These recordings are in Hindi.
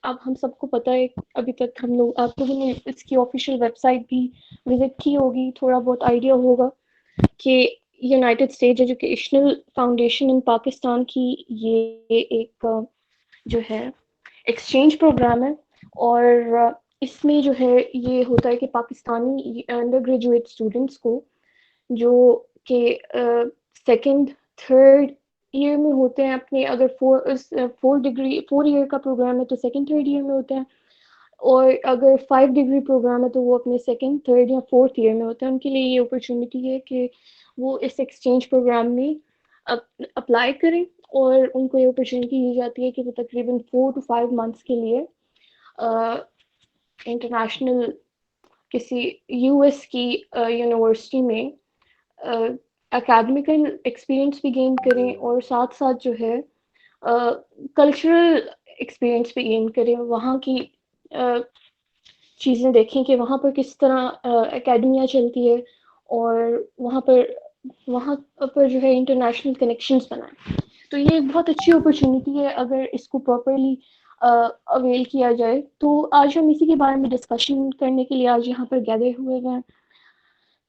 अब हम सबको पता है, अभी तक हम लोग आप लोगों ने इसकी ऑफिशियल वेबसाइट भी विजिट की होगी, थोड़ा बहुत आइडिया होगा कि यूनाइटेड स्टेट्स एजुकेशनल फाउंडेशन इन पाकिस्तान की ये एक जो है एक्सचेंज प्रोग्राम है। और इसमें जो है ये होता है कि पाकिस्तानी अंडर ग्रेजुएट स्टूडेंट्स को जो कि सेकंड थर्ड ईयर में होते हैं अपने, अगर फोर ईयर का प्रोग्राम है तो सेकंड थर्ड ईयर में होते हैं, और अगर 5 डिग्री प्रोग्राम है तो वो अपने सेकंड थर्ड या फोर्थ ईयर में होते हैं। उनके लिए ये अपॉर्चुनिटी है कि वो इस एक्सचेंज प्रोग्राम में अप्लाई करें, और उनको ये अपॉर्चुनिटी दी जाती है कि वो तकरीबन 4 to 5 मंथ्स के लिए इंटरनेशनल किसी यूएस की यूनिवर्सिटी में एकेडमिकल एक्सपीरियंस भी गेन करें, और साथ साथ जो है कल्चरल एक्सपीरियंस भी गेन करें, वहाँ की चीज़ें देखें कि वहाँ पर किस तरह एकेडमियाँ चलती है, और वहाँ पर जो है इंटरनेशनल कनेक्शंस बनाएं। तो ये एक बहुत अच्छी अपॉर्चुनिटी है अगर इसको प्रॉपरली अवेल किया जाए। तो आज हम इसी के बारे में डिस्कशन करने के लिए आज यहाँ पर गैदर हुए हैं।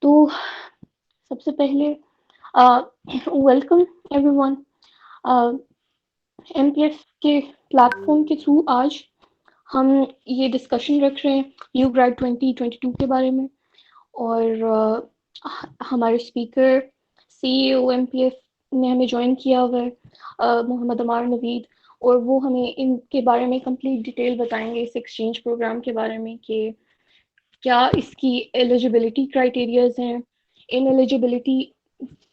तो सबसे पहले वेलकम एवरीवन। एमपीएफ के प्लेटफॉर्म के थ्रू आज हम ये डिस्कशन रख रहे हैं यू ग्रेड 2022 के बारे में। और हमारे स्पीकर सीईओ एमपीएफ ने हमें ज्वाइन किया हुआ है, मोहम्मद अमार नवीद, और वो हमें इनके बारे में कंप्लीट डिटेल बताएंगे इस एक्सचेंज प्रोग्राम के बारे में कि क्या इसकी एलिजिबिलिटी क्राइटेरियाज हैं, इन एलिजिबिलिटी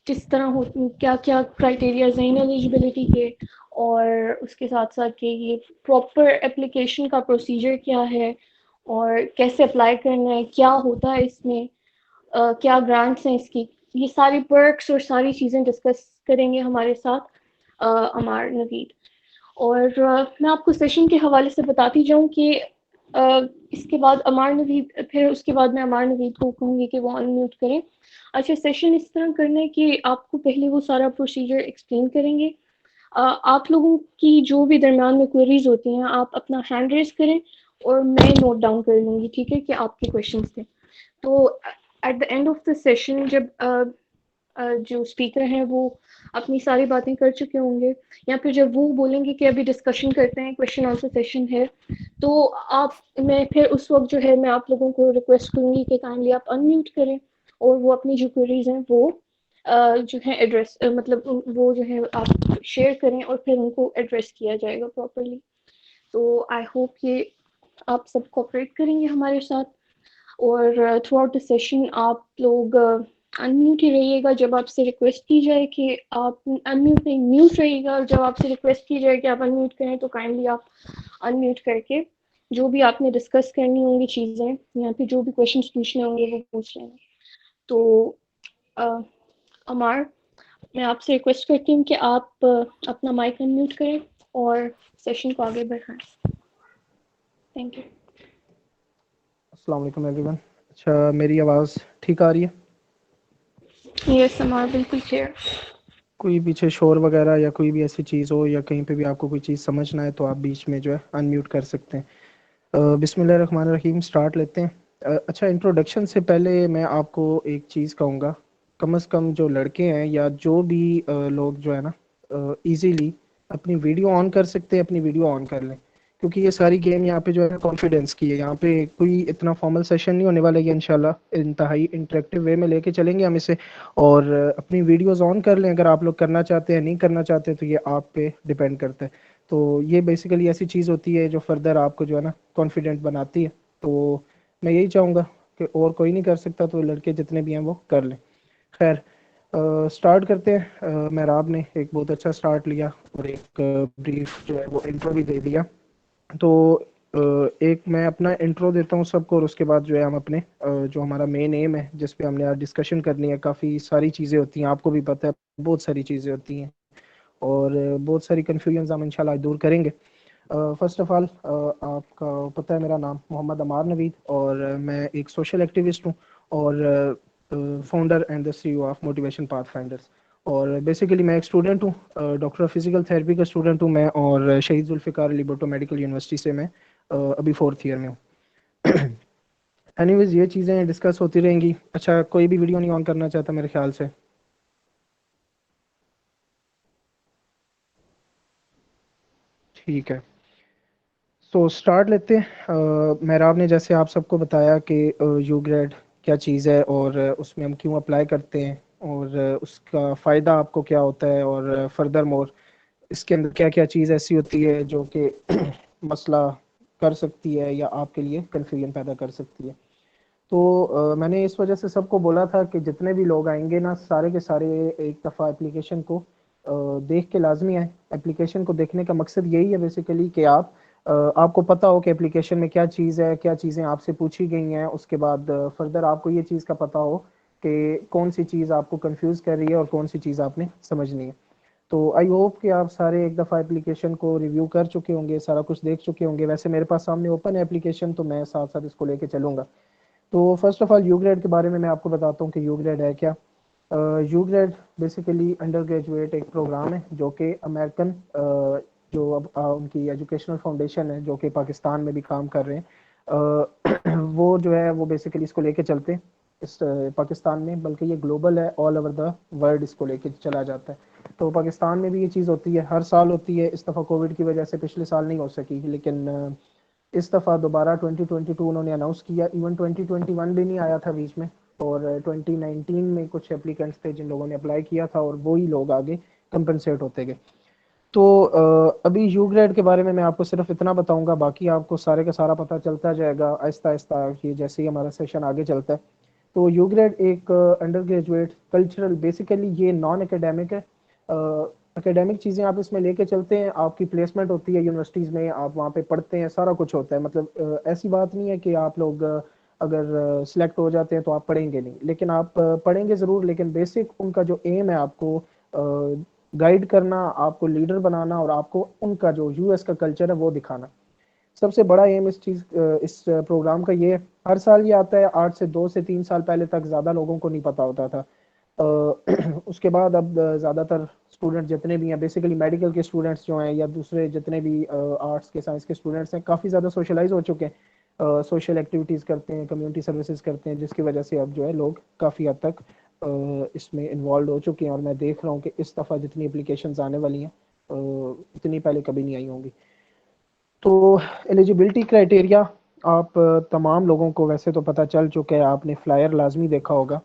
किस तरह हो, क्या क्या क्राइटेरियाज हैं इन एलिजिबिलिटी के, और उसके साथ साथ कि ये प्रॉपर एप्लीकेशन का प्रोसीजर क्या है, और कैसे अप्लाई करना है, क्या होता है इसमें, क्या ग्रांट्स हैं इसकी, ये सारी पर्क्स और सारी चीज़ें डिस्कस करेंगे हमारे साथ अमार नवीद। और मैं आपको सेशन के हवाले से बताती जाऊँ कि इसके बाद अमार नवीद, फिर उसके बाद मैं अमार नवीद को कहूँगी कि वो अनम्यूट करें। अच्छा, सेशन इस तरह करना है कि आपको पहले वो सारा प्रोसीजर एक्सप्लेन करेंगे। आप लोगों की जो भी दरम्यान में क्वेरीज होती हैं आप अपना हैंड रेज करें और मैं नोट डाउन कर लूँगी, ठीक है, कि आपके क्वेश्चंस थे। तो at the end of the session जब जो स्पीकर हैं वो अपनी सारी बातें कर चुके होंगे, या फिर जब वो बोलेंगे कि अभी डिस्कशन करते हैं, क्वेश्चन आंसर सेशन है, तो मैं फिर उस वक्त जो है मैं आप लोगों को रिक्वेस्ट करूँगी कि काइंडली आप अनम्यूट करें और वो अपनी जो क्वेरीज हैं वो जो है एड्रेस मतलब वो जो है आप शेयर करें और फिर उनको एड्रेस किया जाएगा प्रॉपरली। तो आई होप ये आप सब कोऑपरेट करेंगे हमारे साथ, और थ्रू आउट द सेशन आप लोग अनम्यूट ही रहिएगा। जब आपसे रिक्वेस्ट की जाए कि आप अनम्यूट नहीं म्यूट रहिएगा, और जब आपसे रिक्वेस्ट की जाए कि आप अनम्यूट करें तो काइंडली आप अनम्यूट करके जो भी आपने डिस्कस करनी होंगी चीज़ें या फिर जो भी क्वेश्चंस पूछने होंगे वो पूछ लेना। तो अमार, मैं आपसे रिक्वेस्ट करती हूँ कि आप अपना माइक अनम्यूट करें और सेशन को आगे बढ़ाएं। Thank you. अस्सलाम वालेकुम एवरीवन। अच्छा, मेरी आवाज़ ठीक आ रही है? यस अमार, बिल्कुल क्लियर। कोई पीछे शोर वगैरह या कोई भी ऐसी चीज़ हो या कहीं पे भी आपको कोई चीज़ समझ ना आए तो आप बीच में जो है अनम्यूट कर सकते हैं। बिस्मिल्लाहिर्रहमानिर्रहीम, स्टार्ट लेते हैं। अच्छा, इंट्रोडक्शन से पहले मैं आपको एक चीज़ कहूँगा। कम से कम जो लड़के हैं या जो भी लोग जो है ना इजीली अपनी वीडियो ऑन कर सकते हैं, अपनी वीडियो ऑन कर लें, क्योंकि ये सारी गेम यहाँ पे जो है कॉन्फिडेंस की है। यहाँ पे कोई इतना फॉर्मल सेशन नहीं होने वाला है। इंशाल्लाह इंतहाई इंटरेक्टिव वे में लेके चलेंगे हम इसे। और अपनी वीडियोस ऑन कर लें, अगर आप लोग करना चाहते हैं, नहीं करना चाहते तो ये आप पे डिपेंड करता है। तो ये बेसिकली ऐसी चीज़ होती है जो फर्दर आपको जो है ना कॉन्फिडेंट बनाती है। तो मैं यही चाहूँगा कि और कोई नहीं कर सकता तो लड़के जितने भी हैं वो कर लें। खैर, स्टार्ट करते हैं। मेहराब ने एक बहुत अच्छा स्टार्ट लिया और एक ब्रीफ जो है वो इंट्रो भी दे दिया। तो एक मैं अपना इंट्रो देता हूँ सबको, और उसके बाद जो है हम अपने जो हमारा मेन एम है जिस पे हमने आज डिस्कशन करनी है, काफ़ी सारी चीज़ें होती हैं, आपको भी पता है बहुत सारी चीज़ें होती हैं, और बहुत सारी कन्फ्यूजन हम इंशाल्लाह दूर करेंगे। फर्स्ट ऑफ ऑल, आपका पता है मेरा नाम मोहम्मद अमार नवीद, और मैं एक सोशल एक्टिविस्ट हूँ और founder and the CEO of motivation path finders. और बेसिकली मैं एक स्टूडेंट हूँ, डॉक्टर ऑफ फिजिकल थेरेपी का स्टूडेंट हूँ मैं, और शहीद जुल्फ़िकार अली भुट्टो मेडिकल यूनिवर्सिटी से मैं अभी 4th ईयर में हूँ। एनीवेज ये चीज़ें डिस्कस होती रहेंगी। अच्छा, कोई भी वीडियो नहीं ऑन करना चाहता मेरे ख्याल से। ठीक है, सो स्टार्ट लेते हैं। मेहराब ने जैसे आप सबको बताया कि यू ग्रेड क्या चीज़ है और उसमें हम क्यों अप्लाई करते हैं और उसका फ़ायदा आपको क्या होता है और फर्दर मोर इसके अंदर क्या क्या चीज़ ऐसी होती है जो कि मसला कर सकती है या आपके लिए कन्फ्यूजन पैदा कर सकती है। तो मैंने इस वजह से सबको बोला था कि जितने भी लोग आएंगे ना, सारे के सारे एक दफ़ा एप्लीकेशन को देख के लाजमी आए। एप्लीकेशन को देखने का मकसद यही है बेसिकली कि आपको पता हो कि एप्लीकेशन में क्या चीज़ है, क्या चीज़ें आपसे पूछी गई हैं। उसके बाद फर्दर आपको ये चीज़ का पता हो कि कौन सी चीज़ आपको कंफ्यूज कर रही है और कौन सी चीज़ आपने समझनी है। तो आई होप कि आप सारे एक दफ़ा एप्लीकेशन को रिव्यू कर चुके होंगे, सारा कुछ देख चुके होंगे। वैसे मेरे पास सामने ओपन है एप्लीकेशन, तो मैं साथ साथ इसको लेके चलूंगा। तो first of all you grade के बारे में मैं आपको बताता हूँ कि यू ग्रेड है क्या। You grade basically under graduate एक प्रोग्राम है जो कि अमेरिकन जो अब उनकी एजुकेशनल फाउंडेशन है जो कि पाकिस्तान में भी काम कर रहे हैं, वो जो है वो बेसिकली इसको लेके चलते हैं इस पाकिस्तान में, बल्कि ये ग्लोबल है, ऑल ओवर द वर्ल्ड इसको लेके चला जाता है। तो पाकिस्तान में भी ये चीज़ होती है, हर साल होती है। इस दफ़ा कोविड की वजह से पिछले साल नहीं हो सकी, लेकिन इस दफ़ा दोबारा 2022 उन्होंने अनाउंस किया। इवन 2021 भी नहीं आया था बीच में, और 2019 में कुछ एप्लीकेंट्स थे जिन लोगों ने अप्लाई किया था और वही लोग आगे कंपनसेट होते गए। तो अभी यू ग्रेड के बारे में मैं आपको सिर्फ इतना बताऊंगा, बाकी आपको सारे का सारा पता चलता जाएगा आहिस्ता आहिस्ता ये जैसे ही हमारा सेशन आगे चलता है। तो यू ग्रेड एक अंडर ग्रेजुएट कल्चरल, बेसिकली ये नॉन एकेडमिक है। एकेडमिक चीज़ें आप इसमें लेके चलते हैं, आपकी प्लेसमेंट होती है यूनिवर्सिटीज़ में, आप वहाँ पे पढ़ते हैं, सारा कुछ होता है। मतलब ऐसी बात नहीं है कि आप लोग अगर सिलेक्ट हो जाते हैं तो आप पढ़ेंगे नहीं, लेकिन आप पढ़ेंगे ज़रूर। लेकिन बेसिक उनका जो एम है आपको गाइड करना, आपको लीडर बनाना और आपको उनका जो यूएस का कल्चर है वो दिखाना। सबसे बड़ा एम इस प्रोग्राम का ये है। हर साल ये आता है, आज से 2 से 3 साल पहले तक ज़्यादा लोगों को नहीं पता होता था। उसके बाद अब ज़्यादातर स्टूडेंट जितने भी हैं, बेसिकली मेडिकल के स्टूडेंट्स जो हैं या दूसरे जितने भी आर्ट्स के साइंस के स्टूडेंट्स हैं, काफ़ी ज़्यादा सोशलाइज हो चुके हैं, सोशल एक्टिविटीज़ करते हैं, कम्युनिटी सर्विसेज करते हैं, जिसकी वजह से अब जो है लोग काफ़ी हद तक इसमें इन्वॉल्व हो चुके हैं। और मैं देख रहा हूँ कि इस दफ़ा जितनी एप्लीकेशंस आने वाली हैं इतनी पहले कभी नहीं आई होंगी। तो एलिजिबिलिटी क्राइटेरिया आप तमाम लोगों को वैसे तो पता चल चुका है, आपने फ्लायर लाजमी देखा होगा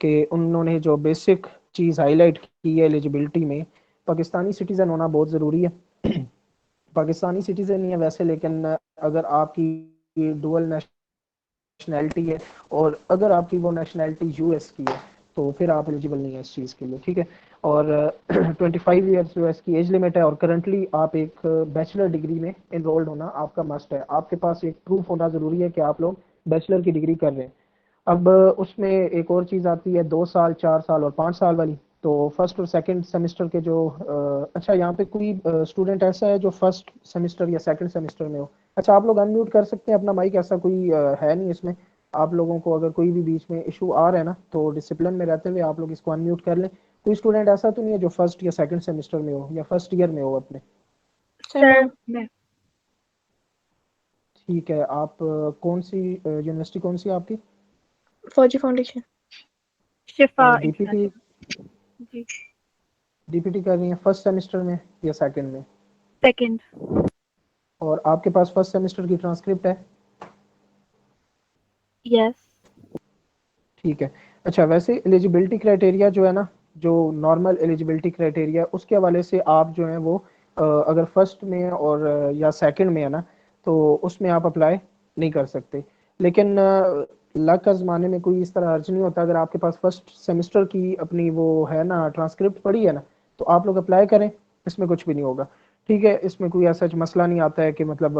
कि उन्होंने जो बेसिक चीज़ हाईलाइट की है एलिजिबिलिटी में, पाकिस्तानी सिटीज़न होना बहुत ज़रूरी है। पाकिस्तानी सिटीज़न ही है वैसे, लेकिन अगर आपकी डुअल नेशनैलिटी है और अगर आपकी वो नेशनैलिटी यूएस की है तो फिर आप एलिजिबल नहीं है इस चीज़ के लिए, ठीक है। और 25 ईयर्स जो इसकी एज लिमिट है, और करंटली आप एक बैचलर डिग्री में इनरोल्ड होना आपका मस्ट है। आपके पास एक प्रूफ होना ज़रूरी है कि आप लोग बैचलर की डिग्री कर रहे हैं। अब उसमें एक और चीज़ आती है 2 साल, 4 साल और 5 साल वाली। तो फर्स्ट और सेकंड सेमेस्टर के जो अच्छा, यहाँ पे कोई स्टूडेंट ऐसा है जो फर्स्ट सेमेस्टर या सेकंड सेमेस्टर में हो? अच्छा, आप लोग अनम्यूट कर सकते हैं अपना माइक, ऐसा कोई है नहीं इसमें। आप लोगों को अगर कोई भी बीच में इशू आ रहा है ना, तो डिसिप्लिन में रहते हुए आप लोग इसको अनम्यूट कर लें। कोई स्टूडेंट ऐसा तो नहीं है जो फर्स्ट या सेकंड सेमेस्टर में हो या फर्स्ट ईयर में हो अपने? सर मैं ठीक है, आप कौन सी यूनिवर्सिटी कौन सी है आपकी? फौजी फाउंडेशन। शिफा डीपीटी? जी, डीपीटी कर रही हैं फर्स्ट सेमेस्टर में या सेकंड में? सेकंड। और आपके पास फर्स्ट सेमेस्टर की ट्रांसक्रिप्ट है? यस। ठीक है। अच्छा, वैसे एलिजिबिलिटी क्राइटेरिया जो है ना, जो नॉर्मल एलिजिबिलिटी क्राइटेरिया है, उसके हवाले से आप जो है वो अगर फर्स्ट में और या सेकंड में है ना, तो उसमें आप अप्लाई नहीं कर सकते। लेकिन लक आजमाने में कोई इस तरह अर्ज नहीं होता। अगर आपके पास फर्स्ट सेमेस्टर की अपनी वो है ना, ट्रांसक्रिप्ट पड़ी है ना, तो आप लोग अप्लाई करें, इसमें कुछ भी नहीं होगा। ठीक है, इसमें कोई ऐसा मसला नहीं आता है कि मतलब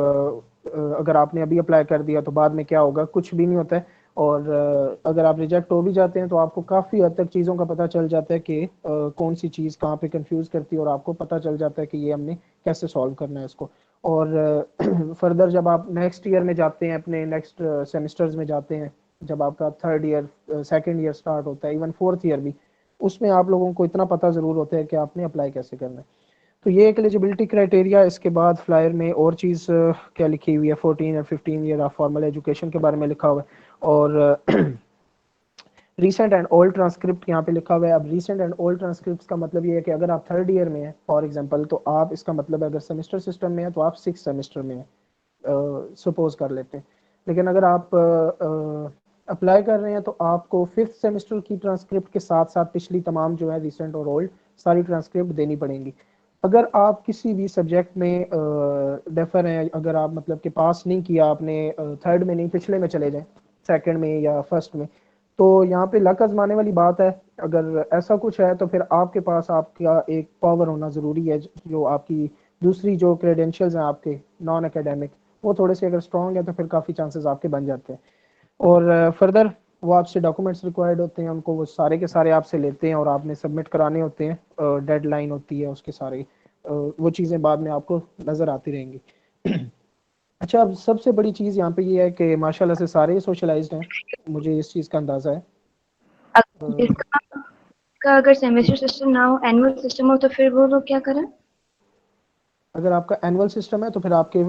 अगर आपने अभी अप्लाई कर दिया तो बाद में क्या होगा, कुछ भी नहीं होता है। और अगर आप रिजेक्ट हो भी जाते हैं तो आपको काफ़ी हद तक चीज़ों का पता चल जाता है कि कौन सी चीज़ कहाँ पे कंफ्यूज करती है, और आपको पता चल जाता है कि ये हमने कैसे सॉल्व करना है इसको। और फर्दर जब आप नेक्स्ट ईयर में जाते हैं, अपने नेक्स्ट सेमेस्टर्स में जाते हैं, जब आपका third year second year start होता है, इवन फोर्थ ईयर भी, उसमें आप लोगों को इतना पता ज़रूर होता है कि आपने अप्लाई कैसे करना है। तो ये एक एलिजिबिलिटी क्राइटेरिया। इसके बाद फ्लायर में और चीज़ क्या लिखी हुई है, 14 और 15 ईयर ऑफ फॉर्मल एजुकेशन के बारे में लिखा हुआ है। और रीसेंट एंड ओल्ड ट्रांसक्रिप्ट यहाँ पे लिखा हुआ है। अब रीसेंट एंड ओल्ड ट्रांसक्रिप्ट का मतलब ये है कि अगर आप थर्ड ईयर में हैं फॉर एग्जांपल, तो आप, इसका मतलब है अगर सेमेस्टर सिस्टम में है तो आप 6 सेमेस्टर में हैं, सपोज कर लेते हैं। लेकिन अगर आप अप्लाई कर रहे हैं तो आपको 5th सेमेस्टर की ट्रांसक्रिप्ट के साथ साथ पिछली तमाम जो है रिसेंट और ओल्ड सारी ट्रांसक्रिप्ट देनी पड़ेंगी। अगर आप किसी भी सब्जेक्ट में डेफर हैं, अगर आप मतलब कि पास नहीं किया आपने, थर्ड में नहीं पिछले में चले जाएं, सेकंड में या फर्स्ट में, तो यहाँ पे लक आजमाने वाली बात है। अगर ऐसा कुछ है तो फिर आपके पास आपका एक पावर होना ज़रूरी है, जो आपकी दूसरी जो क्रेडेंशियल्स हैं आपके नॉन एकेडमिक, वो थोड़े से अगर स्ट्रॉन्ग है तो फिर काफ़ी चांसेस आपके बन जाते हैं। और फर्दर वो आपसे डॉक्यूमेंट्स रिक्वायर्ड होते हैं, उनको वो सारे के सारे आपसे लेते हैं और आपने सबमिट कराने होते हैं। डेडलाइन होती है उसके सारे, वो चीज़ें बाद में आपको नज़र आती रहेंगी। अच्छा, अब सबसे बड़ी चीज़ यहाँ पे ये है कि माशाल्लाह से सारे सोशलाइज्ड हैं, मुझे इस चीज़ का अंदाज़ा है। जिसका का अगर सेमेस्टर सिस्टम ना हो, एनुअल सिस्टम हो, तो फिर वो लोग क्या करें? अगर आपका एनुअल सिस्टम है तो फिर आपके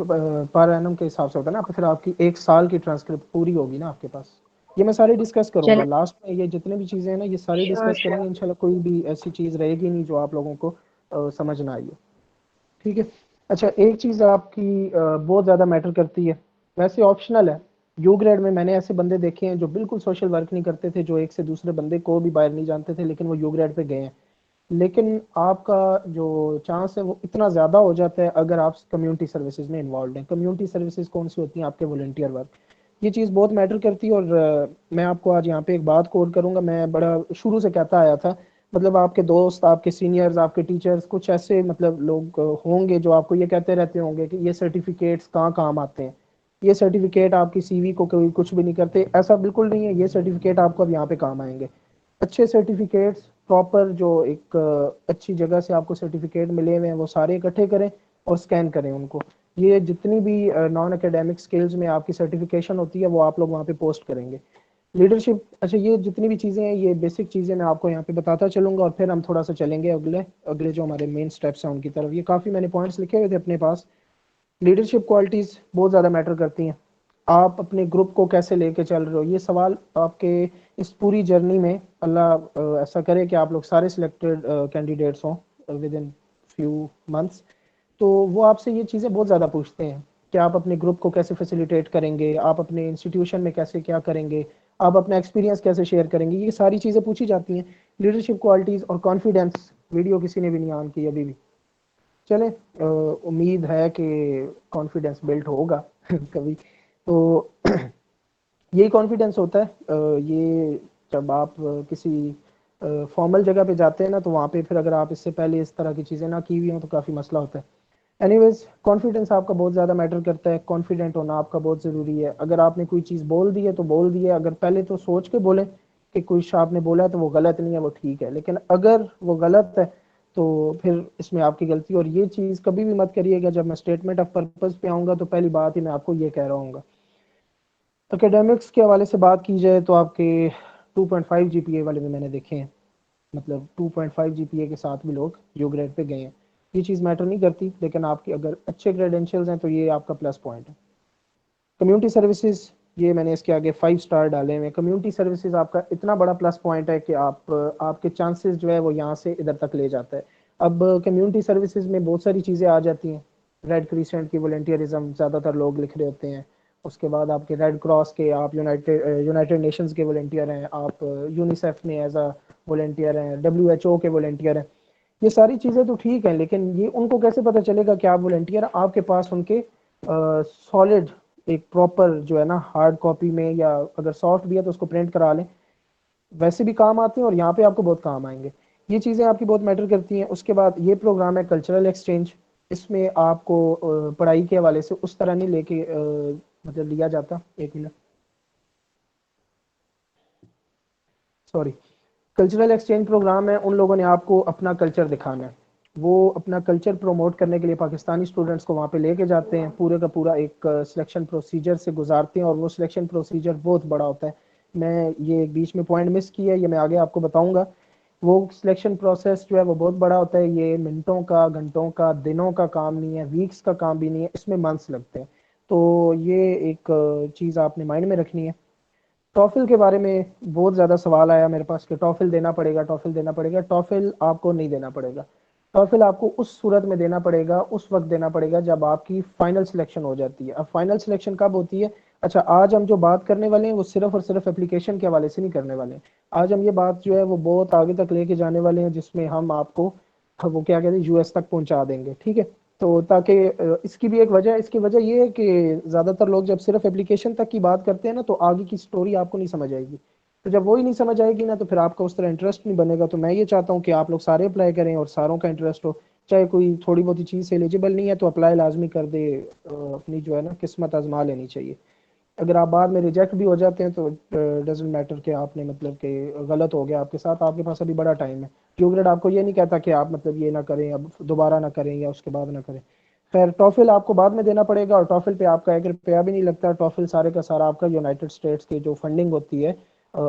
पर एनम के हिसाब से होता है ना, फिर आपकी एक साल की ट्रांसक्रिप्ट पूरी होगी ना आपके पास। ये मैं सारे डिस्कस करूंगा चले, लास्ट में, ये जितने भी चीज़ें हैं ना ये सारी श्योर डिस्कस करेंगे इंशाल्लाह। कोई भी ऐसी चीज़ रहेगी नहीं जो आप लोगों को समझ ना आई हो, ठीक है। अच्छा, एक चीज़ आपकी बहुत ज़्यादा मैटर करती है, वैसे ऑप्शनल है। यू ग्रेड में मैंने ऐसे बंदे देखे हैं जो बिल्कुल सोशल वर्क नहीं करते थे, जो एक से दूसरे बंदे को भी बाहर नहीं जानते थे, लेकिन वो यू ग्रेड पे गए हैं। लेकिन आपका जो चांस है वो इतना ज़्यादा हो जाता है अगर आप कम्युनिटी सर्विसेज में इन्वॉल्व हैं। कम्युनिटी सर्विसेज कौन सी होती हैं? आपके वॉलंटियर वर्क। ये चीज़ बहुत मैटर करती है। और मैं आपको आज यहाँ पे एक बात कोट करूँगा, मैं बड़ा शुरू से कहता आया था, मतलब आपके दोस्त, आपके सीनियर्स, आपके टीचर्स, कुछ ऐसे मतलब लोग होंगे जो आपको ये कहते रहते होंगे कि ये सर्टिफिकेट्स कहाँ काम आते हैं, ये सर्टिफिकेट आपकी सीवी को कोई कुछ भी नहीं करते। ऐसा बिल्कुल नहीं है, ये सर्टिफिकेट आपको अब यहाँ पे काम आएंगे। अच्छे सर्टिफिकेट्स, प्रॉपर जो एक अच्छी जगह से आपको सर्टिफिकेट मिले हुए हैं, वो सारे इकट्ठे करें और स्कैन करें उनको। ये जितनी भी नॉन एकेडमिक स्किल्स में आपकी सर्टिफिकेशन होती है वो आप लोग वहाँ पे पोस्ट करेंगे। लीडरशिप, अच्छा, ये जितनी भी चीज़ें हैं ये बेसिक चीज़ें मैं आपको यहाँ पे बताता चलूँगा और फिर हम थोड़ा सा चलेंगे अगले अगले जो हमारे मेन स्टेप्स हैं उनकी तरफ। ये काफ़ी मैंने पॉइंट्स लिखे हुए थे अपने पास। लीडरशिप क्वालिटीज़ बहुत ज़्यादा मैटर करती हैं। आप अपने ग्रुप को कैसे लेके चल रहे हो, ये सवाल आपके इस पूरी जर्नी में, अल्लाह ऐसा करे कि आप लोग सारे सिलेक्टेड कैंडिडेट्स हों विद इन फ्यू मंथ्स, तो वो आपसे ये चीज़ें बहुत ज़्यादा पूछते हैं कि आप अपने ग्रुप को कैसे फैसिलिटेट करेंगे, आप अपने इंस्टीट्यूशन में कैसे क्या करेंगे, आप अपना एक्सपीरियंस कैसे शेयर करेंगे, ये सारी चीज़ें पूछी जाती हैं। लीडरशिप क्वालिटीज़ और कॉन्फिडेंस, वीडियो किसी ने भी नहीं ऑन की अभी भी, चले, उम्मीद है कि कॉन्फिडेंस बिल्ट होगा कभी तो। यही कॉन्फिडेंस होता है। ये जब आप किसी फॉर्मल जगह पे जाते हैं ना, तो वहाँ पे फिर अगर आप इससे पहले इस तरह की चीज़ें ना की हुई हों तो काफ़ी मसला होता है। एनीवेज, कॉन्फिडेंस आपका बहुत ज़्यादा मैटर करता है, कॉन्फिडेंट होना आपका बहुत ज़रूरी है। अगर आपने कोई चीज़ बोल दी है तो बोल दी है, अगर पहले तो सोच के बोलें कि कुछ आपने बोला है तो वो गलत नहीं है, वो ठीक है, लेकिन अगर वो गलत है तो फिर इसमें आपकी गलती। और ये चीज़ कभी भी मत करिएगा, जब मैं स्टेटमेंट ऑफ पर्पस पे आऊँगा तो पहली बात ही मैं आपको ये कह रहा हूँ। एकेडमिक्स के हवाले से बात की जाए तो आपके 2.5 जीपीए वाले भी मैंने देखे हैं, मतलब 2.5 जीपीए के साथ भी लोग यू ग्रेड पे गए हैं। ये चीज़ मैटर नहीं करती, लेकिन आपकी अगर अच्छे क्रेडेंशियल्स हैं तो ये आपका प्लस पॉइंट है। कम्युनिटी सर्विसेज, ये मैंने इसके आगे 5 स्टार डाले हुए हैं। कम्युनिटी सर्विसेज आपका इतना बड़ा प्लस पॉइंट है कि आपके चांसेस जो है वो यहाँ से इधर तक ले जाता है। अब कम्युनिटी सर्विसेज में बहुत सारी चीज़ें आ जाती हैं। रेड क्रिसेंट की वॉलंटियरिज्म ज़्यादातर लोग लिख रहे होते हैं। उसके बाद आपके रेड क्रॉस के, आप यूनाइटेड नेशंस के वॉलंटियर हैं, आप यूनिसेफ में एज अ वॉलंटियर हैं, WHO के वॉलंटियर हैं। ये सारी चीज़ें तो ठीक है, लेकिन ये उनको कैसे पता चलेगा कि आप वॉलंटियर, आपके पास उनके सॉलिड एक प्रॉपर जो है ना हार्ड कॉपी में, या अगर सॉफ्ट भी है तो उसको प्रिंट करा लें, वैसे भी काम आते हैं और यहाँ पे आपको बहुत काम आएंगे। ये चीज़ें आपकी बहुत मैटर करती हैं। उसके बाद ये प्रोग्राम है कल्चरल एक्सचेंज। इसमें आपको पढ़ाई के हवाले से उस तरह नहीं लेके मतलब लिया जाता, एक minute, sorry. Cultural exchange program है, उन लोगों ने आपको अपना कल्चर दिखाना है। वो अपना कल्चर प्रमोट करने के लिए पाकिस्तानी स्टूडेंट्स को वहाँ पे लेके जाते हैं, पूरे का पूरा एक सिलेक्शन प्रोसीजर से गुजारते हैं, और वो सिलेक्शन प्रोसीजर बहुत बड़ा होता है। मैं ये बीच में पॉइंट मिस किया है, ये मैं आगे आपको बताऊंगा वो सिलेक्शन प्रोसेस जो है वो बहुत बड़ा होता है, ये मिनटों का, घंटों का, दिनों का काम नहीं है, वीक्स का काम भी नहीं है, इसमें मंथ्स लगते हैं। तो ये एक चीज़ आपने माइंड में रखनी है। टॉफिल के बारे में बहुत ज़्यादा सवाल आया मेरे पास कि टॉफिल देना पड़ेगा, टॉफिल देना पड़ेगा। टॉफिल आपको नहीं देना पड़ेगा। टॉफिल आपको उस सूरत में देना पड़ेगा, उस वक्त देना पड़ेगा जब आपकी फाइनल सिलेक्शन हो जाती है। अब फाइनल सिलेक्शन कब होती है? अच्छा, आज हम जो बात करने वाले हैं वो सिर्फ और सिर्फ एप्लीकेशन के हवाले से नहीं करने वाले हैं। आज हम ये बात जो है वो बहुत आगे तक लेके जाने वाले हैं, जिसमें हम आपको वो क्या कहते हैं यूएस तक पहुंचा देंगे, ठीक है। तो ताकि इसकी भी एक वजह है। इसकी वजह ये है कि ज़्यादातर लोग जब सिर्फ एप्लीकेशन तक की बात करते हैं ना, तो आगे की स्टोरी आपको नहीं समझ आएगी। तो जब वही नहीं समझ आएगी ना, तो फिर आपका उस तरह इंटरेस्ट नहीं बनेगा। तो मैं ये चाहता हूँ कि आप लोग सारे अप्लाई करें और सारों का इंटरेस्ट हो। चाहे कोई थोड़ी बहुत ही चीज़ से एलिजिबल नहीं है तो अप्लाई लाजमी कर दे। अपनी जो है ना किस्मत आजमा लेनी चाहिए। अगर आप बाद में रिजेक्ट भी हो जाते हैं तो डजेंट मैटर कि आपने मतलब कि गलत हो गया आपके साथ, आपके पास अभी बड़ा टाइम है। क्यू ग्रेड आपको ये नहीं कहता कि आप मतलब ये ना करें, अब दोबारा ना करें या उसके बाद ना करें। खैर, टॉफिल आपको बाद में देना पड़ेगा, और टॉफिल पे आपका 1 रुपया भी नहीं लगता। टॉफिल सारे का सारा आपका यूनाइटेड स्टेट्स की जो फंडिंग होती है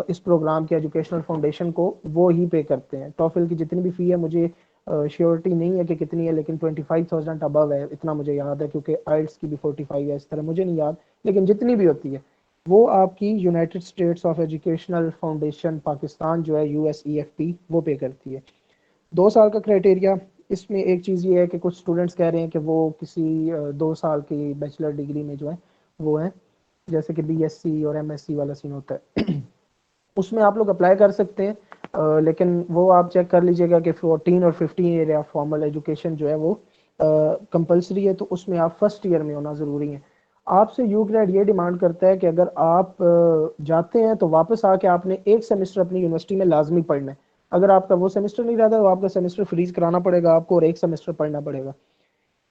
इस प्रोग्राम के एजुकेशनल फाउंडेशन को, वो ही पे करते हैं। टॉफिल की जितनी भी फ़ी है, मुझे श्योरिटी नहीं है कि कितनी है, लेकिन 25,000 अबव है, इतना मुझे याद है, क्योंकि आइल्स की भी 45 है, इस तरह मुझे नहीं याद। लेकिन जितनी भी होती है वो आपकी United states of educational foundation Pakistan जो है, USEFP, वो पे करती है। 2 साल का क्राइटेरिया। इसमें एक चीज़ ये है कि कुछ स्टूडेंट्स कह रहे हैं कि वो किसी 2 साल की बैचलर डिग्री में जो है वो है, जैसे कि BSc और MSc वाला सीन होता है। उसमें आप लोग अप्लाई कर सकते हैं। लेकिन वो आप चेक कर लीजिएगा कि 14 और 15 एरिया फॉर्मल एजुकेशन जो है वो कंपलसरी है, तो उसमें आप फर्स्ट ईयर में होना ज़रूरी है। आपसे यू ग्रेड ये डिमांड करता है कि अगर आप जाते हैं तो वापस आके आपने एक सेमेस्टर अपनी यूनिवर्सिटी में लाजमी पढ़ना है। अगर आपका वो सेमेस्टर नहीं रहता तो आपका सेमेस्टर फ्रीज कराना पड़ेगा आपको, और एक सेमेस्टर पढ़ना पड़ेगा।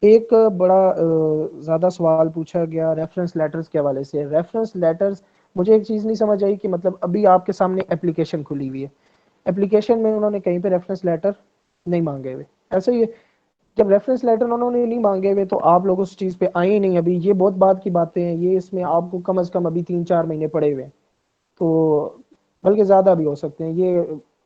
एक बड़ा ज़्यादा सवाल पूछा गया रेफरेंस लेटर्स के हवाले से। रेफरेंस लेटर्स, मुझे एक चीज़ नहीं समझ आई कि मतलब अभी आपके सामने एप्लीकेशन खुली हुई है, एप्लीकेशन में उन्होंने कहीं पे रेफरेंस लेटर नहीं मांगे हुए, ऐसा ही है। जब रेफरेंस लेटर उन्होंने नहीं मांगे हुए तो आप लोग उस चीज़ पे आए ही नहीं अभी। ये बहुत बात की बातें हैं, ये इसमें आपको कम अज़ कम अभी 3-4 महीने पड़े हुए हैं, तो बल्कि ज़्यादा भी हो सकते हैं। ये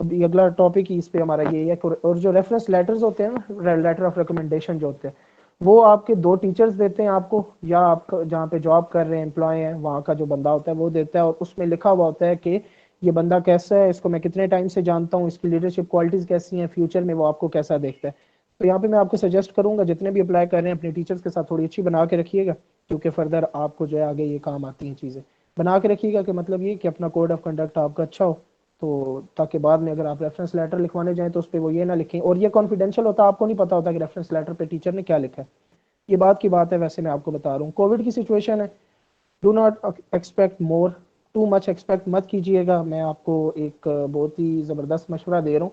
अभी अगला टॉपिक ही इस पे हमारा ये है। और जो रेफरेंस लेटर्स होते हैं ना, लेटर ऑफ रिकमेंडेशन जो होते हैं, वो आपके 2 टीचर्स देते हैं आपको, या आप जहाँ पे जॉब कर रहे हैं, एम्प्लॉय हैं, वहाँ का जो बंदा होता है वो देता है। और उसमें लिखा हुआ होता है कि ये बंदा कैसा है, इसको मैं कितने टाइम से जानता हूँ, इसकी लीडरशिप क्वालिटीज़ कैसी हैं, फ्यूचर में वो आपको कैसा देखता है। तो यहाँ पे मैं आपको सजेस्ट करूंगा, जितने भी अप्लाई कर रहे हैं अपने टीचर्स के साथ थोड़ी अच्छी बना के रखिएगा, क्योंकि फर्दर आपको जो है आगे ये काम आती हैं चीज़ें। बना के रखिएगा कि मतलब ये कि अपना कोड ऑफ कंडक्ट आपका अच्छा हो, तो ताकि बाद में अगर आप रेफरेंस लेटर लिखवाने जाएं तो उस पर वो ये ना लिखें। और ये कॉन्फिडेंशियल होता है, आपको नहीं पता होता कि रेफरेंस लेटर पे टीचर ने क्या लिखा है। ये बात की बात है, वैसे मैं आपको बता रहा हूँ। कोविड की सिचुएशन है, do not expect more, too much expect मत कीजिएगा। मैं आपको एक बहुत ही ज़बरदस्त मशवरा दे रहा हूँ।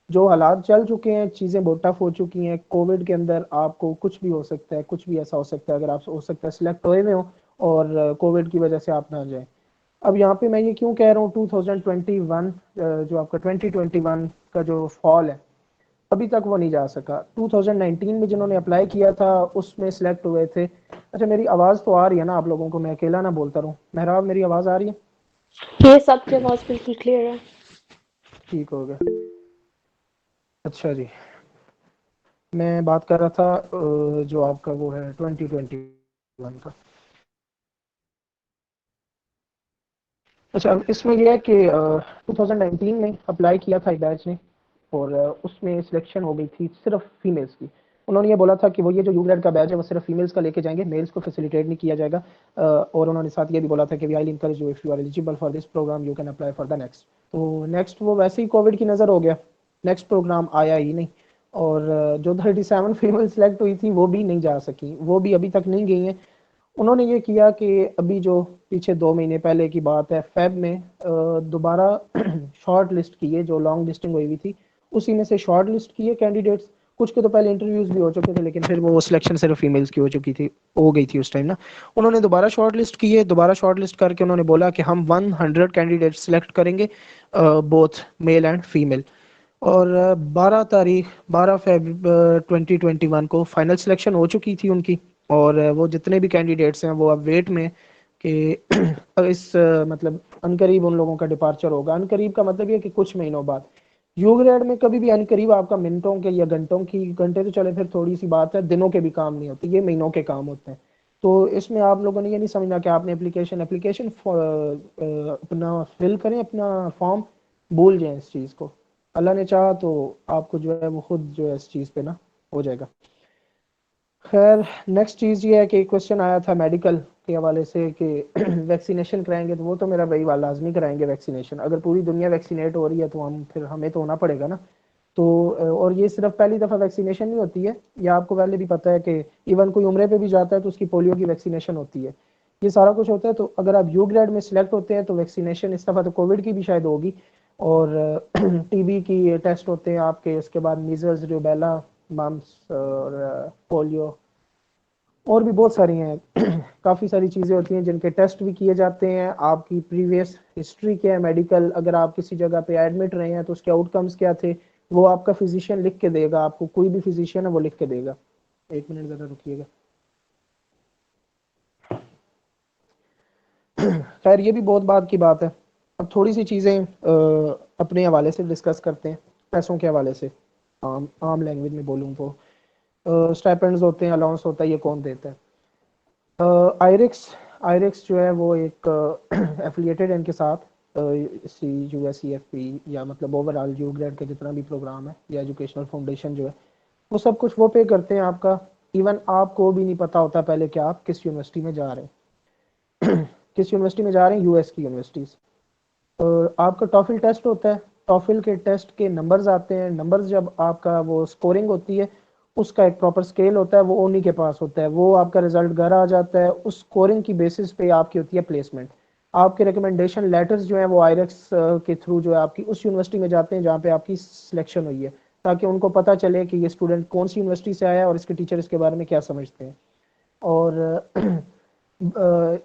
जो हालात चल चुके हैं, चीज़ें बहुत टफ हो चुकी हैं, कोविड के अंदर आपको कुछ भी हो सकता है, कुछ भी ऐसा हो सकता है। अगर आप हो सकता है सिलेक्ट हुए हो और कोविड की वजह से आप ना जाएं। अब यहाँ पे मैं ये क्यों कह रहा हूँ 2021, जो आपका 2021 का जो फॉल है, अभी तक वो नहीं जा सका। 2019 में जिन्होंने अप्लाई किया था उसमें सिलेक्ट हुए थे। अच्छा, मेरी आवाज़ तो आ रही है ना आप लोगों को? मैं अकेला ना बोलता रहूँ। मेहराब, मेरी आवाज़ आ रही है? ये सबकी आवाज़ बिल्कुल क्लियर है। ठीक हो गया। अच्छा जी, मैं बात कर रहा था जो आपका वो है 2021 का। अच्छा, अब इसमें यह है कि 2019 में अप्लाई किया था एक बैच ने, और उसमें सिलेक्शन हो गई थी सिर्फ फीमेल्स की। उन्होंने ये बोला था कि वो ये जो यूग्रेड का बैच है वो सिर्फ फीमेल्स का लेके जाएंगे, मेल्स को फैसिलिटेट नहीं किया जाएगा। और उन्होंने साथ ये भी बोला था कि we I encourage you, if you are eligible for this program you can apply for the next. तो नेक्स्ट वो वैसे ही कोविड की नज़र हो गया, नेक्स्ट प्रोग्राम आया ही नहीं। और जो 37 फीमेल सेलेक्ट हुई थी वो भी नहीं जा सकी, वो भी अभी तक नहीं गई हैं। उन्होंने ये किया कि अभी जो पीछे 2 महीने पहले की बात है, फेब में दोबारा शॉर्ट लिस्ट किए, जो लॉन्ग लिस्टिंग हुई हुई थी उसी में से शॉर्ट लिस्ट किए कैंडिडेट्स। कुछ के तो पहले इंटरव्यूज भी हो चुके थे, लेकिन फिर वो सिलेक्शन सिर्फ फीमेल्स की हो चुकी थी, हो गई थी उस टाइम ना। उन्होंने दोबारा शॉर्ट लिस्ट किए, दोबारा शॉर्ट लिस्ट करके उन्होंने बोला कि हम 100 कैंडिडेट सिलेक्ट करेंगे, बोथ मेल एंड फीमेल। और 12 तारीख 12 फेब 2021 को फाइनल सिलेक्शन हो चुकी थी उनकी। और वो जितने भी कैंडिडेट्स हैं वो अब वेट में कि इस मतलब अनकरीब उन लोगों का डिपार्चर होगा। अनकरीब का मतलब ये कि कुछ महीनों बाद, यू ग्रेड में कभी भी अनकरीब आपका मिनटों के या घंटों की, घंटे तो चले फिर थोड़ी सी बात है, दिनों के भी काम नहीं होते, ये महीनों के काम होते हैं। तो इसमें आप लोगों ने ये नहीं समझना कि आपने एप्लीकेशन एप्लीकेशन अपना फिल करें, अपना फॉर्म, भूल जाएं इस चीज़ को। अल्लाह ने चाहा तो आपको जो है वो खुद जो है इस चीज़ पे ना हो जाएगा। खैर नेक्स्ट चीज़ ये है कि क्वेश्चन आया था मेडिकल के हवाले से कि वैक्सीनेशन कराएंगे, तो वो तो मेरा भाई वाला लाजमी कराएंगे वैक्सीनेशन। अगर पूरी दुनिया वैक्सीनेट हो रही है तो हम फिर हमें तो होना पड़ेगा ना। तो और ये सिर्फ पहली दफ़ा वैक्सीनेशन नहीं होती है, ये आपको पहले भी पता है कि इवन कोई उम्रे पे भी जाता है तो उसकी पोलियो की वैक्सीनेशन होती है, ये सारा कुछ होता है। तो अगर आप यू ग्रेड में सिलेक्ट होते हैं तो वैक्सीनेशन इस दफ़ा तो कोविड की भी शायद होगी, और टीबी की टेस्ट होते हैं आपके, उसके बाद मीजल्स, रूबेला, मम्स और पोलियो, और भी बहुत सारी हैं काफ़ी सारी चीज़ें होती हैं जिनके टेस्ट भी किए जाते हैं। आपकी प्रीवियस हिस्ट्री क्या है मेडिकल, अगर आप किसी जगह पे एडमिट रहे हैं तो उसके आउटकम्स क्या थे, वो आपका फिजिशियन लिख के देगा आपको, कोई भी फिजिशियन है वो लिख के देगा। एक मिनट ज़रा रुकिएगा। खैर ये भी बहुत बात की बात है। अब थोड़ी सी चीज़ें अपने हवाले से डिस्कस करते हैं, पैसों के हवाले से। आम लैंग्वेज में बोलूँ तो स्टाइपेंड्स होते हैं, अलाउंस होता है, ये कौन देता है? आयरिक्स, आयरिक्स जो है वो एक एफिलिएटेड है इनके साथ, C U S C F P, या मतलब ओवरऑल यू ग्रेड का जितना भी प्रोग्राम है या एजुकेशनल फाउंडेशन जो है, वो सब कुछ वो पे करते हैं आपका। इवन आपको भी नहीं पता होता पहले कि आप किस यूनिवर्सिटी में जा रहे हैं किस यूनिवर्सिटी में जा रहे हैं, यूएस की यूनिवर्सिटीज़। आपका टॉफिल टेस्ट होता है, टॉफिल के टेस्ट के नंबर्स आते हैं, नंबर्स जब आपका वो स्कोरिंग होती है, उसका एक प्रॉपर स्केल होता है, वो उन्हीं के पास होता है, वो आपका रिजल्ट घर आ जाता है, उस स्कोरिंग की बेसिस पे आपकी होती है प्लेसमेंट। आपके रिकमेंडेशन लेटर्स जो हैं वो आयरेक्स के थ्रू जो है आपकी उस यूनिवर्सिटी में जाते हैं जहाँ पे आपकी सिलेक्शन हुई है, ताकि उनको पता चले कि ये स्टूडेंट कौन सी यूनिवर्सिटी से आया है और इसके टीचर इसके बारे में क्या समझते हैं। और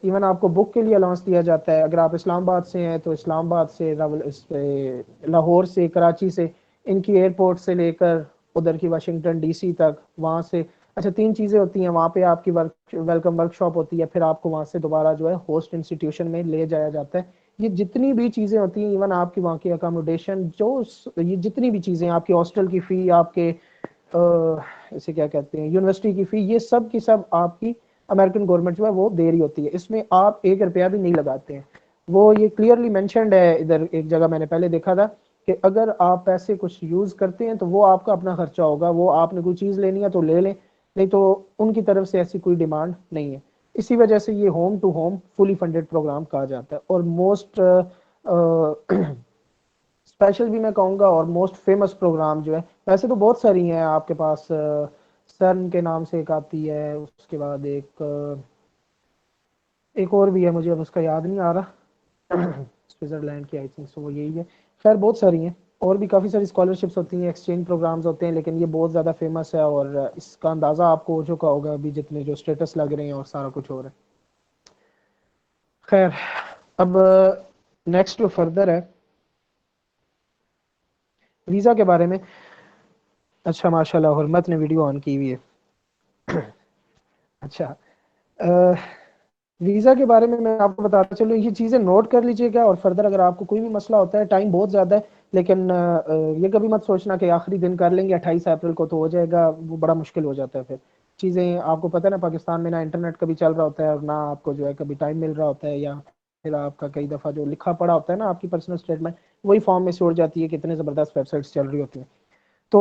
इवन आपको बुक के लिए अलाउंस दिया जाता है। अगर आप इस्लामाबाद से हैं तो इस्लामाबाद से, लाहौर से, कराची से, इनकी एयरपोर्ट से लेकर उधर की वाशिंगटन डीसी तक, वहाँ से, अच्छा 3 चीज़ें होती हैं वहाँ पे। आपकी वेलकम वर्कशॉप होती है, फिर आपको वहाँ से दोबारा जो है होस्ट इंस्टीट्यूशन में ले जाया जाता है। ये जितनी भी चीज़ें होती हैं, इवन आपकी वहाँ की अकोमोडेशन, जो ये जितनी भी चीज़ें, आपकी हॉस्टल की फ़ी, आपके इसे क्या कहते हैं, यूनिवर्सिटी की फ़ी, ये सब की सब आपकी अमेरिकन गवर्नमेंट जो है वो दे रही होती है। इसमें आप 1 रुपया भी नहीं लगाते हैं। वो ये क्लियरली मेंशनड है इधर, एक जगह मैंने पहले देखा था कि अगर आप पैसे कुछ यूज़ करते हैं तो वो आपका अपना खर्चा होगा, वो आपने कोई चीज़ लेनी है तो ले लें, नहीं तो उनकी तरफ से ऐसी कोई डिमांड नहीं है। इसी वजह से ये home to home fully funded program कहा जाता है। और मोस्ट स्पेशल भी मैं कहूँगा और मोस्ट फेमस प्रोग्राम जो है, वैसे तो बहुत सारी हैं आपके पास, सर्न के नाम से एक आती है, उसके बाद एक और भी है, मुझे अब उसका याद नहीं आ रहा स्विट्जरलैंड की, आई थिंक सो वो यही है। खैर बहुत सारी हैं, और भी काफ़ी सारी स्कॉलरशिप्स होती हैं, एक्सचेंज प्रोग्राम्स होते हैं, लेकिन ये बहुत ज़्यादा फेमस है और इसका अंदाज़ा आपको हो चुका होगा अभी जितने जो स्टेटस लग रहे हैं और सारा कुछ हो रहा है। खैर अब नेक्स्ट जो फर्दर है वीज़ा के बारे में। अच्छा माशाल्लाह हुर्मत ने वीडियो ऑन की हुई है अच्छा, वीज़ा के बारे में मैं आपको बताता चलूँ, ये चीज़ें नोट कर लीजिएगा, और फर्दर अगर आपको कोई भी मसला होता है, टाइम बहुत ज़्यादा है, लेकिन ये कभी मत सोचना कि आखिरी दिन कर लेंगे, 28 अप्रैल को तो हो जाएगा, वो बड़ा मुश्किल हो जाता है फिर चीज़ें। आपको पता है ना, पाकिस्तान में ना इंटरनेट कभी चल रहा होता है और ना आपको जो है कभी टाइम मिल रहा होता है, या फिर आपका कई दफ़ा जो लिखा पड़ा होता है ना आपकी पर्सनल स्टेटमेंट, वही फॉर्म में से उड़ जाती है, कितने ज़बरदस्त वेबसाइट्स चल रही होती हैं। तो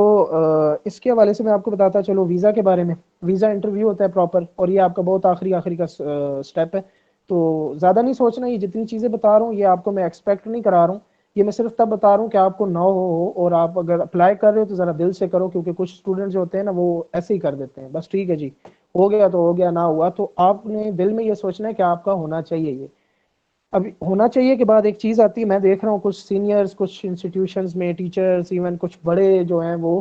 इसके हवाले से मैं आपको बताता चलो वीज़ा के बारे में। वीज़ा इंटरव्यू होता है प्रॉपर, और ये आपका बहुत आखिरी आखिरी का स्टेप है। तो ज़्यादा नहीं सोचना, ये जितनी चीज़ें बता रहा हूँ ये आपको मैं एक्सपेक्ट नहीं करा रहा हूँ, ये मैं सिर्फ तब बता रहा हूँ कि आपको ना हो, और आप अगर अप्लाई कर रहे हो तो ज़रा दिल से करो, क्योंकि कुछ स्टूडेंट जो होते हैं ना वो ऐसे ही कर देते हैं, बस ठीक है जी हो गया तो हो गया, ना हुआ तो आपने दिल में ये सोचना है कि आपका होना चाहिए ये। अब होना चाहिए के बाद एक चीज़ आती है, मैं देख रहा हूँ कुछ सीनियर्स, कुछ इंस्टीट्यूशंस में टीचर्स, इवन कुछ बड़े जो हैं वो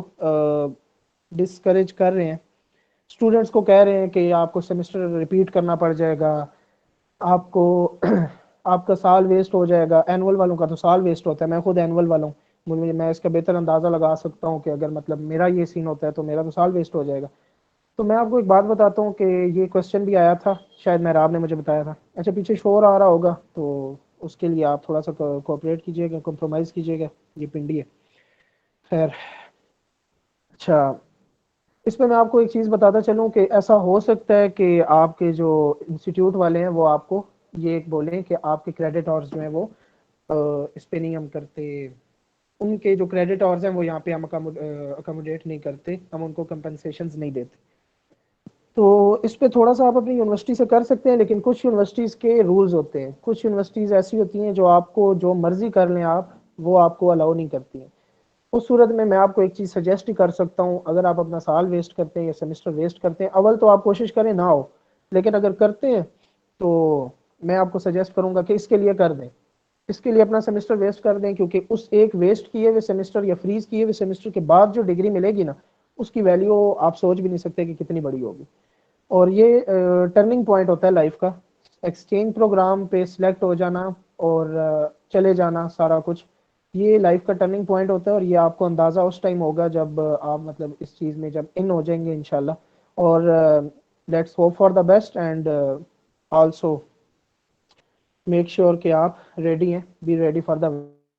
डिस्करेज कर रहे हैं स्टूडेंट्स को, कह रहे हैं कि आपको सेमेस्टर रिपीट करना पड़ जाएगा, आपको आपका साल वेस्ट हो जाएगा। एनुअल वालों का तो साल वेस्ट होता है, मैं खुद एनुअल वाला हूँ, मुझे मैं इसका बेहतर अंदाज़ा लगा सकता हूँ कि अगर मतलब मेरा ये सीन होता है तो मेरा तो साल वेस्ट हो जाएगा। तो मैं आपको एक बात बताता हूँ कि ये क्वेश्चन भी आया था, शायद मेहराब ने मुझे बताया था। अच्छा पीछे शोर आ रहा होगा तो उसके लिए आप थोड़ा सा कोऑपरेट कीजिएगा, कॉम्प्रोमाइज़ कीजिएगा, ये पिंडी है। खैर, अच्छा, इसमें मैं आपको एक चीज़ बताता चलूँ कि ऐसा हो सकता है कि आपके जो इंस्टीट्यूट वाले हैं वो आपको ये एक बोलें कि आपके क्रेडिट आवर्स जो हैं वो इस पे नहीं हम करते, उनके जो क्रेडिट आवर्स हैं वो यहाँ पे हम अकोमोडेट नहीं करते, हम उनको कंपनसेशंस नहीं देते। तो इस पे थोड़ा सा आप अपनी यूनिवर्सिटी से कर सकते हैं, लेकिन कुछ यूनिवर्सिटीज़ के रूल्स होते हैं, कुछ यूनिवर्सिटीज़ ऐसी होती हैं जो आपको जो मर्जी कर लें आप, वो आपको अलाउ नहीं करती हैं। उस सूरत में मैं आपको एक चीज़ सजेस्ट ही कर सकता हूँ, अगर आप अपना साल वेस्ट करते हैं या सेमेस्टर वेस्ट करते हैं, अव्वल तो आप कोशिश करें ना हो, लेकिन अगर करते हैं तो मैं आपको सजेस्ट करूंगा कि इसके लिए कर दें, इसके लिए अपना सेमेस्टर वेस्ट कर दें, क्योंकि उस एक वेस्ट किए हुए सेमेस्टर या फ्रीज किए हुए सेमेस्टर के बाद जो डिग्री मिलेगी ना, उसकी वैल्यू आप सोच भी नहीं सकते कि कितनी बड़ी होगी। और ये टर्निंग पॉइंट होता है लाइफ का, एक्सचेंज प्रोग्राम पे सिलेक्ट हो जाना और चले जाना, सारा कुछ ये लाइफ का टर्निंग पॉइंट होता है। और ये आपको अंदाज़ा उस टाइम होगा जब आप मतलब इस चीज़ में जब इन हो जाएंगे इंशाल्लाह। और let's hope for the best and also make sure कि आप रेडी हैं, be ready for the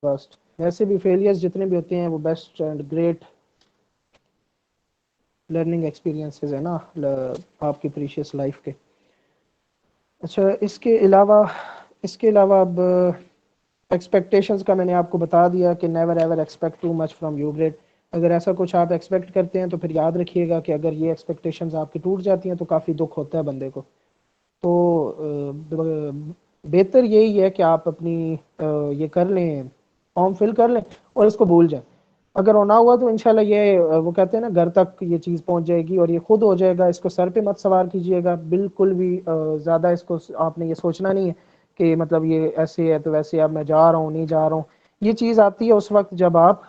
worst. वैसे भी फेलियर्स जितने भी होते हैं वो best and great learning experiences है ना, आपकी प्रीशियस लाइफ के। अच्छा, इसके अलावा अब एक्सपेक्टेशंस का मैंने आपको बता दिया कि never ever expect too much from you grade. अगर ऐसा कुछ आप एक्सपेक्ट करते हैं तो फिर याद रखिएगा कि अगर ये एक्सपेक्टेशंस आपकी टूट जाती हैं तो काफ़ी दुख होता है बंदे को। तो बेहतर यही है कि आप अपनी ये कर लें, फॉर्म फिल कर लें और इसको भूल जाएं। अगर होना हुआ तो इंशाल्लाह ये वो कहते हैं ना, घर तक ये चीज़ पहुंच जाएगी और ये खुद हो जाएगा। इसको सर पे मत सवार कीजिएगा बिल्कुल भी, ज़्यादा इसको आपने ये सोचना नहीं है कि मतलब ये ऐसे है तो वैसे अब मैं जा रहा हूँ नहीं जा रहा हूँ। ये चीज़ आती है उस वक्त जब आप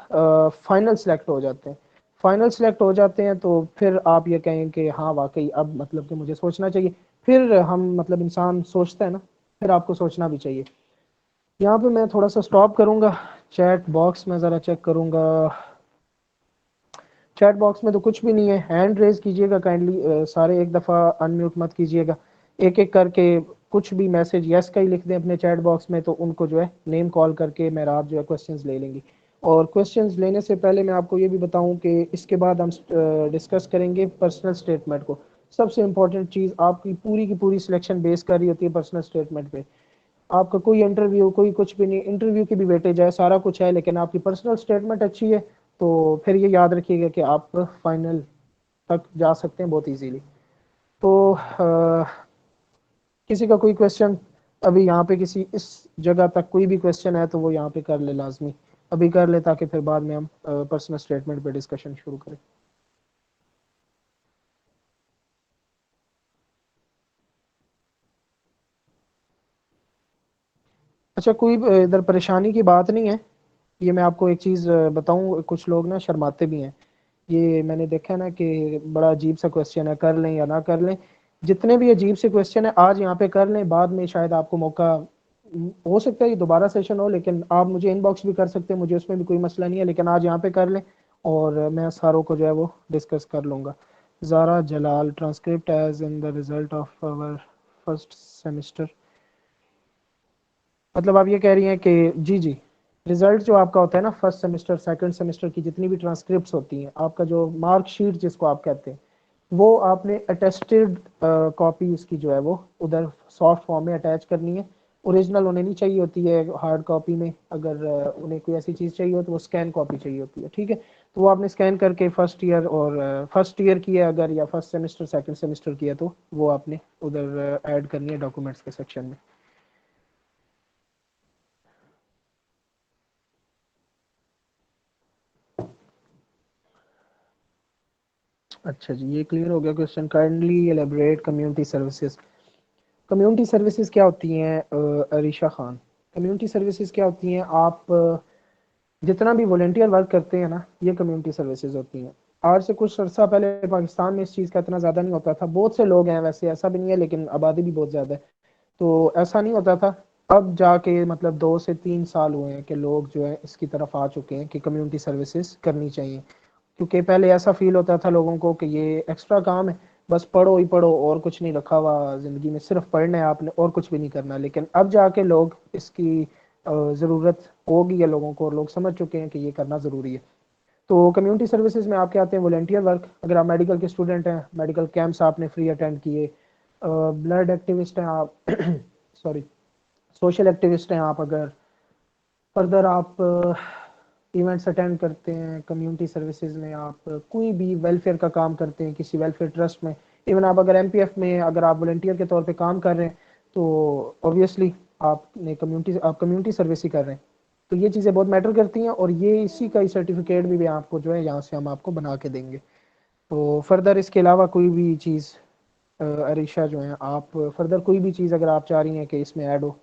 फाइनल सेलेक्ट हो जाते हैं। फाइनल सेलेक्ट हो जाते हैं तो फिर आप ये कहें कि हाँ वाकई अब मतलब कि मुझे सोचना चाहिए। फिर हम मतलब इंसान सोचता है ना, फिर आपको सोचना भी चाहिए। यहाँ पे मैं थोड़ा सा स्टॉप करूंगा, चैट बॉक्स में ज़रा चेक करूंगा। चैट बॉक्स में तो कुछ भी नहीं है। हैंड रेज कीजिएगा काइंडली, सारे एक दफ़ा अनम्यूट मत कीजिएगा, एक एक करके कुछ भी मैसेज यस का ही लिख दें अपने चैट बॉक्स में, तो उनको जो है नेम कॉल करके मेरा आप जो है क्वेश्चंस ले लेंगी। और क्वेश्चंस लेने से पहले मैं आपको ये भी बताऊं कि इसके बाद हम डिस्कस करेंगे पर्सनल स्टेटमेंट को। सबसे इंपॉर्टेंट चीज़, आपकी पूरी की पूरी सिलेक्शन बेस कर रही होती है पर्सनल स्टेटमेंट पे। आपका कोई इंटरव्यू कोई कुछ भी नहीं, इंटरव्यू की भी वेटेज है, सारा कुछ है, लेकिन आपकी पर्सनल स्टेटमेंट अच्छी है तो फिर ये याद रखिएगा कि आप फाइनल तक जा सकते हैं बहुत इजीली। तो किसी का कोई क्वेश्चन अभी यहाँ पे, किसी इस जगह तक कोई भी क्वेश्चन है तो वो यहाँ पे कर ले, लाजमी अभी कर ले, ताकि फिर बाद में हम पर्सनल स्टेटमेंट पे डिस्कशन शुरू करें। अच्छा, कोई इधर परेशानी की बात नहीं है। ये मैं आपको एक चीज़ बताऊं, कुछ लोग ना शर्माते भी हैं। ये मैंने देखा है ना कि बड़ा अजीब सा क्वेश्चन है, कर लें या ना कर लें। जितने भी अजीब से क्वेश्चन है आज यहाँ पे कर लें, बाद में शायद आपको मौका हो सकता है ये दोबारा सेशन हो, लेकिन आप मुझे इनबॉक्स भी कर सकते हैं, मुझे उसमें भी कोई मसला नहीं है, लेकिन आज यहाँ पे कर लें और मैं सारों को जो है वो डिस्कस कर लूँगा। Zara Jalal, transcript as in the result of our first semester. मतलब आप ये कह रही हैं कि जी जी, रिजल्ट जो आपका होता है ना फर्स्ट सेमेस्टर सेकंड सेमेस्टर की जितनी भी ट्रांसक्रिप्ट्स होती हैं, आपका जो मार्कशीट जिसको आप कहते हैं, वो आपने अटेस्टेड कॉपी उसकी जो है वो उधर सॉफ्ट फॉर्म में अटैच करनी है। ओरिजिनल उन्हें नहीं चाहिए होती है हार्ड कॉपी में, अगर उन्हें कोई ऐसी चीज़ चाहिए हो तो वो स्कैन कॉपी चाहिए होती है, ठीक है। तो वो आपने स्कैन करके फर्स्ट ईयर और फर्स्ट ईयर की है अगर, या फर्स्ट सेमेस्टर सेकंड सेमेस्टर की है, तो वो आपने उधर ऐड करनी है डॉक्यूमेंट्स के सेक्शन में। अच्छा जी, ये क्लियर हो गया question. Kindly elaborate community services. Community services क्या होती हैं अरीशा खान? कम्युनिटी सर्विसेज क्या होती हैं? आप जितना भी वॉलेंटियर वर्क करते हैं ना, ये कम्युनिटी सर्विसेज होती हैं। आज से कुछ अर्सा पहले पाकिस्तान में इस चीज़ का इतना ज़्यादा नहीं होता था, बहुत से लोग हैं वैसे, ऐसा भी नहीं है, लेकिन आबादी भी बहुत ज़्यादा है, तो ऐसा नहीं होता था। अब जाके मतलब 2 से 3 साल हुए हैं कि लोग जो है इसकी तरफ आ चुके हैं कि कम्युनिटी सर्विसेज करनी चाहिए। क्योंकि पहले ऐसा फील होता था लोगों को कि ये एक्स्ट्रा काम है, बस पढ़ो ही पढ़ो और कुछ नहीं रखा हुआ ज़िंदगी में, सिर्फ पढ़ना है आपने और कुछ भी नहीं करना। लेकिन अब जाके लोग इसकी ज़रूरत होगी है लोगों को, और लोग समझ चुके हैं कि ये करना ज़रूरी है। तो कम्युनिटी सर्विसेज में आपके आते हैं वॉलंटियर वर्क। अगर आप मेडिकल के स्टूडेंट हैं, मेडिकल कैंप्स आपने फ्री अटेंड किए, ब्लड एक्टिविस्ट हैं आप सॉरी, सोशल एक्टिविस्ट हैं आप, अगर फर्दर आप इवेंट्स अटेंड करते हैं कम्युनिटी सर्विसेज में, आप कोई भी वेलफेयर का काम करते हैं किसी वेलफेयर ट्रस्ट में, इवन आप अगर एमपीएफ में अगर आप वॉलंटियर के तौर पे काम कर रहे हैं, तो ऑब्वियसली आप कम्युनिटी सर्विस ही कर रहे हैं। तो ये चीज़ें बहुत मैटर करती हैं, और ये इसी का ही सर्टिफिकेट भी आपको जो है यहाँ से हम आपको बना के देंगे। तो फर्दर इसके अलावा कोई भी चीज़ अरीशा जो है, आप फर्दर कोई भी चीज़ अगर आप चाह रही हैं कि इसमें ऐड हो,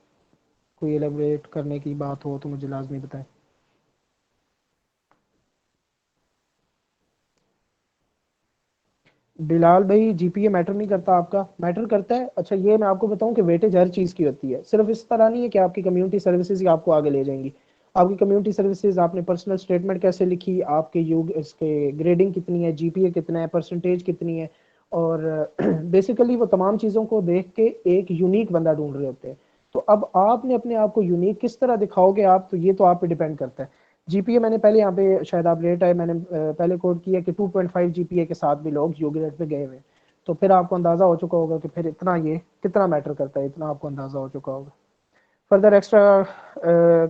कोई एलेबरेट करने की बात हो, तो मुझे लाजमी बताएं। बिलाल भाई, जीपीए मैटर नहीं करता, आपका मैटर करता है। अच्छा, ये मैं आपको बताऊं कि वेटेज हर चीज़ की होती है, सिर्फ इस तरह नहीं है कि आपकी कम्युनिटी सर्विसेज ही आपको आगे ले जाएंगी। आपकी कम्युनिटी सर्विसेज, आपने पर्सनल स्टेटमेंट कैसे लिखी, आपके युग इसके ग्रेडिंग कितनी है, जीपीए कितना है, परसेंटेज कितनी है, और बेसिकली वो तमाम चीज़ों को देख के एक यूनिक बंदा ढूंढ रहे होते हैं। तो अब आपने अपने आप को यूनिक किस तरह दिखाओगे आप, तो ये तो आप पे डिपेंड करता है। जीपीए मैंने पहले यहाँ पे, शायद आप लेट आए, मैंने पहले कोड किया कि 2.5 जीपीए के साथ भी लोग यूग्रेड पे गए हुए, तो फिर आपको अंदाजा हो चुका होगा कि फिर इतना ये कितना मैटर करता है, इतना आपको अंदाजा हो चुका होगा। फर्दर एक्स्ट्रा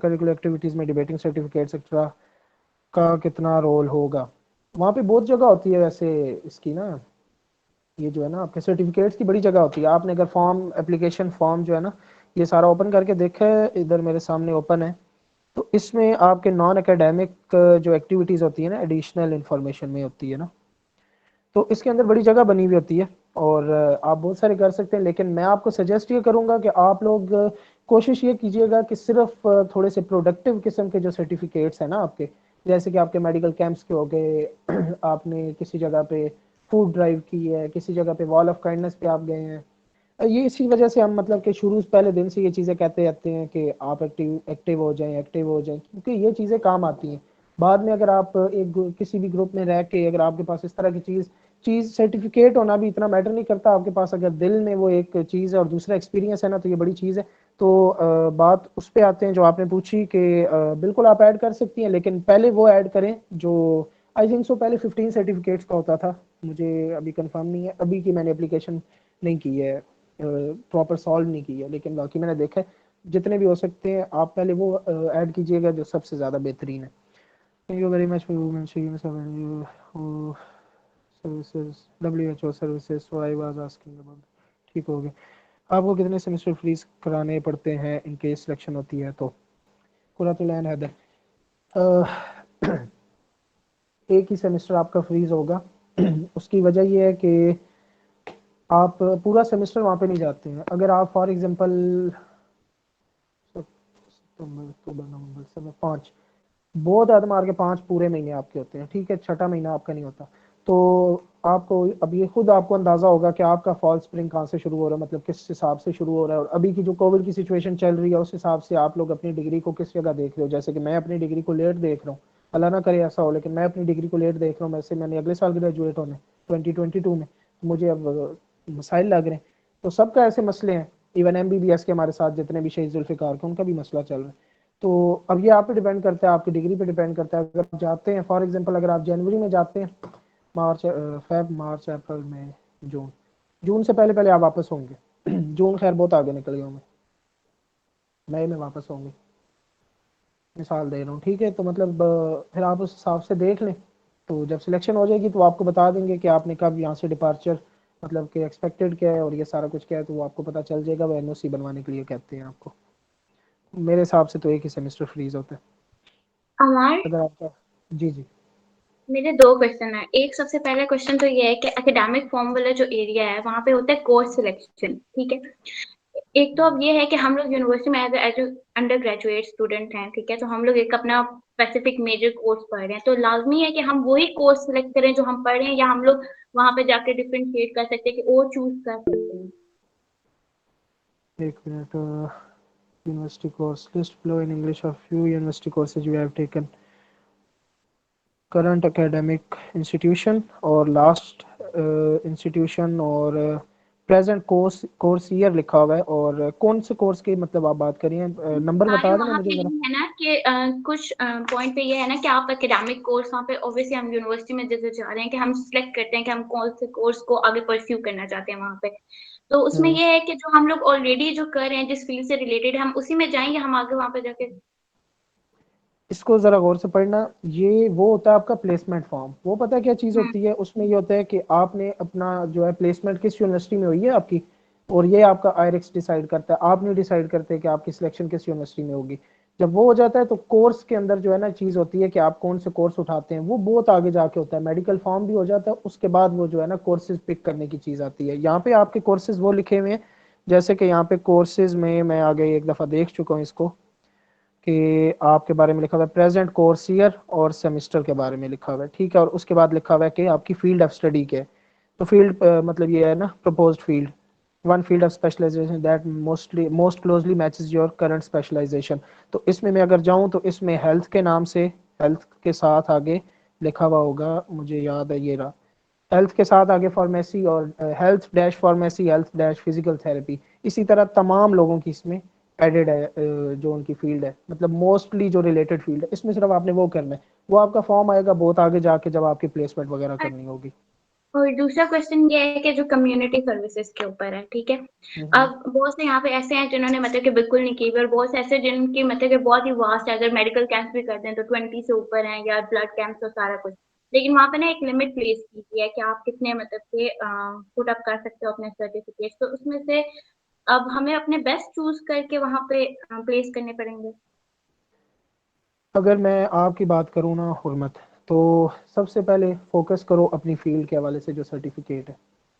करिकुलर एक्टिविटीज में डिबेटिंग सर्टिफिकेट्स एक्स्ट्रा का कितना रोल होगा, वहाँ पे बहुत जगह होती है वैसे इसकी ना, ये जो है ना आपके सर्टिफिकेट्स की बड़ी जगह होती है। आपने अगर फॉर्म, एप्लीकेशन फॉर्म जो है ना, ये सारा ओपन करके देखा है, इधर मेरे सामने ओपन है, तो इसमें आपके नॉन एकेडमिक जो एक्टिविटीज़ होती है ना, एडिशनल इंफॉर्मेशन में होती है ना, तो इसके अंदर बड़ी जगह बनी हुई होती है, और आप बहुत सारे कर सकते हैं। लेकिन मैं आपको सजेस्ट ये करूंगा कि आप लोग कोशिश ये कीजिएगा कि सिर्फ थोड़े से प्रोडक्टिव किस्म के जो सर्टिफिकेट्स हैं ना आपके, जैसे कि आपके मेडिकल कैंप्स के हो गए, आपने किसी जगह पे फूड ड्राइव की है, किसी जगह पे वॉल ऑफ काइंडनेस पे आप गए हैं, ये इसी वजह से हम मतलब कि शुरू से पहले दिन से ये चीज़ें कहते रहते हैं कि आप एक्टिव हो जाएं, क्योंकि ये चीज़ें काम आती हैं बाद में। अगर आप किसी भी ग्रुप में रह के अगर आपके पास इस तरह की चीज़ चीज़ सर्टिफिकेट होना भी इतना मैटर नहीं करता, आपके पास अगर दिल में वो एक चीज़ है और दूसरा एक्सपीरियंस है ना, तो ये बड़ी चीज़ है। तो बात उस पर आते हैं जो आपने पूछी कि बिल्कुल आप ऐड कर सकती हैं, लेकिन पहले वो ऐड करें जो आई थिंक सो पहले 15 सर्टिफिकेट्स का होता था, मुझे अभी कंफर्म नहीं है, अभी की मैंने एप्लीकेशन नहीं की है, प्रॉपर सॉल्व नहीं की है, लेकिन बाकी मैंने देखा है जितने भी हो सकते हैं आप पहले वो ऐड कीजिएगा जो सबसे ज़्यादा बेहतरीन है। Thank you very much for services, WHO services, so I was asking about. ठीक हो गया। आपको कितने सेमेस्टर फ्रीज कराने पड़ते हैं इन केस सिलेक्शन होती है तो? कुरातुल हैदर, एक ही सेमेस्टर आपका फ्रीज होगा। उसकी वजह यह है कि आप पूरा सेमेस्टर वहाँ पे नहीं जाते हैं। अगर आप फॉर एग्जांपल सितंबर, अक्टूबर, नवंबर, दिसंबर, 5 बहुत ज़्यादा मार के 5 पूरे महीने आपके होते हैं, ठीक है, छठा महीना आपका नहीं होता। तो आपको अब ये खुद आपको अंदाज़ा होगा कि आपका फॉल स्प्रिंग कहाँ से शुरू हो रहा है, मतलब किस हिसाब से शुरू हो रहा है, और अभी की जो कोविड की सिचुएशन चल रही है उस हिसाब से आप लोग अपनी डिग्री को किस जगह देख रहे हो। जैसे कि मैं अपनी डिग्री को लेट देख रहा हूँ, अल्लाह ना करे ऐसा हो, लेकिन मैं अपनी डिग्री को लेट देख रहा हूँ। वैसे मैंने अगले साल ग्रेजुएट होने 2022 में, तो मुझे अब मसाइल लग रहे हैं। तो सबका ऐसे मसले हैं, इवन MBBS के हमारे साथ जितने भी शहीद जुल्फ़िकार के, उनका भी मसला चल रहा है। तो अब ये आप पे डिपेंड करता है, आपकी डिग्री पे डिपेंड करता है। अगर आप जाते हैं फॉर एग्जांपल, अगर आप जनवरी में जाते हैं, मार्च अप्रैल मई जून, जून से पहले पहले आप वापस होंगे। जून खैर बहुत आगे निकल गया हूँ, मई में वापस होंगे, मिसाल दे रहा हूँ, ठीक है। तो मतलब फिर आप उस हिसाब से देख लें, तो जब सिलेक्शन हो जाएगी तो आपको बता देंगे कि आपने कब यहाँ से डिपार्चर, मतलब कि एक्सपेक्टेड क्या है और ये सारा कुछ क्या है, तो वो आपको पता चल जाएगा। वो NOC बनवाने के लिए कहते हैं आपको। मेरे हिसाब से तो एक ही सेमेस्टर फ्रीज होता है अमार, अगर आपका। जी जी। मेरे दो क्वेश्चन है। एक सबसे पहला क्वेश्चन तो ये है कि एकेडमिक फॉर्म वाला जो एरिया है वहां पे होता है कोर्स सिलेक्शन, ठीक है। एक तो अब ये है कि हम लोग यूनिवर्सिटी में एज अंडर ग्रेजुएट स्टूडेंट हैं, ठीक है, तो हम लोग एक अपना स्पेसिफिक मेजर कोर्स पढ़ रहे हैं, तो लाजमी है कि हम वही कोर्स सिलेक्ट करें जो हम पढ़ रहे हैं, या हम लोग वहां पे जाके डिफरेंशिएट कर सकते हैं कि और चूज कर सकते हैं। एक minute, university course list below in English of few university courses you have taken, current academic institution और last institution और प्रेजेंट कोर्स ईयर लिखा हुआ है, और कौन से कोर्स की मतलब आप बात कर रही हैं, नंबर बता देना वहाँ मुझे पे जरा। ये है ना कि कुछ पॉइंट पे ये है ना कि आप एकेडमिक कोर्स वहाँ पे ऑब्वियसली हम यूनिवर्सिटी में जैसे जा रहे हैं कि हम सिलेक्ट करते हैं कि हम कौन से कोर्स को आगे परस्यू करना चाहते हैं वहाँ पे। तो उसमें ये है कि जो हम लोग ऑलरेडी जो कर रहे हैं जिस फील्ड से रिलेटेड हम उसी में जाएंगे हम आगे वहाँ पे जाके। इसको जरा गौर से पढ़ना। ये वो होता है आपका प्लेसमेंट फॉर्म। वो पता है क्या चीज होती है, उसमें ये होता है कि आपने अपना जो है प्लेसमेंट किस यूनिवर्सिटी में हुई है आपकी, और ये आपका आईरेक्स डिसाइड करता है। आप नहीं डिसाइड करते कि आपकी सिलेक्शन किस यूनिवर्सिटी में होगी। जब वो हो जाता है तो कोर्स के अंदर जो है ना चीज होती है कि आप कौन से कोर्स उठाते हैं, वो बहुत आगे जाके होता है। मेडिकल फॉर्म भी हो जाता है, उसके बाद वो जो है ना कोर्सेज पिक करने की चीज आती है। यहाँ पे आपके कोर्सेज वो लिखे हुए हैं, जैसे कि यहाँ पे कोर्सेज में मैं आगे एक दफा देख चुका हूँ इसको, कि आपके बारे में लिखा हुआ है प्रेजेंट कोर्स ईयर और सेमेस्टर के बारे में लिखा हुआ है, ठीक है। और उसके बाद लिखा हुआ है कि आपकी फील्ड ऑफ स्टडी क्या है। तो फील्ड मतलब ये है ना proposed field, one field of specialization that most closely matches your current specialization. तो इसमें मैं अगर जाऊं तो इसमें हेल्थ के नाम से, हेल्थ के साथ आगे लिखा हुआ होगा, मुझे याद है ये रहा, हेल्थ के साथ आगे फार्मेसी, और health dash pharmacy, health dash physical therapy. इसी तरह तमाम लोगों की इसमें एडेड है, जो उनकी फील्ड है, मतलब मोस्टली जो रिलेटेड फील्ड है, इसमें सिर्फ आपने वो करना है। वो आपका फॉर्म आएगा बहुत आगे जाके जब आपकी प्लेसमेंट वगैरह करनी होगी। और दूसरा क्वेश्चन ये है कि जो कम्युनिटी सर्विसेज के ऊपर है, ठीक है। हम्म। अब बहुत से यहाँ पे ऐसे हैं जिन्होंने मतलब कि बिल्कुल नहीं की, और बहुत से ऐसे जिनकी मतलब कि बहुत ही वास्ट है। अगर मेडिकल कैंप भी करते हैं तो 20 से ऊपर हैं, या ब्लड कैंप तो सारा कुछ। लेकिन वहाँ पे ना एक लिमिट प्लेस की गई है कि आप कितने मतलब के पुट अप कर सकते हो अपने सर्टिफिकेट। तो उसमें से अब हमें अपने बेस्ट चूज करके वहाँ पे प्लेस करने पड़ेंगे। अगर मैं आपकी बात करूँ ना हुर्मत, तो सबसे पहले फोकस करो अपनी फील्ड के हवाले से जो सर्टिफिकेट है,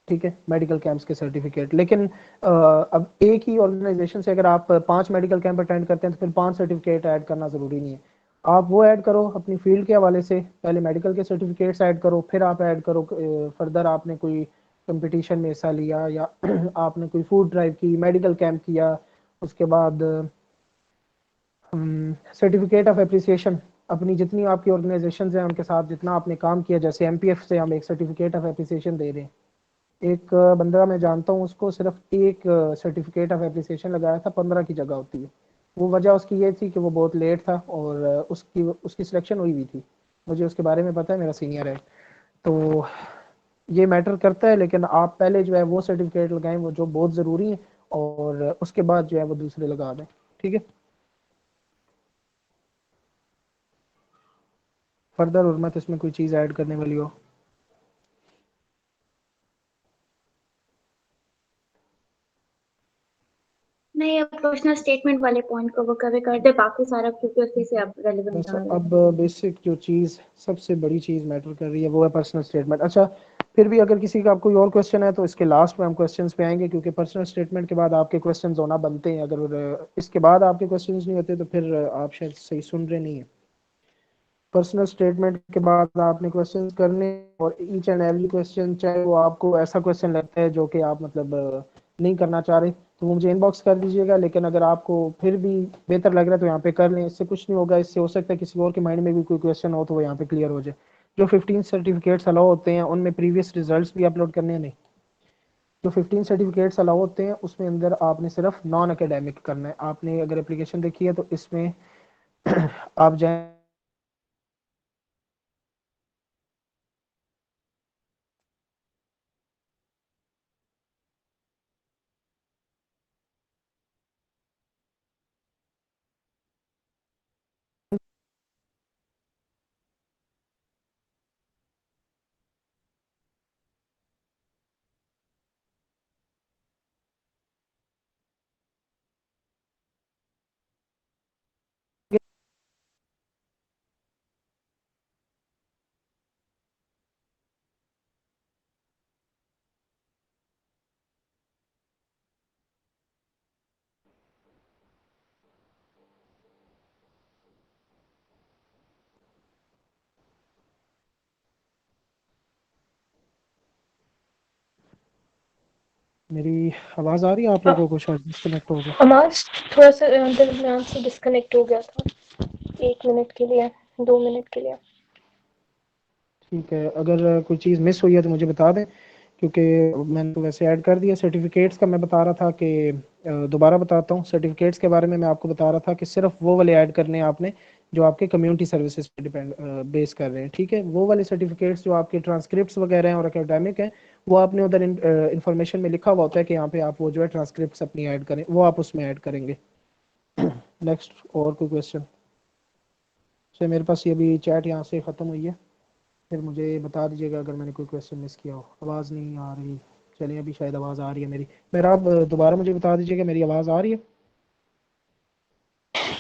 ठीक है, मेडिकल कैंप्स के सर्टिफिकेट। लेकिन अब एक ही ऑर्गेनाइजेशन से अगर आप 5 मेडिकल कैंप अटेंड करते हैं तो फिर 5 सर्टिफिकेट ऐड करना ज़रूरी नहीं है। आप वो ऐड करो अपनी फील्ड के हवाले से, पहले मेडिकल के सर्टिफिकेट्स ऐड करो, फिर आप ऐड करो फर्दर आपने कोई कंपटीशन में हिस्सा लिया, या आपने कोई फूड ड्राइव की, मेडिकल कैंप किया, उसके बाद सर्टिफिकेट ऑफ एप्रिसिएशन, अपनी जितनी आपकी ऑर्गेनाइजेशन हैं उनके साथ जितना आपने काम किया। जैसे एमपीएफ से हम एक सर्टिफिकेट ऑफ एप्रिसिएशन दे रहे हैं, एक बंदा मैं जानता हूँ, उसको सिर्फ एक सर्टिफिकेट ऑफ एप्रिसिएशन लगाया था, 15 की जगह होती है। वो वजह उसकी ये थी कि वो बहुत लेट था, और उसकी उसकी सिलेक्शन हुई हुई थी। मुझे उसके बारे में पता है, मेरा सीनियर है। तो ये मैटर करता है, लेकिन आप पहले जो है वो सर्टिफिकेट लगाएं वो जो बहुत ज़रूरी है, और उसके बाद जो है वो दूसरे लगा दें, ठीक है। फर्दर उर्मत इसमें कोई चीज़ ऐड करने वाली हो? नहीं, अब पर्सनल स्टेटमेंट वाले पॉइंट को वो कवर कर दे, बाकी सारा क्योंकि उसी से अब रेलेवेंट बस आ रहा है। अब बेसिक जो चीज़ सबसे बड़ी चीज़ मैटर कर रही है वो है पर्सनल स्टेटमेंट। अच्छा, फिर भी अगर किसी का कोई और क्वेश्चन है तो इसके लास्ट में हम क्वेश्चंस पे आएंगे, क्योंकि पर्सनल स्टेटमेंट के बाद आपके क्वेश्चंस होना बनते हैं। अगर इसके बाद आपके क्वेश्चंस नहीं होते तो फिर आप शायद सही सुन रहे नहीं है। पर्सनल स्टेटमेंट के बाद आपने क्वेश्चन करने, और ईच एंड एवरी क्वेश्चन, चाहे वो आपको ऐसा क्वेश्चन लगता है जो कि आप मतलब नहीं करना चाह रहे, तो वो मुझे इनबॉक्स कर दीजिएगा। लेकिन अगर आपको फिर भी बेहतर लग रहा है तो यहाँ पे कर लें, इससे कुछ नहीं होगा। इससे हो सकता है किसी और के माइंड में भी कोई क्वेश्चन हो तो वो यहाँ पे क्लियर हो जाए। जो 15 सर्टिफिकेट्स अलाउ होते हैं उनमें प्रीवियस रिजल्ट्स भी अपलोड करने हैं। नहीं, जो 15 सर्टिफिकेट्स अलाउ होते हैं उसमें अंदर आपने सिर्फ नॉन एकेडमिक करना है। आपने अगर एप्लीकेशन देखी है तो इसमें आप जाए मेरी आवाज़ आ रही है आप लोगों को? शायद डिस्कनेक्ट हो गया। आवाज थोड़ा सा दरमियान से डिस्कनेक्ट हो गया था, 1 मिनट के लिए, 2 मिनट के लिए। ठीक है, अगर कोई चीज़ मिस हुई है तो मुझे बता दें। क्योंकि मैंने तो वैसे ऐड कर दिया। सर्टिफिकेट्स का मैं बता रहा था कि दोबारा बताता हूँ, सर्टिफिकेट्स के बारे में मैं आपको बता रहा था कि सिर्फ वो वाले ऐड करने हैं आपने जो आपके कम्युनिटी सर्विसेज पे डिपेंड बेस कर रहे हैं, ठीक है। वो वाले सर्टिफिकेट्स जो आपके ट्रांसक्रिप्ट्स वगैरह हैं और एकेडमिक हैं, वो आपने उधर इन्फॉर्मेशन में लिखा हुआ होता है कि यहाँ पे आप वो जो है ट्रांसक्रिप्ट्स अपनी ऐड करें, वो आप उसमें ऐड करेंगे। नेक्स्ट, और कोई क्वेश्चन? से मेरे पास ये भी चैट यहाँ से ख़त्म हुई है, फिर मुझे बता दीजिएगा अगर मैंने कोई क्वेश्चन मिस किया हो। आवाज़ नहीं आ रही, चलिए अभी शायद आवाज़ आ रही है मेरी। मेरा आप दोबारा मुझे बता दीजिएगा मेरी आवाज़ आ रही है?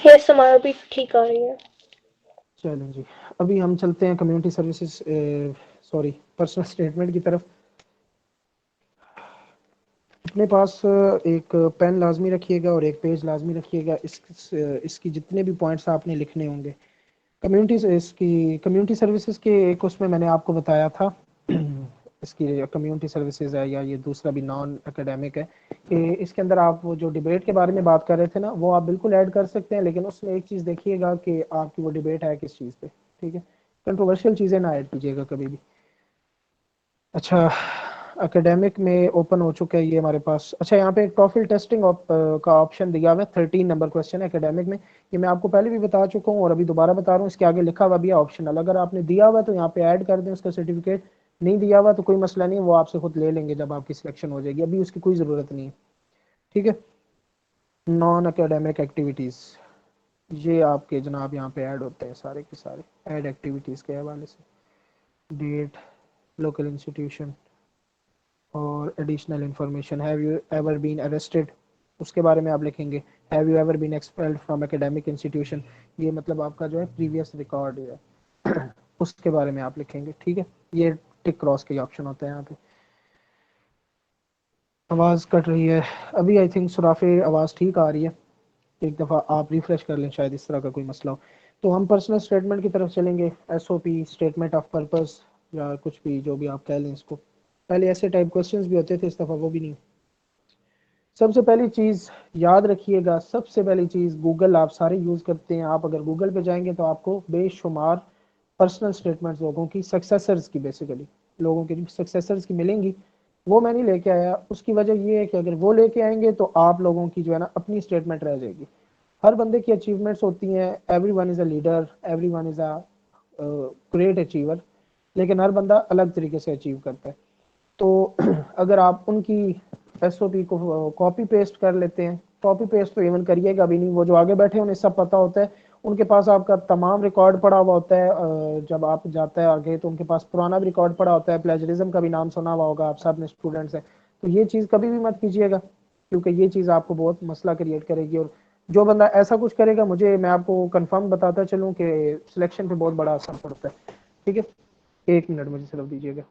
यस, हमारा भी ठीक आ रही है। चलें जी, अभी हम चलते हैं community services, sorry, personal statement की तरफ। अपने पास एक पेन लाजमी रखिएगा और एक पेज लाजमी रखिएगा। इसकी जितने भी पॉइंट्स आपने लिखने होंगे, कम्युनिटी सर्विसेज के एक उसमें मैंने आपको बताया था इसकी कम्युनिटी सर्विसेज है या ये दूसरा भी नॉन एकेडमिक है, कि इसके अंदर आप वो जो डिबेट के बारे में बात कर रहे थे ना, वो आप बिल्कुल ऐड कर सकते हैं, लेकिन उसमें एक चीज़ देखिएगा कि आपकी वो डिबेट है किस चीज़ पे, ठीक है। कंट्रोवर्शियल चीज़ें ना ऐड कीजिएगा कभी भी। अच्छा, एकेडमिक में ओपन हो चुका है ये हमारे पास। अच्छा, यहाँ पे एक टॉफिल टेस्टिंग का ऑप्शन दिया हुआ है, 13 नंबर क्वेश्चन है एकेडमिक में। ये मैं आपको पहले भी बता चुका हूँ और अभी दोबारा बता रहा हूँ, इसके आगे लिखा हुआ भी है ऑप्शनल। अगर आपने दिया हुआ तो यहाँ पे ऐड कर दें उसका सर्टिफिकेट, नहीं दिया हुआ तो कोई मसला नहीं, वो आपसे खुद ले लेंगे जब आपकी सिलेक्शन हो जाएगी, अभी उसकी कोई ज़रूरत नहीं है, ठीक है। नॉन एकेडमिक एक्टिविटीज़, ये आपके जनाब यहाँ पे ऐड होते हैं सारे के सारे, ऐड एक्टिविटीज़ के हवाले से डेट, लोकल इंस्टीट्यूशन और additional information. Have you ever been arrested, उसके बारे में आप लिखेंगे। Have you ever been expelled from academic institution, ये मतलब आपका जो है प्रीवियस रिकॉर्ड है उसके बारे में आप लिखेंगे, ठीक है। ये टिक क्रॉस के ऑप्शन होते हैं यहाँ पे। आवाज़ कट रही है अभी, आई थिंक सुराफे आवाज़ ठीक आ रही है, एक दफ़ा आप रिफ्रेश कर लें, शायद इस तरह का कोई मसला हो। तो हम पर्सनल स्टेटमेंट की तरफ चलेंगे। एसओपी, स्टेटमेंट ऑफ पर्पस, या कुछ भी जो भी आप कह लें इसको। पहले ऐसे टाइप क्वेश्चंस भी होते थे, इस दफ़ा वो भी नहीं। सबसे पहली चीज़ याद रखिएगा, सबसे पहली चीज़, गूगल आप सारे यूज़ करते हैं, आप अगर गूगल पे जाएंगे तो आपको बेशुमार पर्सनल स्टेटमेंट्स लोगों की, सक्सेसर्स की, बेसिकली लोगों की सक्सेसर्स की मिलेंगी। वो मैं नहीं लेके आया, उसकी वजह ये है कि अगर वो लेके आएंगे तो आप लोगों की जो है ना अपनी स्टेटमेंट रह जाएगी। हर बंदे की अचीवमेंट्स होती हैं, every one is a leader, every one is a great achiever, लेकिन हर बंदा अलग तरीके से अचीव करता है। तो अगर आप उनकी एसओपी को कॉपी पेस्ट कर लेते हैं, कॉपी पेस्ट तो इवन करिएगा भी नहीं, वो जो आगे बैठे हैं उन्हें सब पता होता है, उनके पास आपका तमाम रिकॉर्ड पड़ा हुआ होता है। जब आप जाता है आगे तो उनके पास पुराना भी रिकॉर्ड पड़ा होता है, प्लेजरिज्म का भी नाम सुना हुआ होगा, आप सब ने स्टूडेंट्स हैं। तो ये चीज़ कभी भी मत कीजिएगा, क्योंकि ये चीज़ आपको बहुत मसला क्रिएट करेगी। और जो बंदा ऐसा कुछ करेगा, मुझे, मैं आपको कंफर्म बताता चलूँ कि सिलेक्शन पे बहुत बड़ा असर पड़ता है, ठीक है। 1 मिनट मुझे सिर्फ दीजिएगा।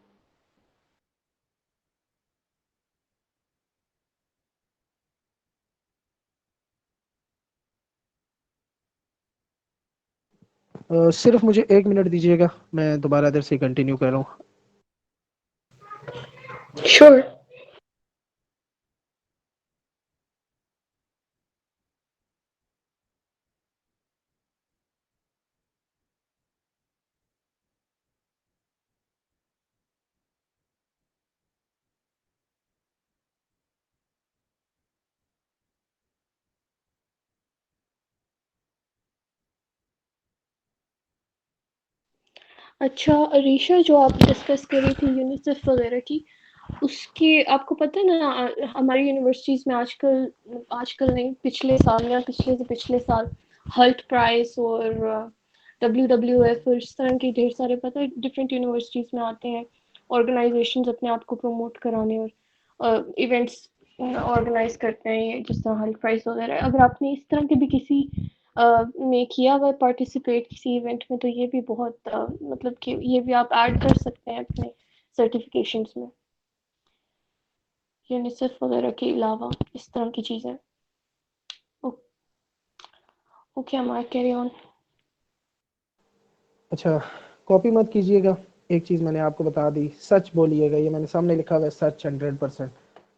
सिर्फ मुझे 1 मिनट दीजिएगा, मैं दोबारा इधर से कंटिन्यू कर रहा हूँ। श्योर। अच्छा अरीशा, जो आप डिस्कस कर रही थी यूनिसेफ वगैरह की, उसके आपको पता है ना, हमारी यूनिवर्सिटीज़ में आजकल आजकल नहीं, पिछले साल या पिछले से पिछले साल हल्ट प्राइस और WWF और इस तरह के ढेर सारे, पता है, डिफरेंट यूनिवर्सिटीज़ में आते हैं ऑर्गेनाइजेशंस अपने आप को प्रमोट कराने और इवेंट्स ऑर्गेनाइज करते हैं, ये जिस तरह हल्ट प्राइस वगैरह। अगर आपने इस तरह के भी किसी में किया हुआ पार्टिसिपेट किसी इवेंट में, तो ये भी बहुत मतलब कि ये भी आप ऐड कर सकते हैं अपने सर्टिफिकेशंस में, यूनिसेफ वगैरह के अलावा इस तरह की चीज़ें। Okay, I carry on. अच्छा, कॉपी मत कीजिएगा, एक चीज़ मैंने आपको बता दी, सच बोलिएगा। ये मैंने सामने लिखा हुआ है, सच, 100%,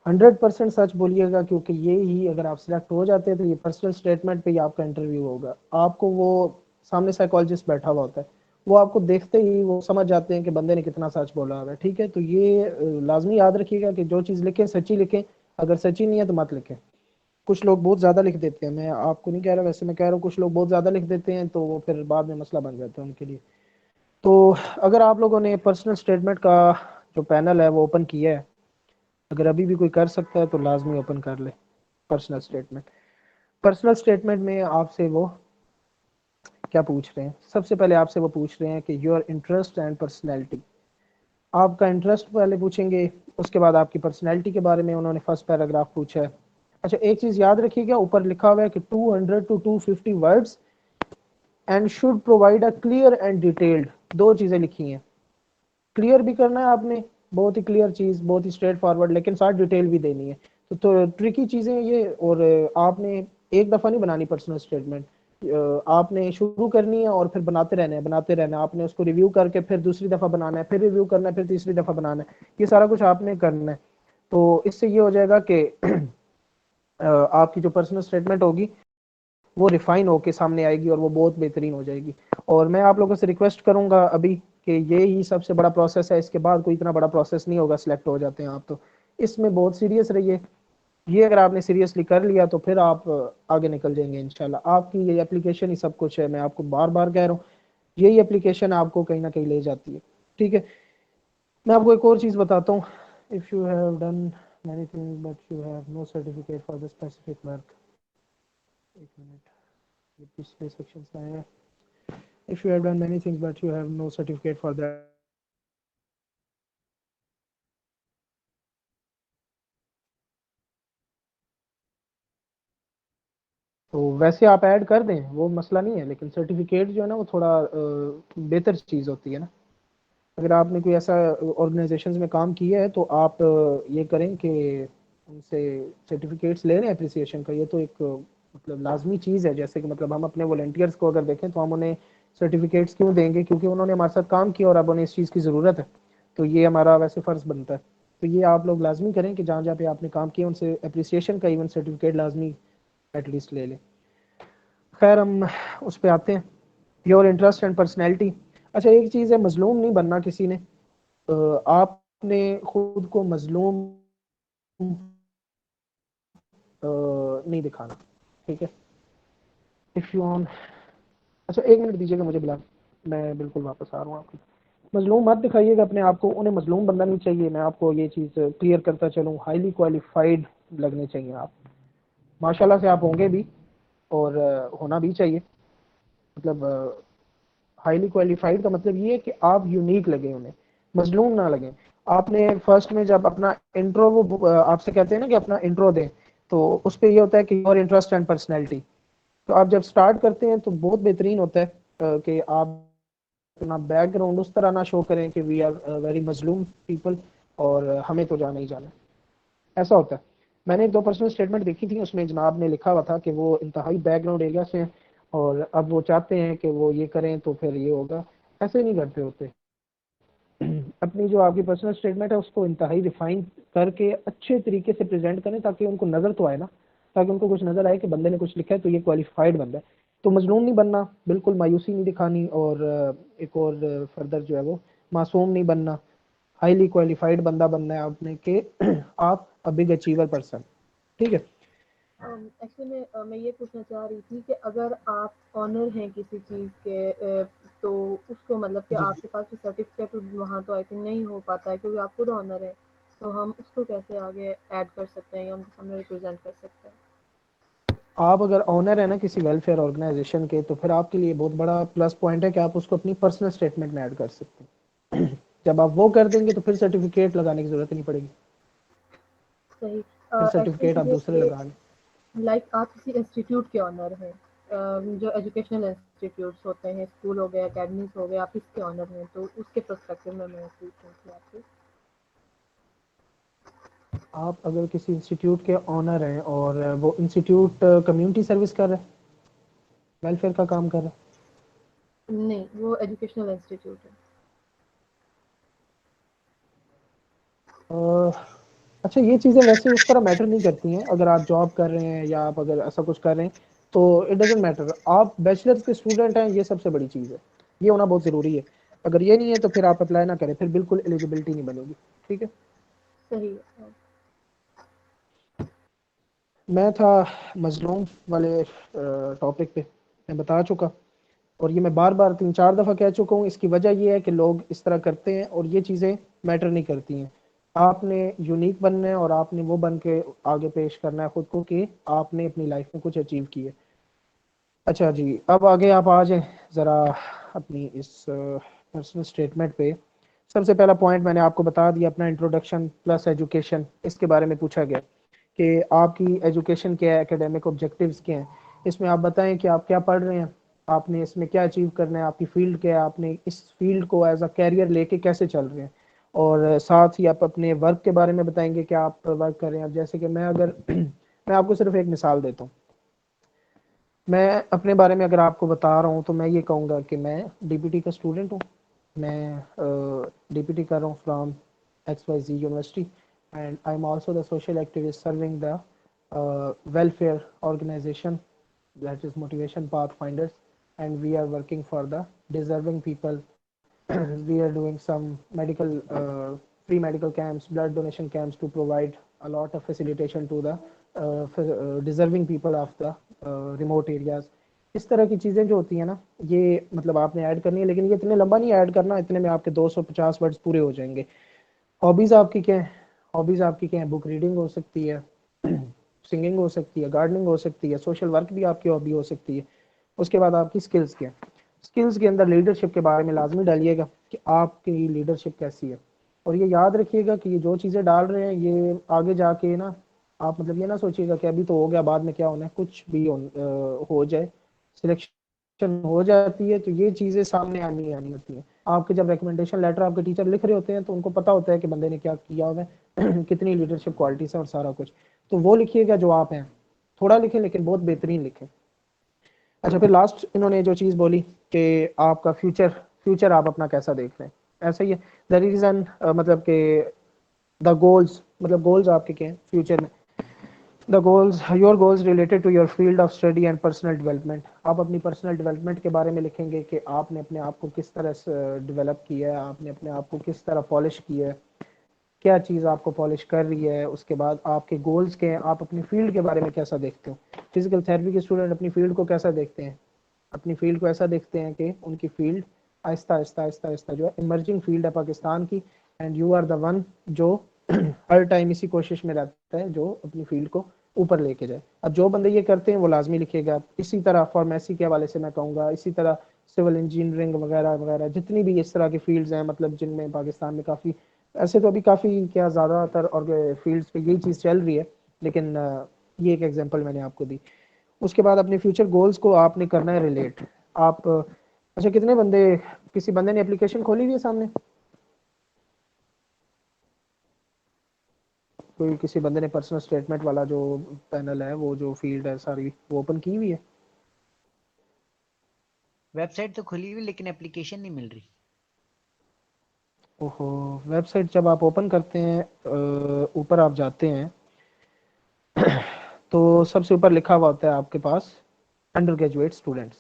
100% सच बोलिएगा, क्योंकि ये ही, अगर आप सिलेक्ट हो जाते हैं तो ये पर्सनल स्टेटमेंट पे ही आपका इंटरव्यू होगा। आपको वो सामने साइकोलॉजिस्ट बैठा हुआ होता है, वो आपको देखते ही वो समझ जाते हैं कि बंदे ने कितना सच बोला है, ठीक है। तो ये लाजमी याद रखिएगा कि जो चीज़ लिखें सच्ची लिखें, अगर सच्ची नहीं है तो मत लिखें। कुछ लोग बहुत ज़्यादा लिख देते हैं, मैं आपको नहीं कह रहा, वैसे मैं कह रहा हूँ कुछ लोग बहुत ज़्यादा लिख देते हैं, तो वो फिर बाद में मसला बन जाता है उनके लिए। तो अगर आप लोगों ने पर्सनल स्टेटमेंट का जो पैनल है वो ओपन किया है, अगर अभी भी कोई कर सकता है तो लाजमी ओपन कर ले पर्सनल स्टेटमेंट। पर्सनल स्टेटमेंट में आपसे वो क्या पूछ रहे हैं, सबसे पहले आपसे वो पूछ रहे हैं कि योर इंटरेस्ट एंड पर्सनैलिटी। आपका इंटरेस्ट पहले पूछेंगे, उसके बाद आपकी पर्सनैलिटी के बारे में उन्होंने फर्स्ट पैराग्राफ पूछा है। अच्छा, एक चीज़ याद रखिएगा, ऊपर लिखा हुआ है कि 200 to 250 words and should provide a clear and detailed. दो चीज़ें लिखी हैं, क्लियर भी करना है आपने, बहुत ही क्लियर चीज़, बहुत ही स्ट्रेट फॉरवर्ड, लेकिन साथ डिटेल भी देनी है। तो ट्रिकी चीज़ें ये, और आपने एक दफ़ा नहीं बनानी पर्सनल स्टेटमेंट, आपने शुरू करनी है और फिर बनाते रहना है। आपने उसको रिव्यू करके फिर दूसरी दफ़ा बनाना है, फिर रिव्यू करना है, फिर तीसरी दफ़ा बनाना है, ये सारा कुछ आपने करना है। तो इससे ये हो जाएगा कि आपकी जो पर्सनल स्टेटमेंट होगी वो रिफाइन होके सामने आएगी और वो बहुत बेहतरीन हो जाएगी। और मैं आप लोगों से रिक्वेस्ट करूंगा अभी कि ये ही सबसे बड़ा प्रोसेस है, इसके बाद कोई इतना बड़ा प्रोसेस नहीं होगा, सिलेक्ट हो जाते हैं आप तो। इसमें बहुत सीरियस रहिए, ये अगर आपने सीरियसली कर लिया तो फिर आप आगे निकल जाएंगे इंशाल्लाह। आपकी ये एप्लीकेशन ही सब कुछ है, मैं आपको बार बार कह रहा हूँ, यही एप्लीकेशन आपको कहीं ना कहीं ले जाती है, ठीक है। मैं आपको एक और चीज़ बताता हूँ, if you have done many thing but you have no certificate for the specific work. एक मिनट, ये पिछले सेक्शन से आया है। If you have done many things but you have no certificate for that, तो वैसे आप ऐड कर दें, वो मसला नहीं है, लेकिन सर्टिफिकेट जो है ना वो थोड़ा बेहतर चीज़ होती है ना। अगर आपने कोई ऐसा ऑर्गेनाइजेशंस में काम किया है तो आप ये करें कि उनसे सर्टिफिकेट्स ले लें अप्रिसिएशन का। ये तो एक मतलब लाजमी चीज़ है। जैसे कि मतलब हम अपने वॉलंटियर्स को अगर देखें तो हम उन्हें सर्टिफिकेट्स क्यों देंगे, क्योंकि उन्होंने हमारे साथ काम किया और अब उन्हें इस चीज़ की ज़रूरत है, तो ये हमारा वैसे फ़र्ज़ बनता है। तो ये आप लोग लाजमी करें कि जहाँ जहाँ पे आपने काम किया उनसे अप्रिसिएशन का इवन सर्टिफिकेट लाजमी एटलीस्ट ले लें। खैर, हम उस पर आते हैं, योर इंटरेस्ट एंड पर्सनैलिटी। अच्छा, एक चीज़ है, मजलूम नहीं बनना किसी ने। आपने खुद को मजलूम नहीं दिखाना, ठीक है। इफ़ यू ऑन, अच्छा एक मिनट दीजिएगा मुझे बिला, मैं बिल्कुल वापस आ रहा हूँ आपकी। मजलूम मत दिखाइएगा अपने आप को, उन्हें मजलूम बनना नहीं चाहिए। मैं आपको ये चीज़ क्लियर करता चलूँ, हाईली क्वालिफाइड लगने चाहिए आप। माशाल्लाह से आप होंगे भी, और होना भी चाहिए। मतलब हाईली क्वालिफाइड का मतलब ये है कि आप यूनिक लगे उन्हें, मजलूम ना लगे। आपने फर्स्ट में जब अपना इंट्रो, वो आपसे कहते हैं ना कि अपना इंट्रो दें, तो उस पर यह होता है कि योर इंटरेस्ट एंड पर्सनैलिटी। तो आप जब स्टार्ट करते हैं तो बहुत बेहतरीन होता है कि आप अपना बैकग्राउंड उस तरह ना शो करें कि वी आर वेरी मजलूम पीपल और हमें तो जाना ही जाना, ऐसा होता है। मैंने दो पर्सनल स्टेटमेंट देखी थी, उसमें जनाब ने लिखा हुआ था कि वो इंतहाई बैकग्राउंड एरिया से हैं और अब वो चाहते हैं कि वो ये करें तो फिर ये होगा। ऐसे नहीं करते होते। अपनी जो आपकी पर्सनल स्टेटमेंट है उसको इंतहाई रिफाइन करके अच्छे तरीके से प्रेजेंट करें, ताकि उनको नज़र तो आए ना, ताकि उनको कुछ नज़र आए कि बंदे ने कुछ लिखा है तो ये क्वालिफाइड बंदा है। तो मजलूम नहीं बनना, बिल्कुल मायूसी नहीं दिखानी, और एक और फर्दर जो है वो मासूम नहीं बनना। हाईली क्वालिफाइड बंदा बनना है आपने कि आप अ बिग अचीवर पर्सन, ठीक है। एक्चुअली मैं ये पूछना चाह रही थी कि अगर आप ऑनर हैं किसी चीज़ के तो उसको मतलब कि जी आपके पास जो सर्टिफिकेट वहाँ तो आई थिंक नहीं हो पाता है क्योंकि आप खुद ऑनर है, तो हम उसको कैसे आगे ऐड कर सकते हैं या उनके सामने रिप्रेजेंट कर सकते हैं? आप अगर ऑनर है ना किसी वेलफेयर ऑर्गेनाइजेशन के, तो फिर आपके लिए बहुत बड़ा प्लस पॉइंट है कि आप उसको अपनी पर्सनल स्टेटमेंट में ऐड कर सकते हैं। जब आप वो कर देंगे तो फिर सर्टिफिकेट लगाने की जरूरत नहीं पड़ेगी, सही। फिर सर्टिफिकेट आप एक्चुअली दूसरे ये लगा लें। लाइक आप किसी इंस्टीट्यूट के ऑनर हैं, जो एजुकेशनल इंस्टीट्यूट्स होते हैं, स्कूल हो गए, अकेडमीज हो गए, आप इसके ऑनर हैं, तो उसके पर्सपेक्टिव में मैं पूछ रही थी आपसे। आप अगर किसी इंस्टीट्यूट के ऑनर हैं और वो इंस्टीट्यूट कम्युनिटी सर्विस कर रहा है, वेलफेयर का काम कर रहा नहीं, वो एजुकेशनल इंस्टीट्यूट है। है, अच्छा ये चीज़ें वैसे उस तरह मैटर नहीं करती हैं। अगर आप जॉब कर रहे हैं या आप अगर ऐसा कुछ कर रहे हैं तो इट डजेंट मैटर। आप बैचलर्स के स्टूडेंट हैं, ये सबसे बड़ी चीज़ है। ये होना बहुत ज़रूरी है। अगर ये नहीं है तो फिर आप अप्लाई ना करें, फिर बिल्कुल एलिजिबिलिटी नहीं बनेगी। ठीक है, सही है। मैं था मजलूम वाले टॉपिक पे, मैं बता चुका, और ये मैं बार बार 3-4 दफ़ा कह चुका हूँ। इसकी वजह ये है कि लोग इस तरह करते हैं और ये चीज़ें मैटर नहीं करती हैं। आपने यूनिक बनना है और आपने वो बन के आगे पेश करना है खुद को कि आपने अपनी लाइफ में कुछ अचीव किया। अच्छा जी, अब आगे आप आ जाएं ज़रा अपनी इस पर्सनल स्टेटमेंट पे। सबसे पहला पॉइंट मैंने आपको बता दिया, अपना इंट्रोडक्शन प्लस एजुकेशन, इसके बारे में पूछा गया कि आपकी एजुकेशन क्या है, एकेडमिक ऑब्जेक्टिव्स क्या हैं। इसमें आप बताएं कि आप क्या पढ़ रहे हैं, आपने इसमें क्या अचीव करना है, आपकी फील्ड क्या है, आपने इस फील्ड को एज अ कैरियर लेके कैसे चल रहे हैं, और साथ ही आप अपने वर्क के बारे में बताएंगे कि आप वर्क कर रहे हैं। अब जैसे कि मैं अगर मैं आपको सिर्फ एक मिसाल देता हूँ, मैं अपने बारे में अगर आपको बता रहा हूँ तो मैं ये कहूँगा कि मैं डीपीटी का स्टूडेंट हूँ। मैं डीपीटी कर रहा हूँ from XYZ university, and I am also the social activist serving the welfare organization, that is Motivation Pathfinders, and we are working for the deserving people. We are doing some medical free medical camps, blood donation camps to provide a lot of facilitation to the deserving people of the remote areas. इस तरह की चीज़ें जो होती हैं ना, ये मतलब आपने ऐड करनी है, लेकिन ये इतने लंबा नहीं ऐड करना, इतने में आपके 250 वर्ड्स पूरे हो जाएंगे। हॉबीज़ आपकी क्या है? हॉबीज़ आपकी क्या है? बुक रीडिंग हो सकती है, सिंगिंग हो सकती है, गार्डनिंग हो सकती है, सोशल वर्क भी आपकी हॉबी हो सकती है। उसके बाद आपकी स्किल्स क्या है? स्किल्स के अंदर लीडरशिप के बारे में लाजमी डालिएगा कि आपकी लीडरशिप कैसी है। और ये याद रखिएगा कि ये जो चीज़ें डाल रहे हैं ये आगे जाके ना, आप मतलब ये ना सोचिएगा कि अभी तो हो गया, बाद में क्या होना है, कुछ भी हो जाए, सिलेक्शन हो जाती है तो ये चीज़ें सामने आनी आनी होती हैं। आपके जब रिकमेंडेशन लेटर आपके टीचर लिख रहे होते हैं तो उनको पता होता है कि बंदे ने क्या किया हुआ है कितनी लीडरशिप क्वालिटीज है और सारा कुछ। तो वो लिखिएगा जो आप हैं, थोड़ा लिखें लेकिन बहुत बेहतरीन लिखें। अच्छा, फिर लास्ट इन्होंने जो चीज़ बोली कि आपका फ्यूचर फ्यूचर आप अपना कैसा देख रहे हैं, ऐसा ही है। द रीज़न मतलब कि द गोल्स, मतलब गोल्स आपके क्या हैं फ्यूचर में। The goals, your goals related to your field of study and personal development. आप अपनी पर्सनल डेवलपमेंट के बारे में लिखेंगे कि आपने अपने आप को किस तरह से डेवलप किया है, आपने अपने आप को किस तरह पॉलिश किया है, क्या चीज़ आपको पॉलिश कर रही है। उसके बाद आपके गोल्स के हैं, आप अपनी फील्ड के बारे में कैसा देखते हो। फिजिकल थेरेपी के स्टूडेंट अपनी फील्ड को कैसा देखते हैं, अपनी फील्ड को ऐसा देखते हैं कि उनकी फील्ड आहिस्ता आहिस्ता आहिस्ता आहिस्ता जो है इमर्जिंग फील्ड है पाकिस्तान की, and you are the one जो हर टाइम इसी कोशिश में रहता है जो अपनी फील्ड को ऊपर लेके जाए। अब जो बंदे ये करते हैं वो लाजमी लिखेगा। इसी तरह फार्मेसी के हवाले से मैं कहूँगा, इसी तरह सिविल इंजीनियरिंग वगैरह वगैरह जितनी भी इस तरह की फील्ड्स हैं, मतलब जिनमें पाकिस्तान में काफ़ी, ऐसे तो अभी काफ़ी क्या ज़्यादातर और फील्ड्स पे यही चीज़ चल रही है, लेकिन ये एक एग्जांपल मैंने आपको दी। उसके बाद अपने फ्यूचर गोल्स को आपने करना है रिलेट। आप अच्छा, कितने बंदे, किसी बंदे ने एप्लीकेशन खोली हुई है सामने? कोई किसी बंदे ने पर्सनल स्टेटमेंट वाला जो पैनल है, वो जो फील्ड है सारी, वो ओपन की हुई है? वेबसाइट तो खुली हुई लेकिन एप्लीकेशन नहीं मिल रही। ओहो, वेबसाइट जब आप ओपन करते हैं, ऊपर आप जाते हैं तो सबसे ऊपर लिखा हुआ होता है आपके पास अंडर ग्रेजुएट स्टूडेंट्स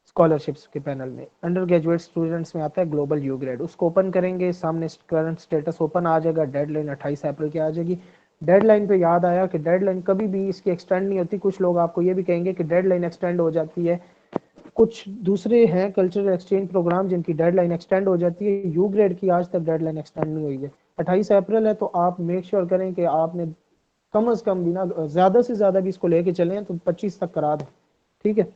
स्कॉलरशिप्स के पैनल में। अंडर ग्रेजुएट स्टूडेंट्स में आता है ग्लोबल यू ग्रेड। उसको ओपन करेंगे, सामने करंट स्टेटस ओपन आ जाएगा, डेडलाइन 28 अप्रैल की आ जाएगी। डेडलाइन पे याद आया कि डेडलाइन कभी भी इसकी एक्सटेंड नहीं होती। कुछ लोग आपको ये भी कहेंगे कि डेडलाइन एक्सटेंड हो जाती है, कुछ दूसरे हैं कल्चरल एक्सचेंज प्रोग्राम जिनकी डेडलाइन एक्सटेंड हो जाती है। यू ग्रेड की आज तक डेडलाइन एक्सटेंड नहीं हुई है। 28 अप्रैल है, तो आप मेक श्योर करें कि आपने कम अज कम भी ना, ज़्यादा से ज़्यादा भी इसको लेके चलें तो 25 तक करा दें। ठीक है,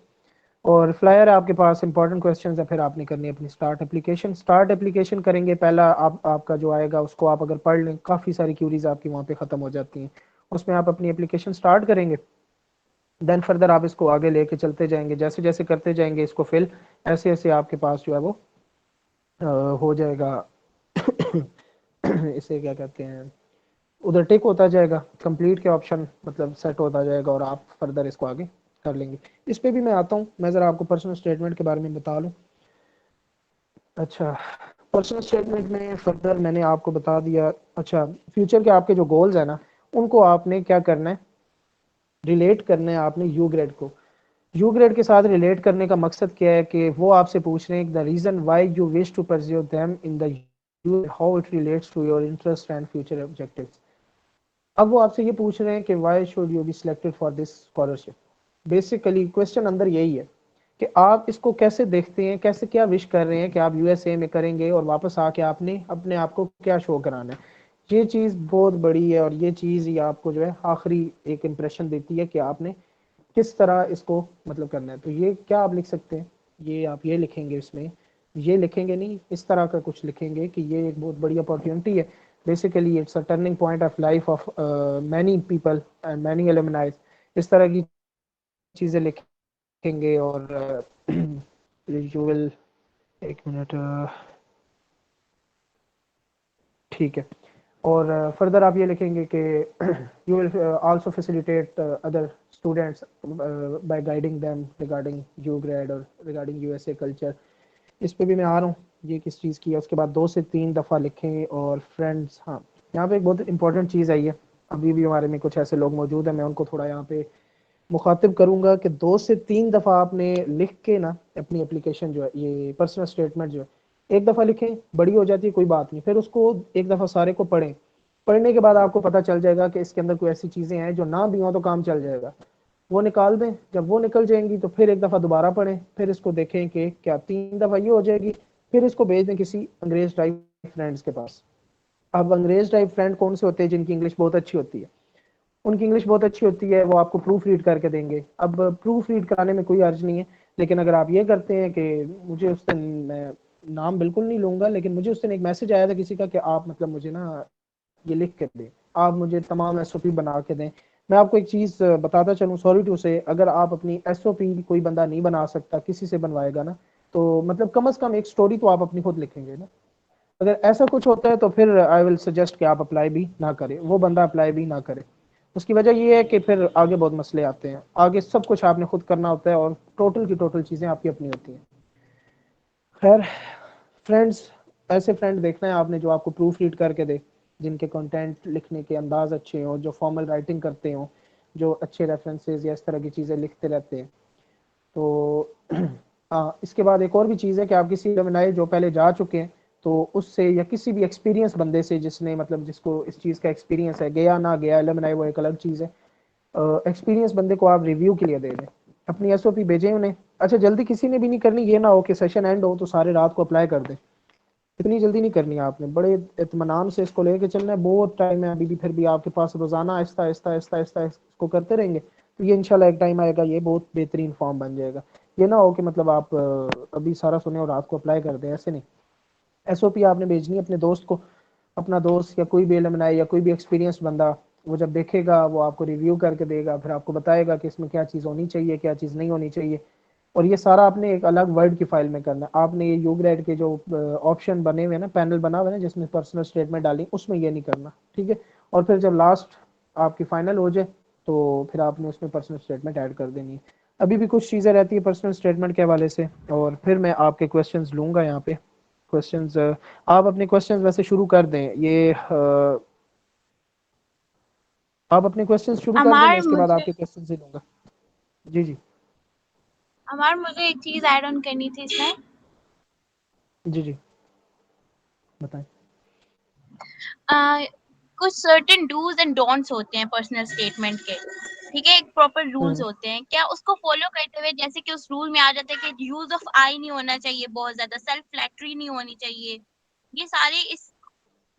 और फ्लायर है आपके पास, इंपॉर्टेंट क्वेश्चंस है, फिर आपने करनी है अपनी स्टार्ट एप्लीकेशन। स्टार्ट एप्लीकेशन करेंगे, पहला आपका जो आएगा उसको आप अगर पढ़ लें, काफ़ी सारी क्यूरीज आपकी वहाँ पे ख़त्म हो जाती हैं। उसमें आप अपनी एप्लीकेशन स्टार्ट करेंगे, देन फर्दर आप इसको आगे लेके चलते जाएंगे, जैसे जैसे करते जाएंगे इसको फिल, ऐसे ऐसे आपके पास जो है वो हो जाएगा इसे क्या कहते हैं, उधर टिक होता जाएगा, कंप्लीट के ऑप्शन मतलब सेट होता जाएगा और आप फर्दर इसको आगे कर लेंगे। इस पे भी मैं आता हूँ, मैं ज़रा आपको पर्सनल स्टेटमेंट के बारे में बता लूँ। अच्छा, पर्सनल स्टेटमेंट में फर्दर मैंने आपको बता दिया। अच्छा, फ्यूचर के आपके जो गोल्स हैं ना, उनको आपने क्या करना है, रिलेट करना है आपने यू ग्रेड को। यू ग्रेड के साथ रिलेट करने का मकसद क्या है कि वो आपसे पूछ रहे हैं the reason why you wish to pursue them in the you, how it relates to your interest and future objectives. अब वो आपसे ये पूछ रहे हैं कि why should you be selected for this scholarship. Basically question अंदर यही है कि आप इसको कैसे देखते हैं, कैसे क्या विश कर रहे हैं कि आप यूएसए में करेंगे और वापस आके आपने अपने आप को क्या शो कराना है। ये चीज़ बहुत बड़ी है और ये चीज़ ही आपको जो है आखिरी एक इम्प्रेशन देती है कि आपने किस तरह इसको मतलब करना है। तो ये क्या आप लिख सकते हैं, ये आप ये लिखेंगे, इसमें ये लिखेंगे नहीं, इस तरह का कुछ लिखेंगे कि ये एक बहुत बड़ी अपॉर्चुनिटी है। Basically it's a turning point of life of many people and many एलुमनाइज। इस तरह की चीज़ें लिखेंगे और यू विल, एक मिनट, ठीक है। और फर्दर आप ये लिखेंगे कि you will also facilitate other students by guiding them regarding you grade और रिगार्डिंग यूएसए कल्चर। इस पे भी मैं आ रहा हूँ, ये किस चीज़ की है। उसके बाद 2 से 3 दफ़ा लिखें। और फ्रेंड्स, हाँ, यहाँ पे एक बहुत इंपॉर्टेंट चीज़ आई है। अभी भी हमारे में कुछ ऐसे लोग मौजूद हैं, मैं उनको थोड़ा यहाँ पे मुखातिब करूंगा कि 2 से 3 दफ़ा आपने लिख के ना अपनी एप्लीकेशन जो है, ये पर्सनल स्टेटमेंट जो है, एक दफ़ा लिखें, बड़ी हो जाती है कोई बात नहीं, फिर उसको एक दफ़ा सारे को पढ़ें। पढ़ने के बाद आपको पता चल जाएगा कि इसके अंदर कोई ऐसी चीज़ें हैं जो ना भी हों तो काम चल जाएगा, वो निकाल दें। जब वो निकल जाएंगी तो फिर एक दफ़ा दोबारा पढ़ें, फिर इसको देखें कि क्या 3 दफ़ा ये हो जाएगी, फिर इसको भेज दें किसी अंग्रेज टाइप फ्रेंड्स के पास। अब अंग्रेज टाइप फ्रेंड कौन से होते हैं? जिनकी इंग्लिश बहुत अच्छी होती है। उनकी इंग्लिश बहुत अच्छी होती है, वो आपको प्रूफ रीड करके देंगे। अब प्रूफ रीड कराने में कोई अर्ज नहीं है, लेकिन अगर आप ये करते हैं कि मुझे उस दिन, मैं नाम बिल्कुल नहीं लूंगा, लेकिन मुझे उस दिन एक मैसेज आया था किसी का कि आप मतलब मुझे ना ये लिख के दें, आप मुझे तमाम एसओपी बना के दें। मैं आपको एक चीज़ बताता चलूँ, सॉरी टू से, अगर आप अपनी एसओपी कोई बंदा नहीं बना सकता, किसी से बनवाएगा ना, तो मतलब कम से कम एक स्टोरी तो आप अपनी खुद लिखेंगे ना। अगर ऐसा कुछ होता है तो फिर आई विल सजेस्ट कि आप अप्लाई भी ना करें, वो बंदा अप्लाई भी ना करे। उसकी वजह ये है कि फिर आगे बहुत मसले आते हैं, आगे सब कुछ आपने खुद करना होता है और टोटल की टोटल चीज़ें आपकी अपनी होती हैं। खैर फ्रेंड्स, ऐसे फ्रेंड देखना है आपने जो आपको प्रूफ रीड करके दे, जिनके कंटेंट लिखने के अंदाज अच्छे हों, जो फॉर्मल राइटिंग करते हों, जो अच्छे रेफरेंसेस या इस तरह की चीज़ें लिखते रहते हैं। तो हाँ, इसके बाद एक और भी चीज़ है कि आप किसी बनाए जो पहले जा चुके हैं, तो उससे या किसी भी एक्सपीरियंस बंदे से जिसने मतलब जिसको इस चीज़ का एक्सपीरियंस है, गया ना गया एलमनाई वो एक अलग चीज़ है, एक्सपीरियंस बंदे को आप रिव्यू के लिए दे दें, अपनी एसओपी भेजें उन्हें। अच्छा, जल्दी किसी ने भी नहीं करनी, ये ना हो कि सेशन एंड हो तो सारे रात को अप्लाई कर दें। इतनी जल्दी नहीं करनी है आपने, बड़े इत्मीनान से इसको लेके चलना है। बहुत टाइम है अभी भी, फिर भी आपके पास रोजाना आहिस्ता आहिस्ता आहिस्ता आहिस्ता इसको करते रहेंगे तो ये इंशाल्लाह एक टाइम आएगा, ये बहुत बेहतरीन फॉर्म बन जाएगा। ये ना हो कि मतलब आप अभी सारा सुने और रात को अप्लाई कर दें, ऐसे नहीं। एसओपी आपने भेजनी है अपने दोस्त को, अपना दोस्त या कोई भी एलमनाई या कोई भी एक्सपीरियंस बंदा, वो जब देखेगा वो आपको रिव्यू करके देगा, फिर आपको बताएगा कि इसमें क्या चीज़ होनी चाहिए, क्या चीज़ नहीं होनी चाहिए। और ये सारा आपने एक अलग वर्ड की फाइल में करना है। आपने ये यू ग्रेड के जो ऑप्शन बने हुए हैं ना, पैनल बना हुआ है ना जिसमें पर्सनल स्टेटमेंट डाली, उसमें ये नहीं करना, ठीक है। और फिर जब लास्ट आपकी फाइनल हो जाए तो फिर आपने उसमें पर्सनल स्टेटमेंट ऐड कर देनी है। अभी भी कुछ चीज़ें रहती है पर्सनल स्टेटमेंट के हवाले से, और फिर मैं आपके क्वेश्चंस लूँगा यहाँ पे। क्वेश्चंस आप अपने क्वेश्चंस वैसे शुरू कर दें, ये आप अपने क्वेश्चंस शुरू कर दें, मैं अमार इसके बाद मुझे आपके क्वेश्चन ही लूँगा। जी जी अमार मुझे एक चीज ऐड ऑन करनी थी इसमें। जी जी बताएं। अ, कुछ सर्टेन डूज एंड डोंट्स होते हैं पर्सनल स्टेटमेंट के, ठीक है, एक प्रॉपर रूल्स हम्म होते हैं, क्या उसको फॉलो करते हुए, जैसे कि उस रूल में आ जाता है कि यूज ऑफ आई नहीं होना चाहिए, बहुत ज्यादा सेल्फ फ्लैटरी नहीं होनी चाहिए, ये सारे इस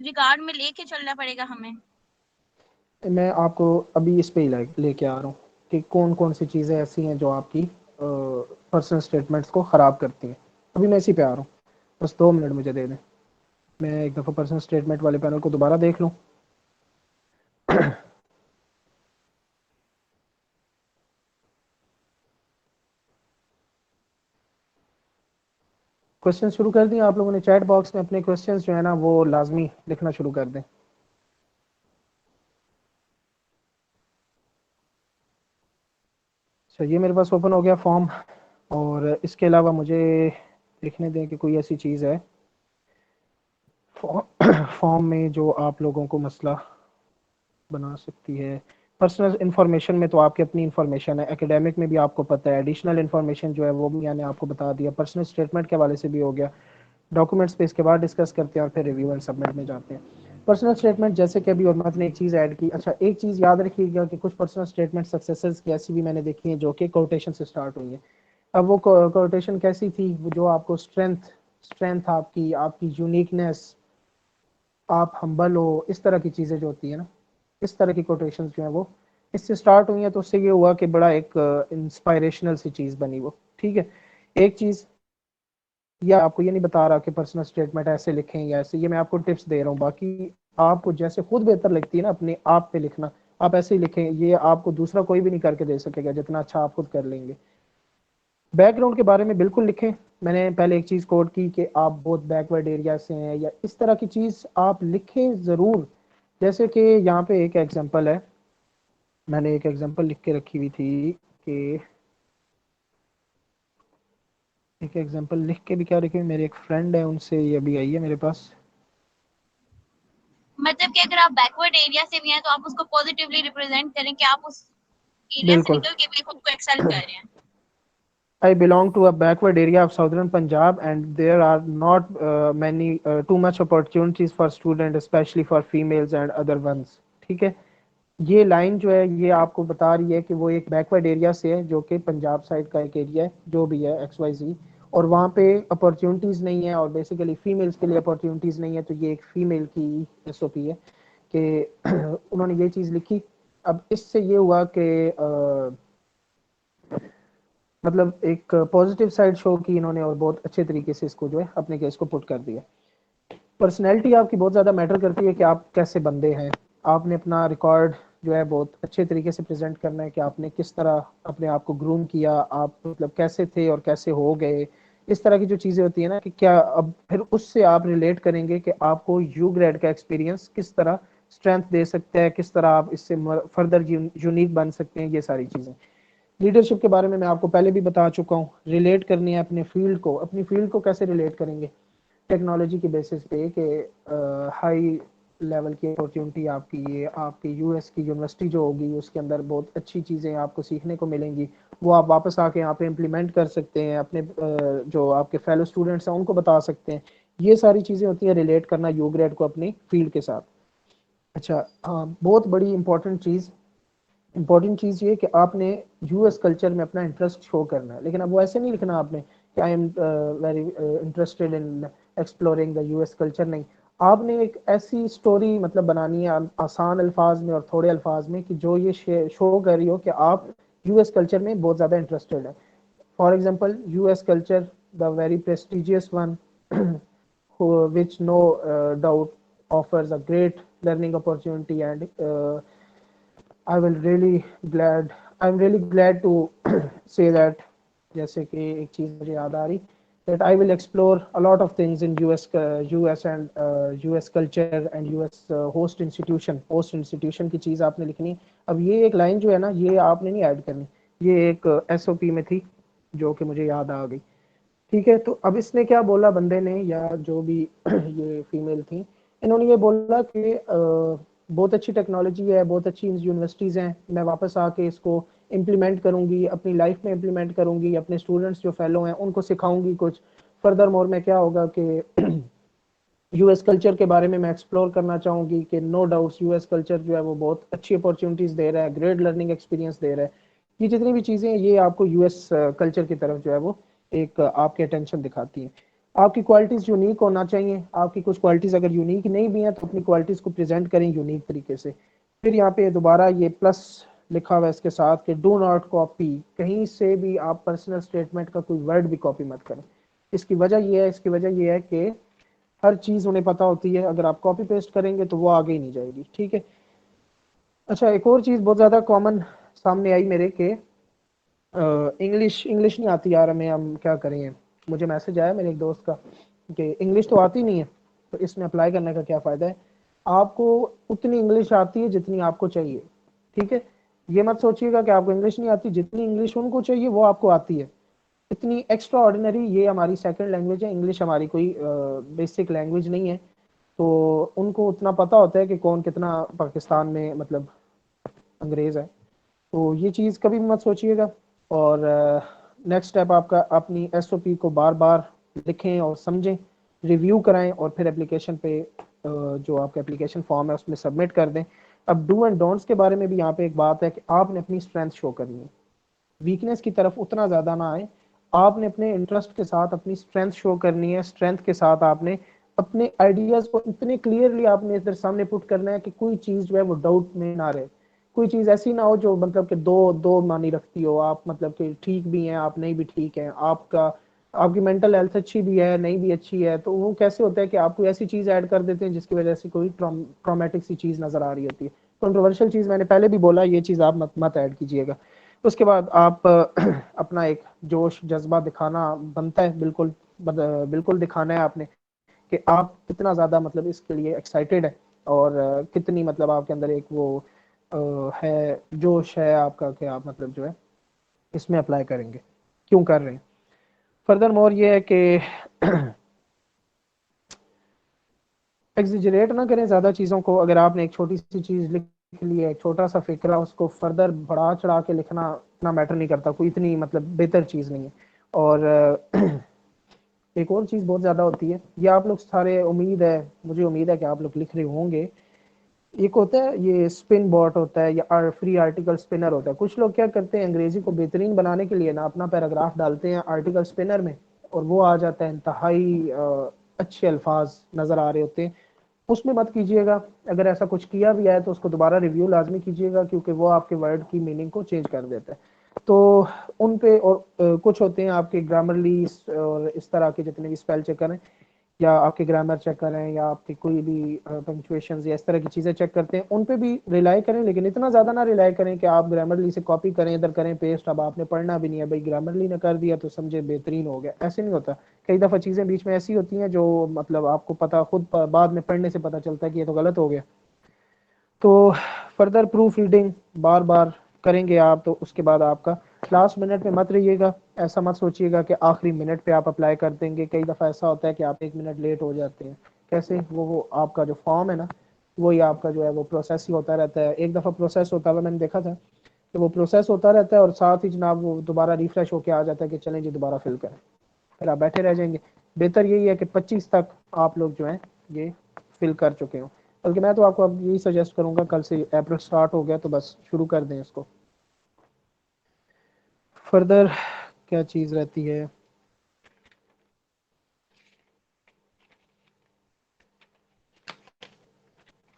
रिगार्ड में लेके चलना पड़ेगा हमें। मैं आपको अभी इस पे ही लेके आ रहा हूँ कि कौन कौन सी चीज़ें ऐसी हैं जो आपकी पर्सनल स्टेटमेंट्स को ख़राब करती हैं। अभी मैं इसी पे आ रहा हूँ, बस 2 मिनट मुझे दे दें, मैं एक दफ़ा पर्सनल स्टेटमेंट वाले पैनल को दोबारा देख लूँ। क्वेश्चन शुरू कर दिए आप लोगों ने? चैट बॉक्स में अपने क्वेश्चंस जो है ना वो लाजमी लिखना शुरू कर दें। अच्छा, ये मेरे पास ओपन हो गया फॉर्म, और इसके अलावा मुझे लिखने दें कि कोई ऐसी चीज़ है फॉर्म में जो आप लोगों को मसला बना सकती है। पर्सनल इन्फॉर्मेशन में तो आपकी अपनी इन्फॉर्मेशन है, एकेडमिक में भी आपको पता है, एडिशनल इन्फॉर्मेशन जो है वो भी मैंने आपको बता दिया, पर्सनल स्टेटमेंट के हवाले से भी हो गया, डॉक्यूमेंट्स पे इसके बाद डिस्कस करते हैं और फिर रिव्यू एंड सबमिट में जाते हैं। पर्सनल स्टेटमेंट जैसे कि अभी उर्मत ने एक चीज़ ऐड की, अच्छा एक चीज़ याद रखिएगा कि कुछ पर्सनल स्टेटमेंट सक्सेसेस की ऐसी भी मैंने देखी हैं जो कि कोटेशन से स्टार्ट हुई है। अब वो कोटेशन कैसी थी, वो जो आपको स्ट्रेंथ स्ट्रेंथ आपकी आपकी यूनिकनेस, आप हम्बल हो, इस तरह की चीज़ें जो होती है ना, इस तरह की कोटेशन जो है वो इससे स्टार्ट हुई है, तो उससे ये हुआ कि बड़ा एक इंस्पायरेशनल सी चीज़ बनी वो। ठीक है, एक चीज़ या आपको ये नहीं बता रहा कि पर्सनल स्टेटमेंट ऐसे लिखें या ऐसे, ये मैं आपको टिप्स दे रहा हूँ, बाकी आपको जैसे खुद बेहतर लगती है ना अपने आप पे लिखना, आप ऐसे ही लिखें, ये आपको दूसरा कोई भी नहीं करके दे सकेगा जितना अच्छा आप खुद कर लेंगे। बैकग्राउंड के बारे में बिल्कुल लिखें, मैंने पहले एक चीज़ कोट की कि आप बहुत बैकवर्ड एरिया से हैं या इस तरह की चीज़ आप लिखें ज़रूर। जैसे कि यहाँ पे एक एग्जांपल है, मैंने एक एग्जांपल लिख के रखी हुई थी कि एक एग्जांपल लिख के भी क्या रखी हुई, मेरे एक फ्रेंड है उनसे ये अभी आई है मेरे पास। मतलब कि अगर आप बैकवर्ड एरिया से भी हैं तो आप उसको पॉजिटिवली रिप्रेजेंट करें कि आप उस एरिया से बिल्कुल। निकल के भी खुद को एक्सेल कर रहे हैं। I belong to a backward area of southern Punjab, and there are not many too much opportunities for students, especially for females and other ones. ठीक है, ये लाइन जो है ये आपको बता रही है कि वो एक बैकवर्ड एरिया से है जो कि पंजाब साइड का एक एरिया है जो भी है XYZ, और वहाँ पे अपॉर्चुनिटीज़ नहीं है और बेसिकली फीमेल्स के लिए अपॉर्चुनिटीज़ नहीं है, तो ये एक फीमेल की SOP है कि उन्होंने ये चीज़ लिखी। अब इससे ये हुआ कि मतलब एक पॉजिटिव साइड शो की इन्होंने और बहुत अच्छे तरीके से इसको जो है अपने केस को पुट कर दिया। पर्सनैलिटी आपकी बहुत ज़्यादा मैटर करती है कि आप कैसे बंदे हैं, आपने अपना रिकॉर्ड जो है बहुत अच्छे तरीके से प्रेजेंट करना है कि आपने किस तरह अपने आप को ग्रूम किया, आप मतलब कैसे थे और कैसे हो गए, इस तरह की जो चीज़ें होती है ना कि क्या अब फिर उससे आप रिलेट करेंगे कि आपको यू ग्रेड का एक्सपीरियंस किस तरह स्ट्रेंथ दे सकता है, किस तरह आप इससे फर्दर यूनिक बन सकते हैं, ये सारी चीज़ें। लीडरशिप के बारे में मैं आपको पहले भी बता चुका हूँ, रिलेट करनी है अपने फील्ड को, अपनी फील्ड को कैसे रिलेट करेंगे, टेक्नोलॉजी की बेसिस पे कि हाई लेवल की अपॉर्चुनिटी आपकी, ये आपकी US की यूनिवर्सिटी जो होगी उसके अंदर बहुत अच्छी चीज़ें आपको सीखने को मिलेंगी, वो आप वापस आके यहाँ पे इम्प्लीमेंट कर सकते हैं, अपने जो आपके फेलो स्टूडेंट्स हैं उनको बता सकते हैं, ये सारी चीज़ें होती हैं रिलेट करना यू ग्रेड को अपनी फील्ड के साथ। अच्छा हाँ, बहुत बड़ी इंपॉर्टेंट चीज़ ये कि आपने US कल्चर में अपना इंटरेस्ट शो करना है, लेकिन अब वो ऐसे नहीं लिखना आपने कि I am very interested in exploring the US culture, नहीं, आपने एक ऐसी स्टोरी मतलब बनानी है आसान अल्फाज में और थोड़े अल्फाज में कि जो ये शो कर रही हो कि आप US कल्चर में बहुत ज़्यादा इंटरेस्टेड है। For example US culture the very prestigious one which no doubt offers a great learning opportunity, and I will really glad I'm really glad to say that जैसे कि एक चीज़ मुझे याद आ रही that I will explore a lot of things in US and US culture and US host institution की चीज़ आपने लिखनी। अब ये एक लाइन जो है ना ये आपने नहीं ऐड करनी, ये एक SOP में थी जो कि मुझे याद आ गई। ठीक है, तो अब इसने क्या बोला बंदे ने या जो भी ये फीमेल थी, इन्होंने ये बोला कि बहुत अच्छी टेक्नोलॉजी है, बहुत अच्छी यूनिवर्सिटीज़ हैं, मैं वापस आके इसको इम्प्लीमेंट करूंगी, अपनी लाइफ में इम्प्लीमेंट करूंगी, अपने स्टूडेंट्स जो फेलो हैं उनको सिखाऊंगी कुछ। फर्दर मोर में क्या होगा कि US कल्चर के बारे में मैं एक्सप्लोर करना चाहूँगी कि नो डाउट्स US कल्चर जो है वो बहुत अच्छी अपॉर्चुनिटीज़ दे रहा है, ग्रेट लर्निंग एक्सपीरियंस दे रहा है। ये जितनी भी चीज़ें हैं ये आपको US कल्चर की तरफ जो है वो एक आपके अटेंशन दिखाती हैं। आपकी क्वालिटीज़ यूनिक होना चाहिए, आपकी कुछ क्वालिटीज़ अगर यूनिक नहीं भी हैं तो अपनी क्वालिटीज़ को प्रेजेंट करें यूनिक तरीके से। फिर यहाँ पे दोबारा ये प्लस लिखा हुआ है इसके साथ कि डू नॉट कॉपी, कहीं से भी आप पर्सनल स्टेटमेंट का कोई वर्ड भी कॉपी मत करें। इसकी वजह ये है कि हर चीज़ उन्हें पता होती है, अगर आप कॉपी पेस्ट करेंगे तो वो आगे ही नहीं जाएगी। ठीक है, अच्छा एक और चीज़ बहुत ज़्यादा कॉमन सामने आई मेरे के इंग्लिश नहीं आती यार हमें, हम क्या करें, मुझे मैसेज आया मेरे एक दोस्त का कि इंग्लिश तो आती नहीं है, तो इसमें अप्लाई करने का क्या फ़ायदा है। आपको उतनी इंग्लिश आती है जितनी आपको चाहिए। ठीक है, ये मत सोचिएगा कि आपको इंग्लिश नहीं आती, जितनी इंग्लिश उनको चाहिए वो आपको आती है। इतनी एक्स्ट्रा ऑर्डिनरी, ये हमारी सेकंड लैंग्वेज है, इंग्लिश हमारी कोई बेसिक लैंग्वेज नहीं है, तो उनको उतना पता होता है कि कौन कितना पाकिस्तान में मतलब अंग्रेज है। तो ये चीज़ कभी मत सोचिएगा। और नेक्स्ट स्टेप आपका अपनी एसओपी को बार बार लिखें और समझें, रिव्यू कराएं और फिर एप्लीकेशन पे जो आपका एप्लीकेशन फॉर्म है उसमें सबमिट कर दें। अब डू एंड डोंट्स के बारे में भी यहाँ पे एक बात है कि आपने अपनी स्ट्रेंथ शो करनी है, वीकनेस की तरफ उतना ज़्यादा ना आए। आपने अपने इंटरेस्ट के साथ अपनी स्ट्रेंथ शो करनी है, स्ट्रेंथ के साथ आपने अपने आइडियाज़ को इतने क्लियरली आपने इधर सामने पुट करना है कि कोई चीज़ जो है वो डाउट में ना रहे, कोई चीज़ ऐसी ना हो जो मतलब कि दो दो मानी रखती हो। आप मतलब कि ठीक भी हैं, आप नहीं भी ठीक हैं, आपकी मेंटल हेल्थ अच्छी भी है, नहीं भी अच्छी है, तो वो कैसे होता है कि आप कोई ऐसी चीज़ ऐड कर देते हैं जिसकी वजह से कोई ट्रॉमेटिक सी चीज़ नज़र आ रही होती है। कंट्रोवर्शियल चीज़ मैंने पहले भी बोला, ये चीज़ आप मत मत ऐड कीजिएगा। उसके बाद आप अपना एक जोश जज्बा दिखाना बनता है, बिल्कुल दिखाना है आपने कि आप कितना ज़्यादा मतलब इसके लिए एक्साइटेड है और कितनी मतलब आपके अंदर एक वो है, जोश है आपका कि आप मतलब जो है इसमें अप्लाई करेंगे, क्यों कर रहे हैं। फर्दर मोर ये है कि एग्जिजरेट ना करें ज़्यादा चीज़ों को। अगर आपने एक छोटी सी चीज़ लिख ली है, एक छोटा सा फिक्रा, उसको फर्दर बढ़ा चढ़ा के लिखना इतना मैटर नहीं करता, कोई इतनी मतलब बेहतर चीज़ नहीं है। और एक और चीज़ बहुत ज़्यादा होती है, ये आप लोग सारे मुझे उम्मीद है कि आप लोग लिख रहे होंगे। एक होता है ये स्पिन बॉट होता है या फ्री आर्टिकल स्पिनर होता है। कुछ लोग क्या करते हैं, अंग्रेजी को बेहतरीन बनाने के लिए ना अपना पैराग्राफ डालते हैं आर्टिकल स्पिनर में, और वो आ जाता है इंतहाई अच्छे अल्फाज नज़र आ रहे होते हैं। उसमें मत कीजिएगा। अगर ऐसा कुछ किया भी है तो उसको दोबारा रिव्यू लाजमी कीजिएगा, क्योंकि वो आपके वर्ड की मीनिंग को चेंज कर देता है। तो उन पे और कुछ होते हैं आपके ग्रामरली और इस तरह के जितने भी स्पेल चेक करें या आपके ग्रामर चेक करें या आपके कोई भी पंक्चुएशन या इस तरह की चीज़ें चेक करते हैं, उन पे भी रिलाई करें, लेकिन इतना ज़्यादा ना रिलाई करें कि आप ग्रामरली से कॉपी करें, इधर करें पेस्ट। अब आपने पढ़ना भी नहीं है भाई, ग्रामरली ने कर दिया तो समझे बेहतरीन हो गया, ऐसे नहीं होता। कई दफ़ा चीज़ें बीच में ऐसी होती हैं जो मतलब आपको पता खुद बाद में पढ़ने से पता चलता है कि ये तो गलत हो गया। तो फर्दर प्रूफ रीडिंग बार बार करेंगे आप, तो उसके बाद आपका लास्ट मिनट में मत रहिएगा। ऐसा मत सोचिएगा कि आखिरी मिनट पे आप अप्लाई कर देंगे। कई दफ़ा ऐसा होता है कि आप 1 मिनट लेट हो जाते हैं। कैसे? वो आपका जो फॉर्म है ना, वही आपका जो है वो प्रोसेस ही होता रहता है। एक दफ़ा प्रोसेस होता हुआ मैंने देखा था कि वो प्रोसेस होता रहता है और साथ ही जनाब वो दोबारा रिफ्रेश होकर आ जाता है कि चलें जी दोबारा फिल करें, फिर आप बैठे रह जाएंगे। बेहतर यही है कि 25 तक आप लोग जो हैं ये फिल कर चुके हो। बल्कि मैं तो आपको अब यही सजेस्ट करूंगा, कल से अप्रैल स्टार्ट हो गया तो बस शुरू कर दें इसको। फर्दर क्या चीज़ रहती है,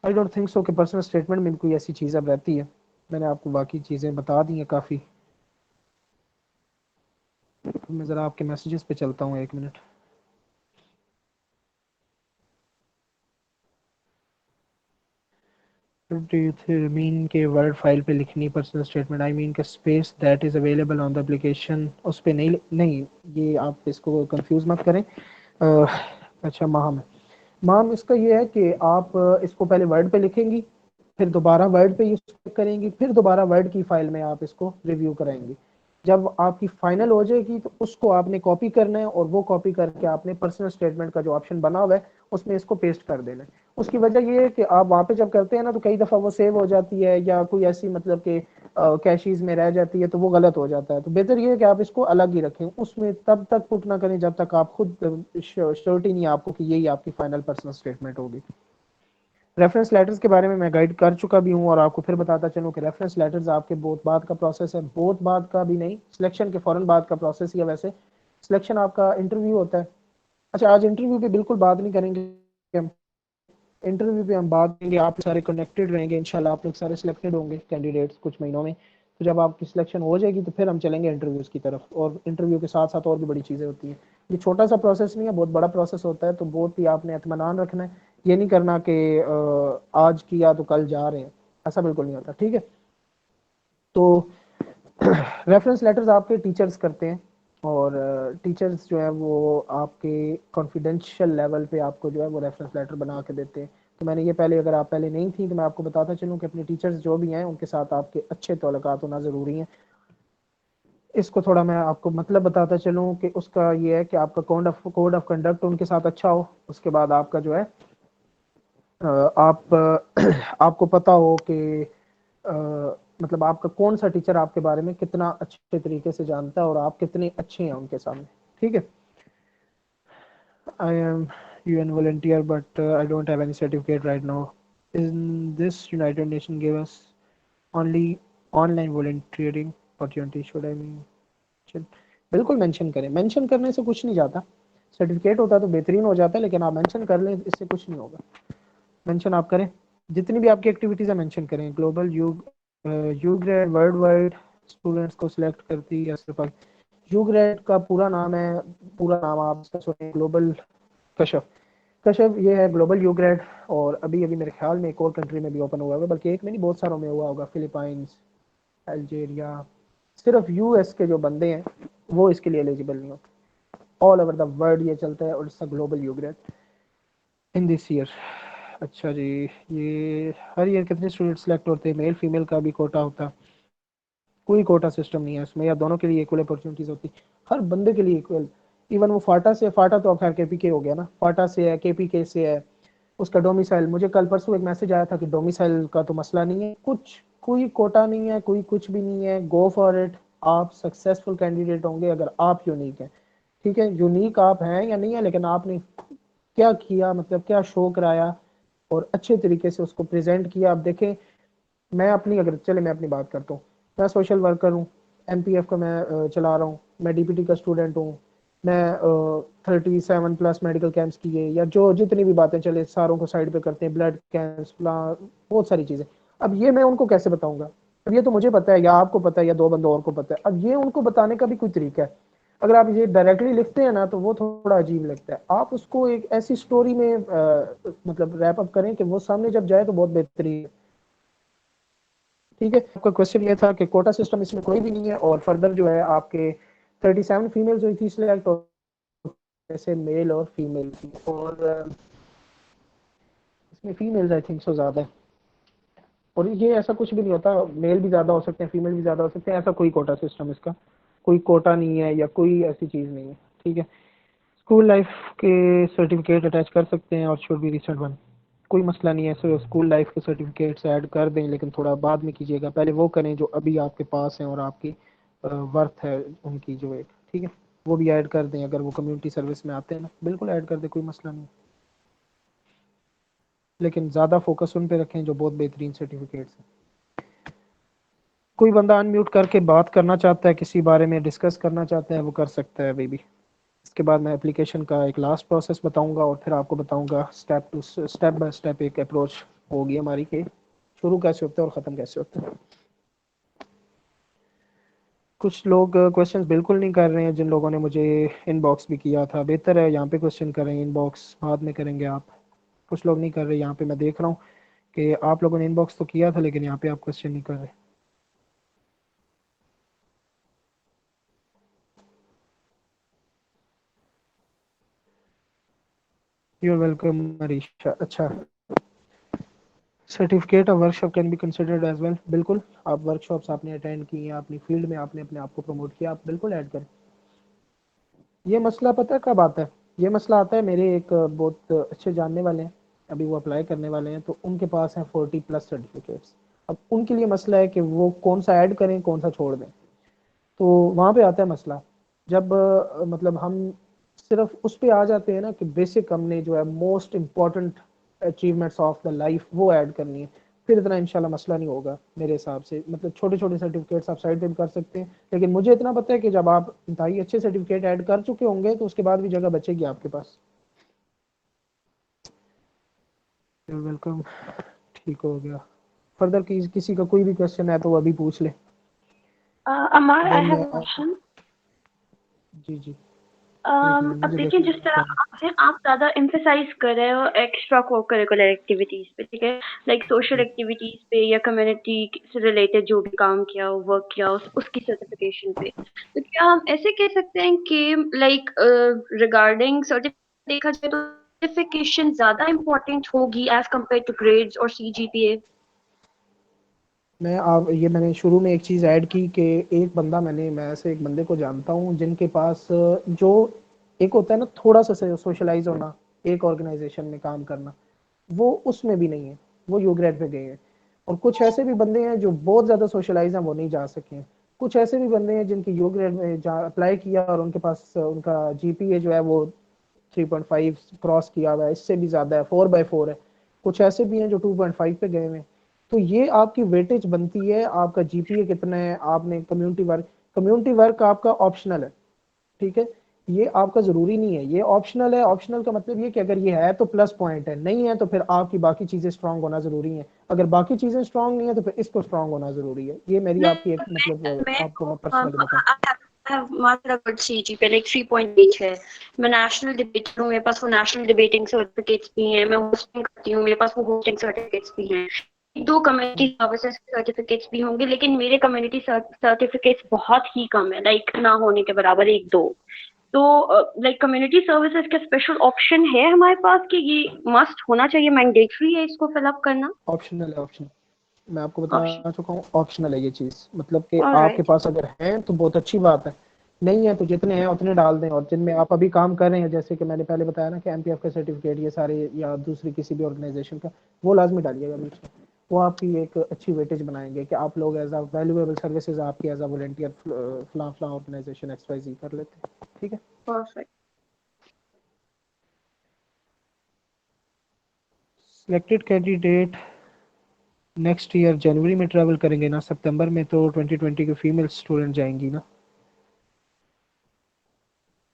आई डोंट थिंक सो कि पर्सनल स्टेटमेंट में भी कोई ऐसी चीज़ अब रहती है। मैंने आपको बाकी चीज़ें बता दी हैं काफ़ी। मैं ज़रा आपके मैसेजेस पे चलता हूँ, 1 मिनट। डू यू मीन के वर्ड फाइल पे लिखनी पर्सनल स्टेटमेंट? आई मीन के space that is available on the application उस पे नहीं नहीं, ये आप इसको कंफ्यूज मत करें। अच्छा माम इसका ये है कि आप इसको पहले वर्ड पे लिखेंगी, फिर दोबारा वर्ड पे यूज करेंगी, फिर दोबारा वर्ड की फाइल में आप इसको रिव्यू कराएंगी। जब आपकी फाइनल हो जाएगी तो उसको आपने कॉपी करना है और वो कॉपी करके आपने पर्सनल स्टेटमेंट का जो ऑप्शन बना हुआ है उसमें इसको पेस्ट कर देना है। उसकी वजह ये है कि आप वहाँ पे जब करते हैं ना तो कई दफ़ा वो सेव हो जाती है या कोई ऐसी मतलब कि कैशीज में रह जाती है, तो वो गलत हो जाता है। तो बेहतर ये है कि आप इसको अलग ही रखें, उसमें तब तक पुट ना करें जब तक आप खुद श्योरिटी नहीं है आपको कि यही आपकी फाइनल पर्सनल स्टेटमेंट होगी। रेफरेंस लेटर्स के बारे में मैं गाइड कर चुका भी हूँ और आपको फिर बताता चलूँ कि रेफरेंस लेटर्स आपके बहुत बाद का प्रोसेस है, बहुत बाद का भी नहीं, सिलेक्शन के फ़ौरन बाद का प्रोसेस ही है। वैसे सिलेक्शन आपका इंटरव्यू होता है। अच्छा, आज इंटरव्यू पे बिल्कुल बात नहीं करेंगे हम, इंटरव्यू पे हम बात करेंगे, आप सारे कनेक्टेड रहेंगे इंशाल्लाह, आप लोग सारे सिलेक्टेड होंगे कैंडिडेट्स कुछ महीनों में। तो जब आपकी सिलेक्शन हो जाएगी तो फिर हम चलेंगे इंटरव्यूज़ की तरफ, और इंटरव्यू के साथ साथ और भी बड़ी चीज़ें होती हैं। ये छोटा सा प्रोसेस नहीं है, बहुत बड़ा प्रोसेस होता है। तो बहुत ही आपने इत्मीनान रखना है, ये नहीं करना कि आज किया तो कल जा रहे हैं, ऐसा बिल्कुल नहीं होता, ठीक है। तो रेफरेंस लेटर्स आपके टीचर्स करते हैं, और टीचर्स जो है वो आपके कॉन्फिडेंशियल लेवल पे आपको जो है वो रेफरेंस लेटर बना के देते हैं। तो मैंने ये पहले, अगर आप पहले नहीं थी तो मैं आपको बताता चलूँ कि अपने टीचर्स जो भी हैं उनके साथ आपके अच्छे तल्लुकात होना ज़रूरी है। इसको थोड़ा मैं आपको मतलब बताता चलूँ कि उसका ये है कि आपका कोड ऑफ कंडक्ट उनके साथ अच्छा हो। उसके बाद आपका जो है आप आपको पता हो कि मतलब आपका कौन सा टीचर आपके बारे में कितना अच्छे तरीके से जानता है और आप कितने अच्छे हैं उनके सामने, ठीक है। I am UN volunteer, but I don't have any certificate right now. In this United Nations gave us only online volunteering opportunity. Should I mention? बिल्कुल मेंशन करें, मेंशन करने से कुछ नहीं जाता, सर्टिफिकेट होता तो बेहतरीन हो जाता है, लेकिन आप मेंशन कर लें इससे कुछ नहीं होगा। मेंशन आप करें, जितनी भी आपकी एक्टिविटीज है मेंशन करें। Global you grade world wide students को सिलेक्ट करती है सिर्फ यू ग्रेड का पूरा नाम है, पूरा नाम आप सुनिए, ग्लोबल कशफ। कशफ ये है ग्लोबल यू ग्रेड, और अभी अभी मेरे ख्याल में एक और कंट्री में भी ओपन हुआ है, बल्कि एक में नहीं बहुत सारों में हुआ होगा, फिलीपाइंस, अल्जीरिया। सिर्फ यूएस के जो बंदे हैं वो इसके लिए एलिजिबल नहीं होते, ऑल ओवर द वर्ल्ड ये चलता है, और it's a global you grade in this year. अच्छा जी, ये हर ईयर कितने स्टूडेंट सेलेक्ट होते हैं? मेल फीमेल का भी कोटा होता है? कोई कोटा सिस्टम नहीं है इसमें, या दोनों के लिए इक्वल अपॉर्चुनिटीज होती, हर बंदे के लिए इक्वल। इवन वो फाटा से, फाटा तो अब खैर केपीके हो गया ना, फाटा से है, केपीके से है, उसका डोमिसाइल, मुझे कल परसों एक मैसेज आया था कि डोमिसाइल का तो मसला नहीं है, कुछ कोई कोटा नहीं है, कोई कुछ भी नहीं है, गो फॉर इट। आप सक्सेसफुल कैंडिडेट होंगे अगर आप यूनिक हैं, ठीक है। यूनिक आप हैं या नहीं है, लेकिन आपने क्या किया, मतलब क्या शो कराया और अच्छे तरीके से उसको प्रेजेंट किया। आप देखें, मैं अपनी, अगर चले मैं अपनी बात करता हूँ, मैं सोशल वर्कर हूँ, एमपीएफ का मैं चला रहा हूँ, मैं डीपीटी का स्टूडेंट हूँ, मैं 37+ मेडिकल कैंप्स किए, या जो जितनी भी बातें चले सारों को साइड पे करते हैं, ब्लड कैंप्स, बहुत सारी चीज़ें। अब ये मैं उनको कैसे बताऊंगा? अब ये तो मुझे पता है, या आपको पता है, या दो बंदों और को पता है, अब ये उनको बताने का भी कोई तरीका है? अगर आप ये डायरेक्टली लिखते हैं ना तो वो थोड़ा अजीब लगता है, आप उसको एक ऐसी स्टोरी में मतलब रैप अप करें कि वो सामने जब जाए तो बहुत बेहतरीन, ठीक है। आपका क्वेश्चन ये था कि कोटा सिस्टम इसमें कोई भी नहीं है, और फर्दर जो है आपके 37 फीमेल्स हुई थी सिलेक्ट, और जैसे मेल और फीमेल थी, और इसमें फीमेल्स आई थिंक सो ज़्यादा है, और ये ऐसा कुछ भी नहीं होता, मेल भी ज़्यादा हो सकते हैं, फीमेल भी ज़्यादा हो सकते हैं, ऐसा कोई कोटा सिस्टम, इसका कोई कोटा नहीं है या कोई ऐसी चीज़ नहीं है, ठीक है। स्कूल लाइफ के सर्टिफिकेट अटैच कर सकते हैं और शुड बी रिसेंट वन, कोई मसला नहीं है। सो स्कूल लाइफ के सर्टिफिकेट्स ऐड कर दें, लेकिन थोड़ा बाद में कीजिएगा, पहले वो करें जो अभी आपके पास हैं और आपकी वर्थ है उनकी जो एक, ठीक है, वो भी ऐड कर दें। अगर वो कम्युनिटी सर्विस में आते हैं ना, बिल्कुल ऐड कर दें, कोई मसला नहीं, लेकिन ज़्यादा फोकस उन पे रखें जो बहुत बेहतरीन सर्टिफिकेट्स हैं। कोई बंदा अनम्यूट करके बात करना चाहता है, किसी बारे में डिस्कस करना चाहता है, वो कर सकता है बेबी। इसके बाद मैं एप्लीकेशन का एक लास्ट प्रोसेस बताऊंगा, और फिर आपको बताऊंगा स्टेप बाय स्टेप एक अप्रोच होगी हमारी कि शुरू कैसे होता है और ख़त्म कैसे होता है। कुछ लोग क्वेश्चंस बिल्कुल नहीं कर रहे हैं, जिन लोगों ने मुझे इनबॉक्स भी किया था, बेहतर है यहाँ पे क्वेश्चन करें, इनबॉक्स बाद में करेंगे आप। कुछ लोग नहीं कर रहे, यहाँ पे मैं देख रहा हूँ कि आप लोगों ने इनबॉक्स तो किया था, लेकिन यहाँ पे आप क्वेश्चन नहीं कर रहे। You are welcome Marisha. अच्छा, certificate of workshop can be considered as well, बिल्कुल। आप वर्कशॉप्स आपने अटेंड की हैं, अपनी फील्ड में आपने अपने आप को प्रमोट किया, आप बिल्कुल ऐड करें। ये मसला पता है कब आता है? ये मसला आता है, मेरे एक बहुत अच्छे जानने वाले हैं, अभी वो अप्लाई करने वाले हैं, तो उनके पास हैं 40+ सर्टिफिकेट्स। अब उनके लिए मसला है कि वो कौन सा ऐड करें, कौन सा छोड़ दें, तो वहाँ पे आता है मसला। जब मतलब हम सिर्फ उस पे आ जाते हैं ना कि बेसिक हमने जो है most important achievements of the life वो ऐड करनी है, फिर इतना इंशाल्लाह मसला नहीं होगा मेरे हिसाब से। मतलब छोटे छोटे सर्टिफिकेट्स आप साइड पे भी कर सकते हैं, लेकिन मुझे इतना पता है कि जब आप इंतहाई अच्छे सर्टिफिकेट ऐड कर चुके होंगे तो उसके बाद भी जगह बचेगी आपके पास। वेलकम, ठीक हो गया। फर्दर किसी का कोई भी क्वेश्चन है तो वो अभी पूछ ले। Amar, I Then have a question. जी जी, एक अब मिनट मुझे देखिए, जिस तरह आप ज़्यादा एम्फेसाइज कर रहे हो एक्स्ट्रा को करिकुलर एक्टिविटीज पे, ठीक है, लाइक सोशल एक्टिविटीज पे या कम्युनिटी से रिलेटेड जो भी काम किया हो, वर्क किया हो, उसकी सर्टिफिकेशन पे, तो क्या हम ऐसे कह सकते हैं कि लाइक रिगार्डिंग सर्टिफिकेट देखा जाए तो सर्टिफिकेशन ज़्यादा इम्पोर्टेंट होगी एज कम्पेयर टू ग्रेड्स और सीजीपीए? मैं आप ये मैंने शुरू में एक चीज़ ऐड की कि एक बंदा, मैं ऐसे एक बंदे को जानता हूँ जिनके पास जो एक होता है ना थोड़ा सा सोशलाइज होना, एक ऑर्गेनाइजेशन में काम करना, वो उसमें भी नहीं है, वो यू ग्रेड पे गए हैं। और कुछ ऐसे भी बंदे हैं जो बहुत ज़्यादा सोशलाइज हैं, वो नहीं जा सके हैं। कुछ ऐसे भी बंदे हैं जिनकी यू ग्रेड में अप्लाई किया और उनके पास उनका जीपीए जो है वो 3.5 क्रॉस किया हुआ है, इससे भी ज़्यादा है, 4/4 है। कुछ ऐसे भी हैं जो 2.5 पे गए हुए हैं। तो ये आपकी वेटेज बनती है, आपका जीपीए कितना है, आपने कम्युनिटी वर्क आपका ऑप्शनल है, ठीक है। ये आपका जरूरी नहीं है, ये ऑप्शनल है। ऑप्शनल का मतलब ये कि अगर ये है तो प्लस पॉइंट है, नहीं है तो फिर आपकी बाकी चीजें स्ट्रांग होना जरूरी है। अगर बाकी चीजें स्ट्रांग नहीं है तो फिर इसको स्ट्रांग होना जरूरी है। ये मेरी आपकी एक मतलब मैं आपको मैं पर्सनली बताऊं। I have मात्र गुड सीजी पे लाइक 3.8 है। मैं नेशनल डिबेटर हूँ, मेरे पास वो नेशनल डिबेटिंग सर्टिफिकेट्स भी हैं। मैं होस्टिंग करती हूँ, मेरे पास वो होस्टिंग सर्टिफिकेट्स भी हैं। 2 कम्युनिटी सर्विसेज सर्टिफिकेट्स भी होंगे, लेकिन मेरे कम्युनिटी सर्टिफिकेट्स बहुत ही कम है, लाइक ना होने के बराबर 1-2। तो लाइक कम्युनिटी सर्विसेज का स्पेशल ऑप्शन है हमारे पास कि ये मस्ट होना चाहिए, मैंडेटरी है इसको फिलअप करना? ऑप्शनल है, ऑप्शनल। मैं आपको ऑप्शन। बता चुका हूँ, ऑप्शनल है ये चीज। मतलब कि आपके ऑलराइट। पास अगर है तो बहुत अच्छी बात है, नहीं है तो जितने हैं उतने डाल दें। और जिनमें आप अभी काम कर रहे हैं, जैसे कि मैंने पहले बताया ना कि एमपीएफ का सर्टिफिकेट, ये सारे या दूसरी किसी भी ऑर्गेनाइजेशन का, वो लाजमी डालिएगा बीच में। वो आपकी एक अच्छी वेटेज बनाएंगे कि आप लोग एज अ वैल्यूएबल सर्विसेज आपकी एज अ वॉलंटियर फला फला ऑर्गेनाइजेशन XYZ कर लेते हैं, ठीक है। Perfect. Selected candidate next year जनवरी में ट्रैवल करेंगे ना, सितंबर में तो 2020 के फीमेल स्टूडेंट जाएंगी ना?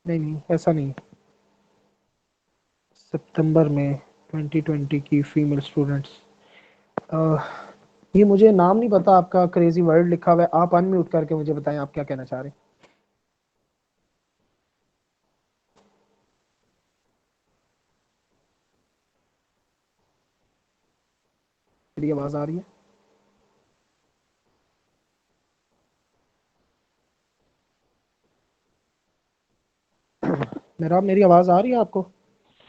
नहीं नहीं, ऐसा नहीं। सितंबर में 2020 की फीमेल स्टूडेंट्स, ये मुझे नाम नहीं पता, आपका क्रेजी वर्ड लिखा हुआ है, आप अनम्यूट करके मुझे बताएं आप क्या कहना चाह रहे हैं। मेरी आवाज आ रही है? मेरी आवाज आ रही है आपको?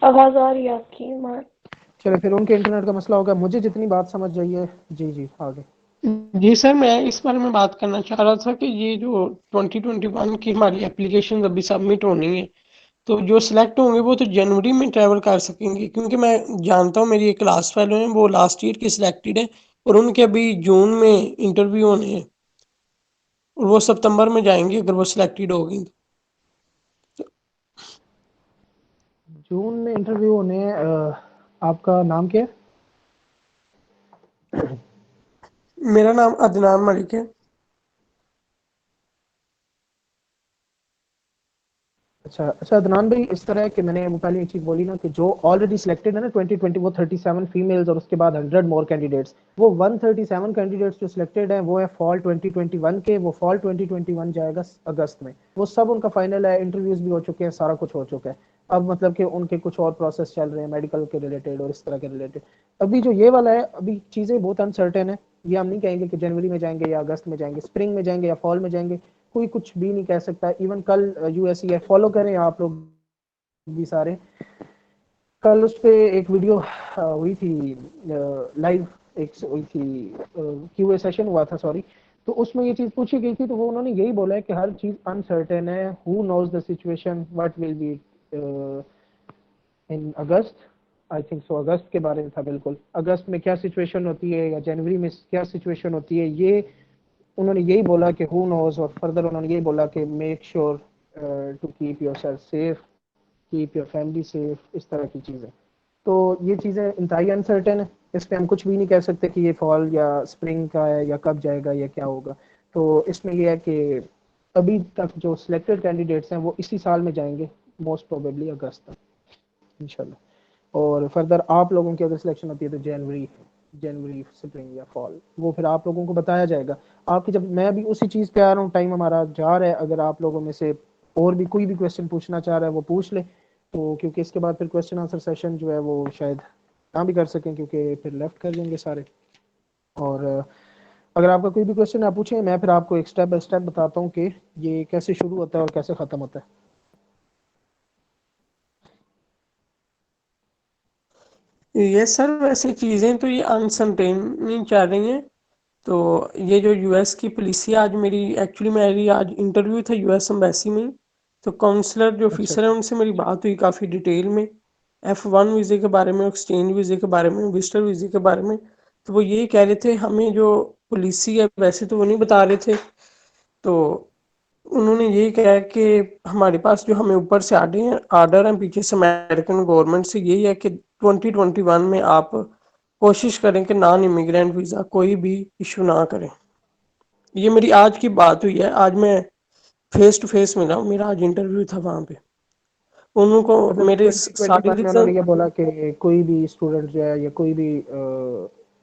आवाज आ रही है आपकी मार। चलो फिर उनके इंटरनेट का मसला होगा, मुझे जितनी बात समझ आई है। जी जी, आगे। जी सर, मैं इस बारे में बात करना चाह रहा था कि ये जो 2021 की हमारी एप्लीकेशन अभी सबमिट होनी है, तो जो सिलेक्ट होंगे वो तो जनवरी में ट्रैवल कर सकेंगे, क्योंकि मैं जानता हूँ मेरी एक क्लास फेलो है, वो लास्ट ईयर की सिलेक्टेड है और उनके अभी जून में इंटरव्यू होने हैं और वो सितंबर में जाएंगे अगर वो सिलेक्टेड होगी तो। जून में इंटरव्यू होने हैं, आपका नाम क्या है? मेरा नाम अदनान मलिक है। अच्छा अच्छा, अदनान भाई, इस तरह है कि मैंने वो पहले एक चीज बोली ना कि जो ऑलरेडी सिलेक्टेड है ना 2020, वो 37 फीमेल्स और उसके बाद 100 मोर कैंडिडेट्स, वो 137 कैंडिडेट्स जो सिलेक्टेड हैं वो है फॉल 2021 के। वो फॉल 2021 जाएगा अगस्त में। वो सब उनका फाइनल है, इंटरव्यूज भी हो चुके हैं, सारा कुछ हो चुका है। अब मतलब कि उनके कुछ और प्रोसेस चल रहे हैं मेडिकल के रिलेटेड और इस तरह के रिलेटेड। अभी जो ये वाला है, अभी चीज़ें बहुत अनसर्टेन है। ये हम नहीं कहेंगे कि जनवरी में जाएंगे या अगस्त में जाएंगे, स्प्रिंग में जाएंगे या फॉल में जाएंगे, कोई कुछ भी नहीं कह सकता। इवन कल यूएससीएफ फॉलो करें आप लोग भी सारे, कल उस पे एक वीडियो हुई थी लाइव, एक हुई थी, क्यूए सेशन हुआ था, सॉरी। तो उसमें ये चीज पूछी गई थी, तो वो उन्होंने यही बोला है कि हर चीज अनसर्टेन है, who knows the situation what will be in August. I think so अगस्त के बारे में था, बिल्कुल अगस्त में क्या सिचुएशन होती है या जनवरी में क्या सिचुएशन होती है, ये उन्होंने यही बोला कि हु नोज। और फर्दर उन्होंने यही बोला कि make sure to keep yourself safe, keep your family safe, इस तरह की चीज़ें। तो ये चीज़ें इंतहाई अनसर्टेन है, इस पर हम कुछ भी नहीं कह सकते कि ये फॉल या स्प्रिंग का है या कब जाएगा या क्या होगा। तो इसमें यह है कि अभी तक जो सिलेक्टेड कैंडिडेट्स हैं वो इसी साल में जाएंगे, मोस्ट प्रोबेबली अगस्त तक इंशाल्लाह। और फर्दर आप लोगों की अगर सिलेक्शन होती है तो जनवरी स्प्रिंग या फॉल, वो फिर आप लोगों को बताया जाएगा। आपकी जब मैं भी उसी चीज़ पे आ रहा हूँ, टाइम हमारा जा रहा है, अगर आप लोगों में से और भी कोई भी क्वेश्चन पूछना चाह रहा है वो पूछ ले। तो क्योंकि इसके बाद फिर क्वेश्चन आंसर सेशन जो है वो शायद ना भी कर सकें, क्योंकि फिर लेफ्ट कर देंगे सारे। और अगर आपका कोई भी क्वेश्चन आप पूछें, मैं फिर आपको एक स्टेप बाय स्टेप बताता हूँ कि ये कैसे शुरू होता है और कैसे ख़त्म होता है। ये सर वैसे चीज़ें तो ये अनसर्टेन चल रही हैं। तो ये जो यूएस की पुलिस है, आज मेरी आज इंटरव्यू था यूएस एम्बेसी में। तो काउंसलर जो अच्छा ऑफिसर है अच्छा। उनसे मेरी बात हुई काफ़ी डिटेल में, F1 वीज़े के बारे में, एक्सचेंज वीज़े के बारे में, विजिटर वीज़े के बारे में। तो वो यही कह रहे थे, हमें जो पॉलिसी है वैसे तो वो नहीं बता रहे थे, तो उन्होंने यही कहा कि हमारे पास जो हमें ऊपर से आर्डर हैं पीछे से अमेरिकन गवर्नमेंट से, यही है कि 2021 में आप कोशिश करें कि नॉन इमिग्रेंट वीज़ा कोई भी इशू ना करें। ये मेरी आज की बात हुई है, आज मैं फेस टू फेस मिला हूँ, मेरा आज इंटरव्यू था वहाँ पे। उनको मतलब मेरे 2021 सारे में उन्होंने रीजन, ये बोला कि कोई भी स्टूडेंट जो है या कोई भी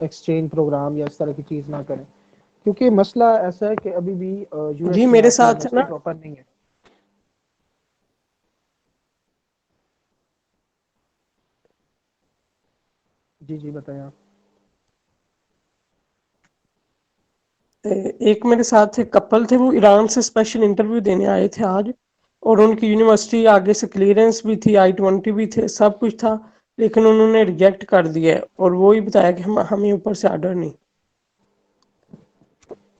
एक्सचेंज प्रोग्राम या इस तरह की चीज़ ना करें, क्योंकि मसला ऐसा है कि अभी भी जी यूएस में मेरे आपकी साथ है यूनिवर्सिटी ना, प्रॉपर नहीं है। जी जी बताएं आप। एक मेरे साथ एक कपल थे, वो ईरान से स्पेशल इंटरव्यू देने आए थे आज, और उनकी यूनिवर्सिटी आगे से क्लियरेंस भी थी, I-20 भी थे, सब कुछ था, लेकिन उन्होंने रिजेक्ट कर दिया है, और वो ही बताया कि हमें ऊपर से आर्डर नहीं।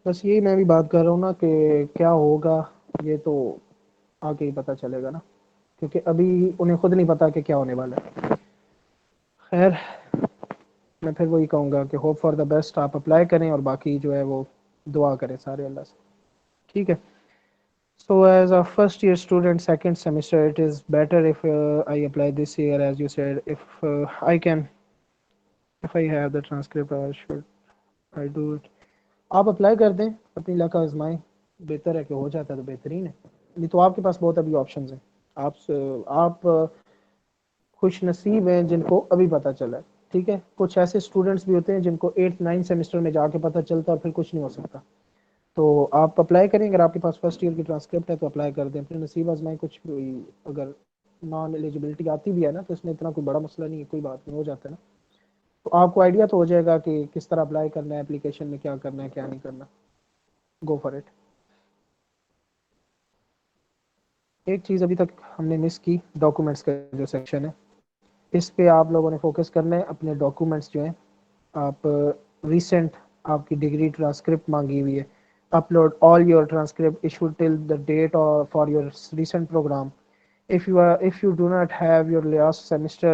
बस यही मैं भी बात कर रहा हूँ ना कि क्या होगा ये तो आगे ही पता चलेगा ना, क्योंकि अभी उन्हें खुद नहीं पता कि क्या होने वाला है। खैर, मैं फिर वही कहूँगा कि होप फॉर द बेस्ट, आप अप्लाई करें और बाकी जो है वो दुआ करें सारे अल्लाह से, ठीक है। So as a first year student, second semester, it is better if I apply this year, as you said. If I can, if I have the transcript, should I do it? आप अप्लाई कर दें, अपनी लक आजमाएं, बेहतर है कि हो जाता है तो बेहतरीन है, नहीं तो आपके पास बहुत अभी ऑप्शंस हैं। आप खुश नसीब हैं जिनको अभी पता चला है, ठीक है। कुछ ऐसे स्टूडेंट्स भी होते हैं जिनको 8-9 सेमेस्टर में जाके पता चलता है और फिर कुछ नहीं हो सकता। तो आप अप्लाई करें, अगर आपके पास फर्स्ट ईयर की ट्रांसक्रिप्ट है तो अप्लाई कर दें, अपने नसीब आजमाएं। कुछ भी अगर नॉन एलिजिबिलिटी आती भी है ना तो इसमें इतना कोई बड़ा मसला नहीं है, कोई बात नहीं, हो जाता है ना। तो आपको आइडिया तो हो जाएगा कि किस तरह अप्लाई करना है, एप्लीकेशन में क्या करना है क्या नहीं करना। Go for it. एक चीज़ अभी तक हमने मिस की, डॉक्यूमेंट्स का जो सेक्शन है, इस पे आप लोगों ने फोकस करना है। अपने डॉक्यूमेंट्स जो हैं आप रिसेंट आपकी डिग्री ट्रांसक्रिप्ट मांगी हुई है, upload all your transcript issued till the date or for your recent program. If you do not have your last semester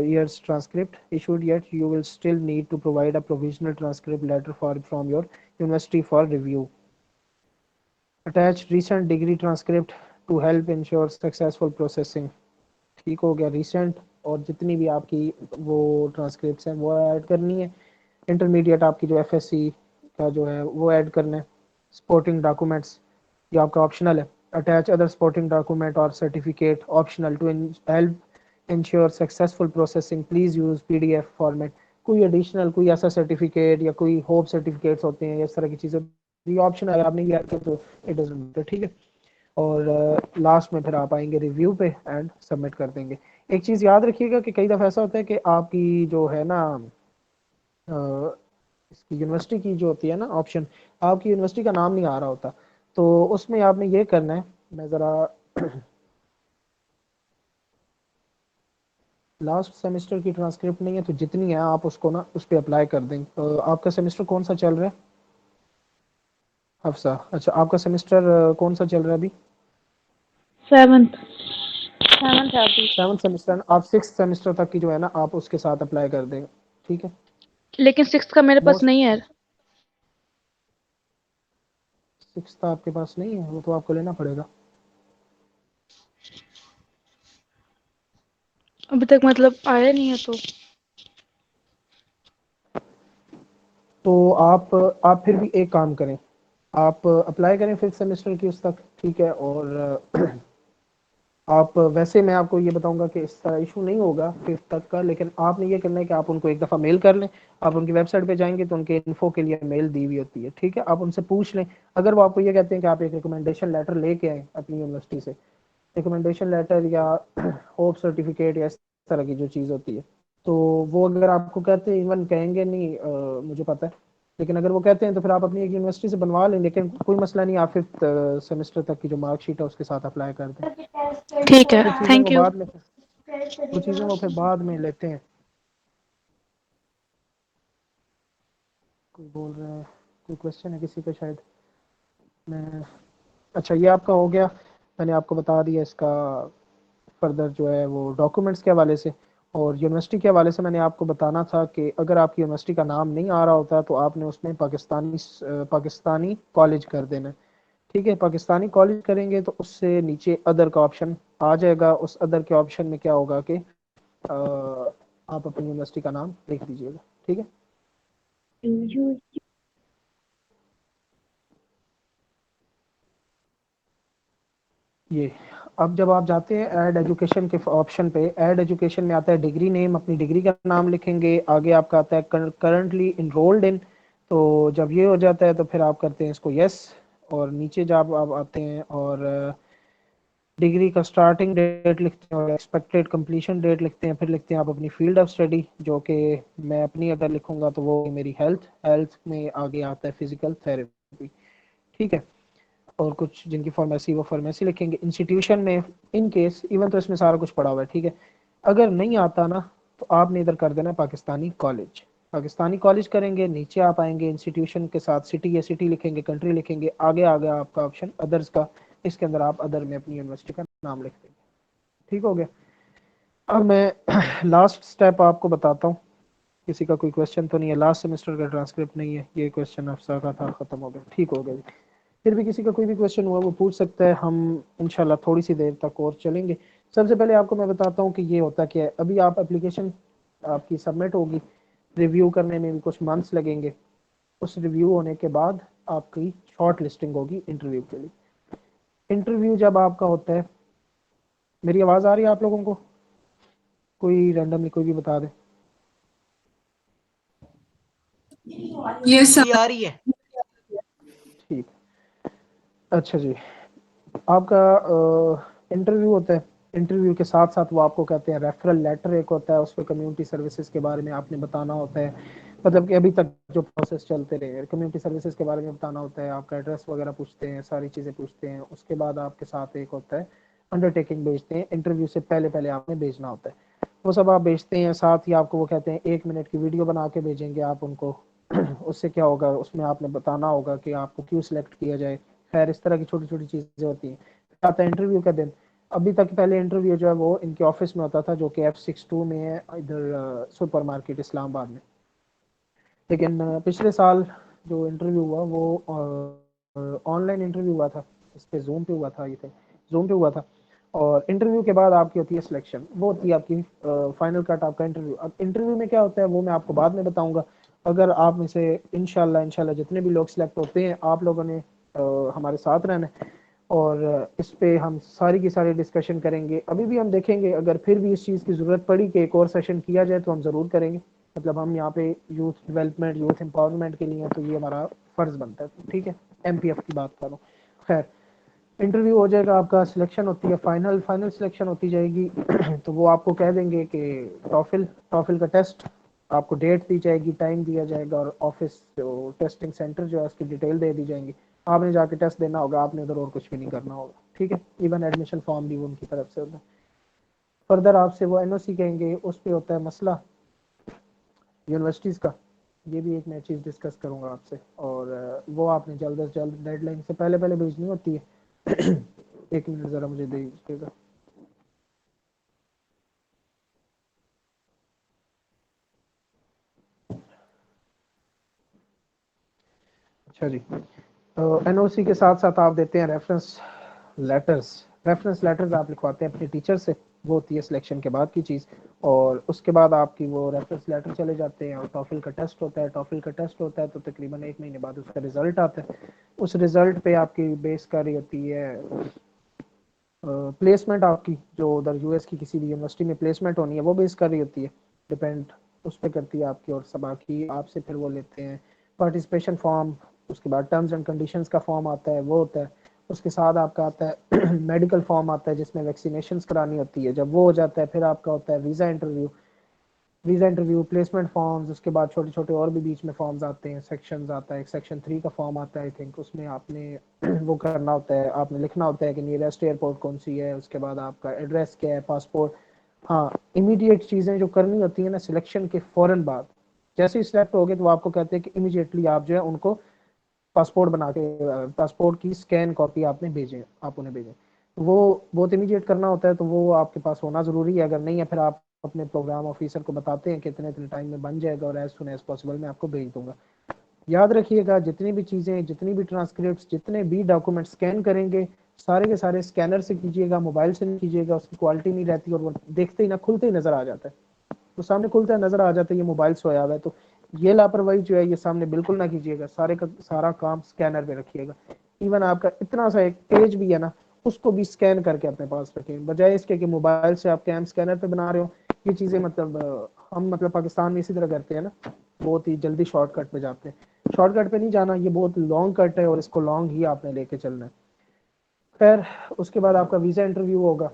year's transcript issued yet, you will still need to provide a provisional transcript letter from your university for review. Attach recent degree transcript to help ensure successful processing. ठीक हो गया, रिसेंट और जितनी भी आपकी वो ट्रांसक्रिप्ट्स हैं वो ऐड करनी है। इंटरमीडिएट आपकी जो एफएससी का जो है वो ऐड करना है। सपोर्टिंग डॉक्यूमेंट्स ये आपका ऑप्शनल है। अटैच अदर सपोर्टिंग डॉक्यूमेंट और certificate optional to help ensure successful processing, please use PDF format. कोई एडिशनल कोई ऐसा सर्टिफिकेट या कोई होप सर्टिफिकेट्स होते हैं या इस तरह की चीज़ें, ये ऑप्शन अगर आपने किया तो इट डजंट मैटर, ठीक है। और लास्ट में फिर आप आएंगे रिव्यू पे एंड सबमिट कर देंगे। एक चीज़ याद रखिएगा कि कई दफ़ा ऐसा होता है कि आपकी जो है ना इसकी यूनिवर्सिटी की जो होती है ना ऑप्शन, आपकी यूनिवर्सिटी का नाम नहीं आ रहा होता, तो उसमें आपने ये करना है। मैं ज़रा लास्ट सेमेस्टर की ट्रांसक्रिप्ट नहीं है तो जितनी है आप उसको ना उस पर अप्लाई कर दें। आपका सेमेस्टर कौन सा चल रहा है हफ्सा? अच्छा, आपका सेमेस्टर कौन सा चल रहा है अभी? सेवंथ सेवंथ है अभी। 7th सेमेस्टर, आप 6th सेमेस्टर तक की जो है ना आप उसके साथ अप्लाई कर दें, ठीक है। लेकिन 6th का मेरे पास मोस्ट नहीं है। 6th आपके पास नहीं है, वो तो आपको लेना पड़ेगा। अभी तक मतलब आया नहीं है तो। तो आप फिर भी एक काम करें, आप अप्लाई करें 5th सेमेस्टर की उस तक, ठीक है। और आप वैसे मैं आपको ये बताऊंगा कि इस तरह इशू नहीं होगा 5th तक का, लेकिन आपने ये करना है कि आप उनको एक दफ़ा मेल कर लें। आप उनकी वेबसाइट पे जाएंगे तो उनके इन्फो के लिए मेल दी हुई होती है, ठीक है। आप उनसे पूछ लें, अगर वो आपको ये कहते हैं कि आप एक रिकमेंडेशन लेटर लेके आए अपनी यूनिवर्सिटी से, रिकमेंडेशन लेटर या होप सर्टिफिकेट या इस तरह की जो चीज़ होती है, तो वो अगर आपको कहते हैं, इवन कहेंगे नहीं मुझे पता है, लेकिन अगर वो कहते हैं तो फिर आप अपनी एक यूनिवर्सिटी से बनवा लें, लेकिन कोई मसला नहीं, आप 5th सेमेस्टर तक की जो मार्कशीट है उसके साथ अप्लाई कर दें। ठीक है, वो चीज़ें वो थैंक यू। बाद में वो चीज़ें वो फिर बाद में लेते हैं। कोई बोल रहा है, कोई क्वेश्चन है किसी का शायद? मैं अच्छा, ये आपका हो गया, मैंने आपको बता दिया इसका फर्दर जो है वो डॉक्यूमेंट्स के हवाले से। और यूनिवर्सिटी के हवाले से मैंने आपको बताना था कि अगर आपकी यूनिवर्सिटी का नाम नहीं आ रहा होता तो आपने उसमें पाकिस्तानी कॉलेज कर देना है। ठीक है, पाकिस्तानी कॉलेज करेंगे तो उससे नीचे अदर का ऑप्शन आ जाएगा। उस अदर के ऑप्शन में क्या होगा कि आप अपनी यूनिवर्सिटी का नाम लिख दीजिएगा। ठीक है, ये अब जब आप जाते हैं ऐड एजुकेशन के ऑप्शन पे, ऐड एजुकेशन में आता है डिग्री नेम, अपनी डिग्री का नाम लिखेंगे। आगे आपका आता है करंटली इनरोल्ड इन, तो जब ये हो जाता है तो फिर आप करते हैं इसको यस। और नीचे जब आप आते हैं और डिग्री का स्टार्टिंग डेट लिखते हैं और एक्सपेक्टेड कंप्लीशन डेट लिखते हैं। फिर लिखते हैं आप अपनी फील्ड ऑफ स्टडी, जो कि मैं अपनी अगर लिखूंगा तो वो मेरी हेल्थ में आगे आता है फिजिकल थेरेपी। ठीक है, और कुछ जिनकी फार्मेसी वो फार्मेसी लिखेंगे। इंस्टीट्यूशन में इन केस इवन तो इसमें सारा कुछ पड़ा हुआ है। ठीक है, अगर नहीं आता ना तो आपने इधर कर देना पाकिस्तानी कॉलेज। पाकिस्तानी कॉलेज करेंगे, नीचे आप आएंगे इंस्टीट्यूशन के साथ सिटी या सिटी लिखेंगे, कंट्री लिखेंगे, आगे आ गया आपका ऑप्शन अदर्स का। इसके अंदर आप अदर में अपनी यूनिवर्सिटी का नाम लिख देंगे। ठीक हो गया। अब मैं लास्ट स्टेप आपको बताता हूँ। किसी का कोई क्वेश्चन तो नहीं है? लास्ट सेमेस्टर का ट्रांसक्रिप्ट नहीं है, ये क्वेश्चन अफसा का था, खत्म हो गया। ठीक हो गया जी। फिर भी किसी का कोई भी क्वेश्चन हुआ वो पूछ सकता है, हम इंशाल्लाह थोड़ी सी देर तक और चलेंगे। सबसे पहले आपको मैं बताता हूँ कि ये होता क्या है। अभी आप एप्लीकेशन आपकी सबमिट होगी, रिव्यू करने में भी कुछ मंथ्स लगेंगे। उस रिव्यू होने के बाद आपकी शॉर्ट लिस्टिंग होगी इंटरव्यू के लिए। इंटरव्यू जब आपका होता है, मेरी आवाज़ आ रही है आप लोगों को? कोई रैंडमली कोई भी बता दे। जी आ रही है। ठीक, अच्छा जी। आपका इंटरव्यू होता है, इंटरव्यू के साथ साथ वो आपको कहते हैं रेफरल लेटर एक होता है, उस पर कम्युनिटी सर्विसेज के बारे में आपने बताना होता है। मतलब कि अभी तक जो प्रोसेस चलते रहे, कम्युनिटी सर्विसेज के बारे में बताना होता है। आपका एड्रेस वगैरह पूछते हैं, सारी चीज़ें पूछते हैं। उसके बाद आपके साथ एक होता है अंडरटेकिंग भेजते हैं, इंटरव्यू से पहले पहले आपने भेजना होता है। वो सब आप भेजते हैं, साथ ही आपको वो कहते हैं 1 मिनट की वीडियो बना के भेजेंगे आप उनको। उससे क्या होगा, उसमें आपने बताना होगा कि आपको क्यों सिलेक्ट किया जाए। खैर, इस तरह की छोटी छोटी चीज़ें होती हैं। आता है इंटरव्यू का दिन। अभी तक पहले इंटरव्यू जो है वो इनके ऑफिस में होता था, जो कि F62 में है, इधर सुपर मार्केट इस्लामाबाद में। लेकिन पिछले साल जो इंटरव्यू हुआ वो ऑनलाइन इंटरव्यू हुआ था, इस पे जूम पे हुआ था, ये जूम पे हुआ था। और इंटरव्यू के बाद आपकी होती है सिलेक्शन, वो होती है आपकी फाइनल कट, आपका इंटरव्यू। अब इंटरव्यू में क्या होता है वो मैं आपको बाद में बताऊंगा। अगर आप में से इंशाल्लाह जितने भी लोग सिलेक्ट होते हैं, आप लोगों ने हमारे साथ रहना है और इस पे हम सारी की सारी डिस्कशन करेंगे। अभी भी हम देखेंगे, अगर फिर भी इस चीज़ की ज़रूरत पड़ी कि एक और सेशन किया जाए तो हम ज़रूर करेंगे। मतलब हम यहाँ पे यूथ डेवलपमेंट, यूथ एम्पावरमेंट के लिए, तो ये हमारा फ़र्ज़ बनता है। ठीक है, MPF की बात करूँ। खैर, इंटरव्यू हो जाएगा आपका, सिलेक्शन होती है, फाइनल सिलेक्शन होती जाएगी। तो वो आपको कह देंगे कि टॉफिल का टेस्ट, आपको डेट दी जाएगी, टाइम दिया जाएगा और ऑफिस जो टेस्टिंग सेंटर जो है उसकी डिटेल दे दी जाएंगी। आपने जाके टेस्ट देना होगा, आपने उधर और कुछ भी नहीं करना होगा। ठीक है, इवन एडमिशन फॉर्म भी वो उनकी तरफ से होता है। फर्दर आपसे वो NOC कहेंगे, उस पर होता है मसला यूनिवर्सिटीज़ का। ये भी एक मैं चीज़ डिस्कस करूँगा आपसे, और वो आपने जल्द से जल्द डेडलाइन से पहले पहले भेजनी होती है। एक मिनट ज़रा मुझे दे दीजिएगा। अच्छा जी, NOC के साथ साथ आप देते हैं रेफरेंस लेटर्स आप लिखवाते हैं अपने टीचर से। वो होती है सिलेक्शन के बाद की चीज़। और उसके बाद आपकी वो रेफरेंस लेटर चले जाते हैं और टॉफिल का टेस्ट होता है। टॉफिल का टेस्ट होता है तो तकरीबन 1 महीने बाद उसका रिजल्ट आता है। उस रिजल्ट पे आपकी बेस कर रही होती है प्लेसमेंट। आपकी जो उधर US की किसी भी यूनिवर्सिटी में प्लेसमेंट होनी है वो बेस कर रही होती है, डिपेंड उस पर करती है आपकी। और सब बाकी आपसे फिर वो लेते हैं पार्टिसिपेशन फॉर्म। उसके बाद टर्म्स एंड कंडीशंस का फॉर्म आता है, वो होता है। उसके साथ आपका आता है मेडिकल फॉर्म आता है जिसमें वैक्सीनेशन करानी होती है। जब वो हो जाता है फिर आपका होता है वीज़ा इंटरव्यू, प्लेसमेंट फॉर्म्स। उसके बाद छोटे छोटे और भी बीच में फॉर्म्स आते हैं, सेक्शंस आता है। एक सेक्शन 3 का फॉर्म आता है आई थिंक, उसमें आपने वो करना होता है, आपने लिखना होता है कि नियरेस्ट एयरपोर्ट कौन सी है। उसके बाद आपका एड्रेस क्या है, पासपोर्ट। हाँ, इमीडिएट चीज़ें जो करनी होती है ना सिलेक्शन के फ़ौरन बाद, जैसे ही सिलेक्ट हो गए तो वो आपको कहते हैं कि इमीडिएटली आप जो है उनको पासपोर्ट बना के पासपोर्ट की स्कैन कॉपी आपने उन्हें भेजें। वो बहुत इमीडिएट करना होता है, तो वो आपके पास होना ज़रूरी है। अगर नहीं है फिर आप अपने प्रोग्राम ऑफिसर को बताते हैं कि इतने इतने टाइम में बन जाएगा और एज सुन एज पॉसिबल मैं आपको भेज दूंगा। याद रखिएगा जितनी भी चीज़ें, जितनी भी ट्रांसक्रिप्ट, जितने भी डॉक्यूमेंट स्कैन करेंगे सारे के सारे स्कैनर से कीजिएगा, मोबाइल से नहीं कीजिएगा, उसकी क्वालिटी नहीं रहती और वो देखते ही ना खुलते ही नज़र आ जाता है, तो सामने खुलता है नज़र आ जाता है ये मोबाइल से आया हुआ है। तो ये लापरवाही जो है ये सामने बिल्कुल ना कीजिएगा, सारे का सारा काम स्कैनर पे रखिएगा। इवन आपका इतना सा एक पेज भी है ना उसको भी स्कैन करके अपने पास रखें, बजाय इसके कि मोबाइल से आप कैम स्कैनर पे बना रहे हो। ये चीज़ें मतलब हम मतलब पाकिस्तान में इसी तरह करते हैं ना, बहुत ही जल्दी शॉर्टकट पे जाते हैं। शॉर्टकट पे नहीं जाना, ये बहुत लॉन्ग कट है और इसको लॉन्ग ही आपने लेके चलना है। खैर उसके बाद आपका वीज़ा इंटरव्यू होगा।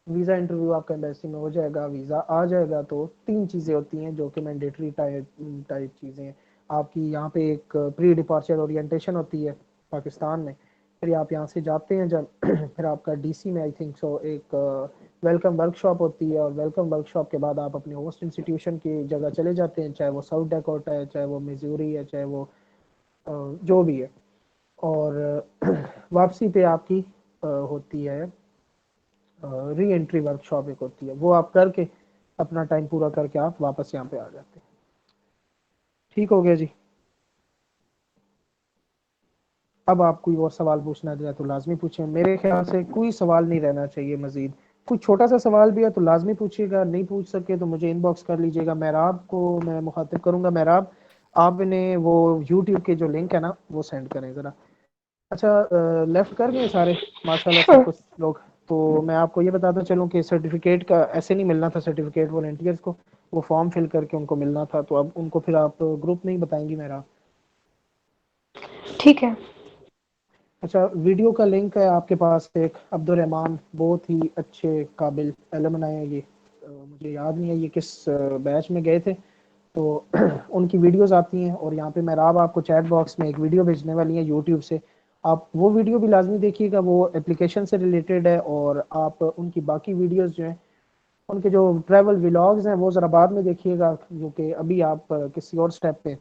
वीज़ा इंटरव्यू आपका एम्बेसी में हो जाएगा, वीज़ा आ जाएगा तो 3 चीज़ें होती हैं जो कि मैंडेटरी टाइप चीज़ें हैं आपकी। यहाँ पे एक प्री डिपार्चर ओरिएंटेशन होती है पाकिस्तान में, फिर आप यहाँ से जाते हैं जब फिर आपका डीसी में आई थिंक सो एक वेलकम वर्कशॉप होती है, और वेलकम वर्कशॉप के बाद आप अपने होस्ट इंस्टीट्यूशन की जगह चले जाते हैं, चाहे वो साउथ डैकोटा है, चाहे वो मिजूरी है, चाहे वो जो भी है। और वापसी पे आपकी होती है री एंट्री वर्कशॉप एक होती है, वो आप करके अपना टाइम पूरा करके आप वापस यहाँ पे आ जाते हैं। ठीक हो गया जी। अब आप कोई और सवाल पूछना चाहे तो लाजमी पूछें, मेरे ख्याल से कोई सवाल नहीं रहना चाहिए मजीद। कोई छोटा सा सवाल भी है तो लाजमी पूछिएगा, नहीं पूछ सके तो मुझे इनबॉक्स कर लीजिएगा। महराब को मैं मुखातिब करूंगा। महराब आपने वो यूट्यूब के जो लिंक है ना वो सेंड करें ज़रा। अच्छा लेफ्ट कर गए सारे माशाल्लाह सब कुछ लोग। तो मैं आपको ये बताता चलूँ कि सर्टिफिकेट का ऐसे नहीं मिलना था, सर्टिफिकेट वॉलंटियर्स को वो फॉर्म फिल करके उनको मिलना था, तो अब उनको फिर आप ग्रुप में ही बताएंगी मेरा। ठीक है। अच्छा वीडियो का लिंक है आपके पास, एक अब्दुल रहमान बहुत ही अच्छे काबिल एलमनाई है ये, मुझे याद नहीं है ये किस बैच में गए थे, तो उनकी वीडियोस आती हैं और यहाँ पे महराब आपको चैट बॉक्स में एक वीडियो भेजने वाली है यूट्यूब से, आप वो वीडियो भी लाजमी देखिएगा, वो एप्लीकेशन से रिलेटेड है। और आप उनकी बाकी वीडियोस जो हैं उनके जो ट्रैवल व्लॉग्स हैं वो ज़रा बाद में देखिएगा, क्योंकि अभी आप किसी और स्टेप पे,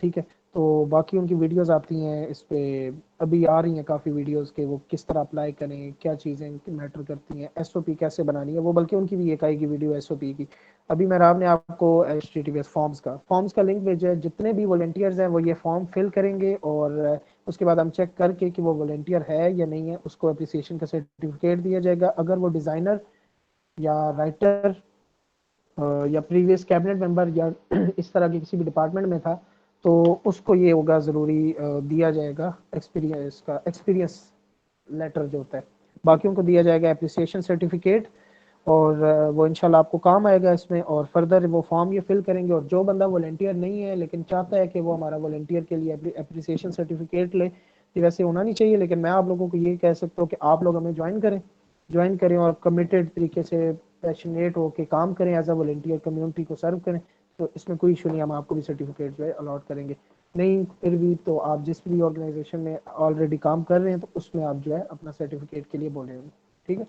ठीक है। तो बाकी उनकी वीडियोस आती हैं इस पे, अभी आ रही हैं काफ़ी वीडियोस के वो किस तरह अप्लाई करें, क्या चीज़ें मैटर करती हैं, एसओपी कैसे बनानी है वो, बल्कि उनकी भी एक आएगी वीडियो एसओपी की। अभी मैराब ने आपको HTTPS फॉर्म्स का लिंक भेजा है, जितने भी वॉलंटियर्स हैं वो ये फॉर्म फिल करेंगे और उसके बाद हम चेक करके कि वो वॉलंटियर है या नहीं है उसको अप्रिसिएशन का सर्टिफिकेट दिया जाएगा। अगर वो डिज़ाइनर या राइटर या प्रीवियस कैबिनेट मेंबर या इस तरह के किसी भी डिपार्टमेंट में था तो उसको ये होगा ज़रूरी दिया जाएगा एक्सपीरियंस लेटर जो होता है। बाकियों को दिया जाएगा अप्रिसिएशन सर्टिफिकेट, और वो इंशाल्लाह आपको काम आएगा इसमें। और फर्दर वो फॉर्म ये फिल करेंगे, और जो बंदा वॉलंटियर नहीं है लेकिन चाहता है कि वो हमारा वॉलंटियर के लिए अप्रिसिएशन सर्टिफिकेट ले, ये वैसे होना नहीं चाहिए, लेकिन मैं आप लोगों को ये कह सकता हूँ कि आप लोग हमें ज्वाइन करें और कमिटेड तरीके से पैशनेट होकर काम करें, एज अ वॉलंटियर कम्युनिटी को सर्व करें, तो इसमें कोई इशू नहीं, हम आपको भी सर्टिफिकेट जो है अलॉट करेंगे। नहीं फिर भी तो आप जिस भी ऑर्गेनाइजेशन में ऑलरेडी काम कर रहे हैं तो उसमें आप जो है अपना सर्टिफिकेट के लिए बोले होंगे, ठीक है।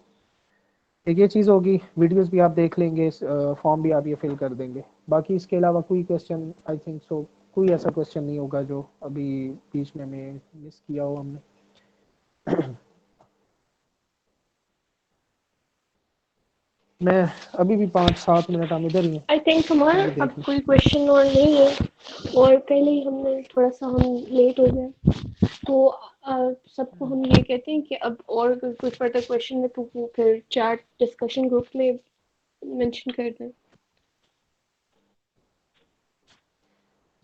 एक ये चीज़ होगी, वीडियोस भी आप देख लेंगे, फॉर्म भी आप ये फिल कर देंगे। बाकी इसके अलावा कोई क्वेश्चन आई थिंक सो कोई ऐसा क्वेश्चन नहीं होगा जो अभी बीच में हमें मिस किया हो हमने। मैं अभी भी 5-7 मिनट हम इधर ही हैं, आई थिंक हमारा अभी अब देख लें। कोई क्वेश्चन और नहीं है, और पहले ही हमने थोड़ा सा हम लेट हो गए, तो सबको हम ये कहते हैं कि अब और कोई फर्दर क्वेश्चन है तो वो फिर चैट डिस्कशन ग्रुप में मेंशन कर दें।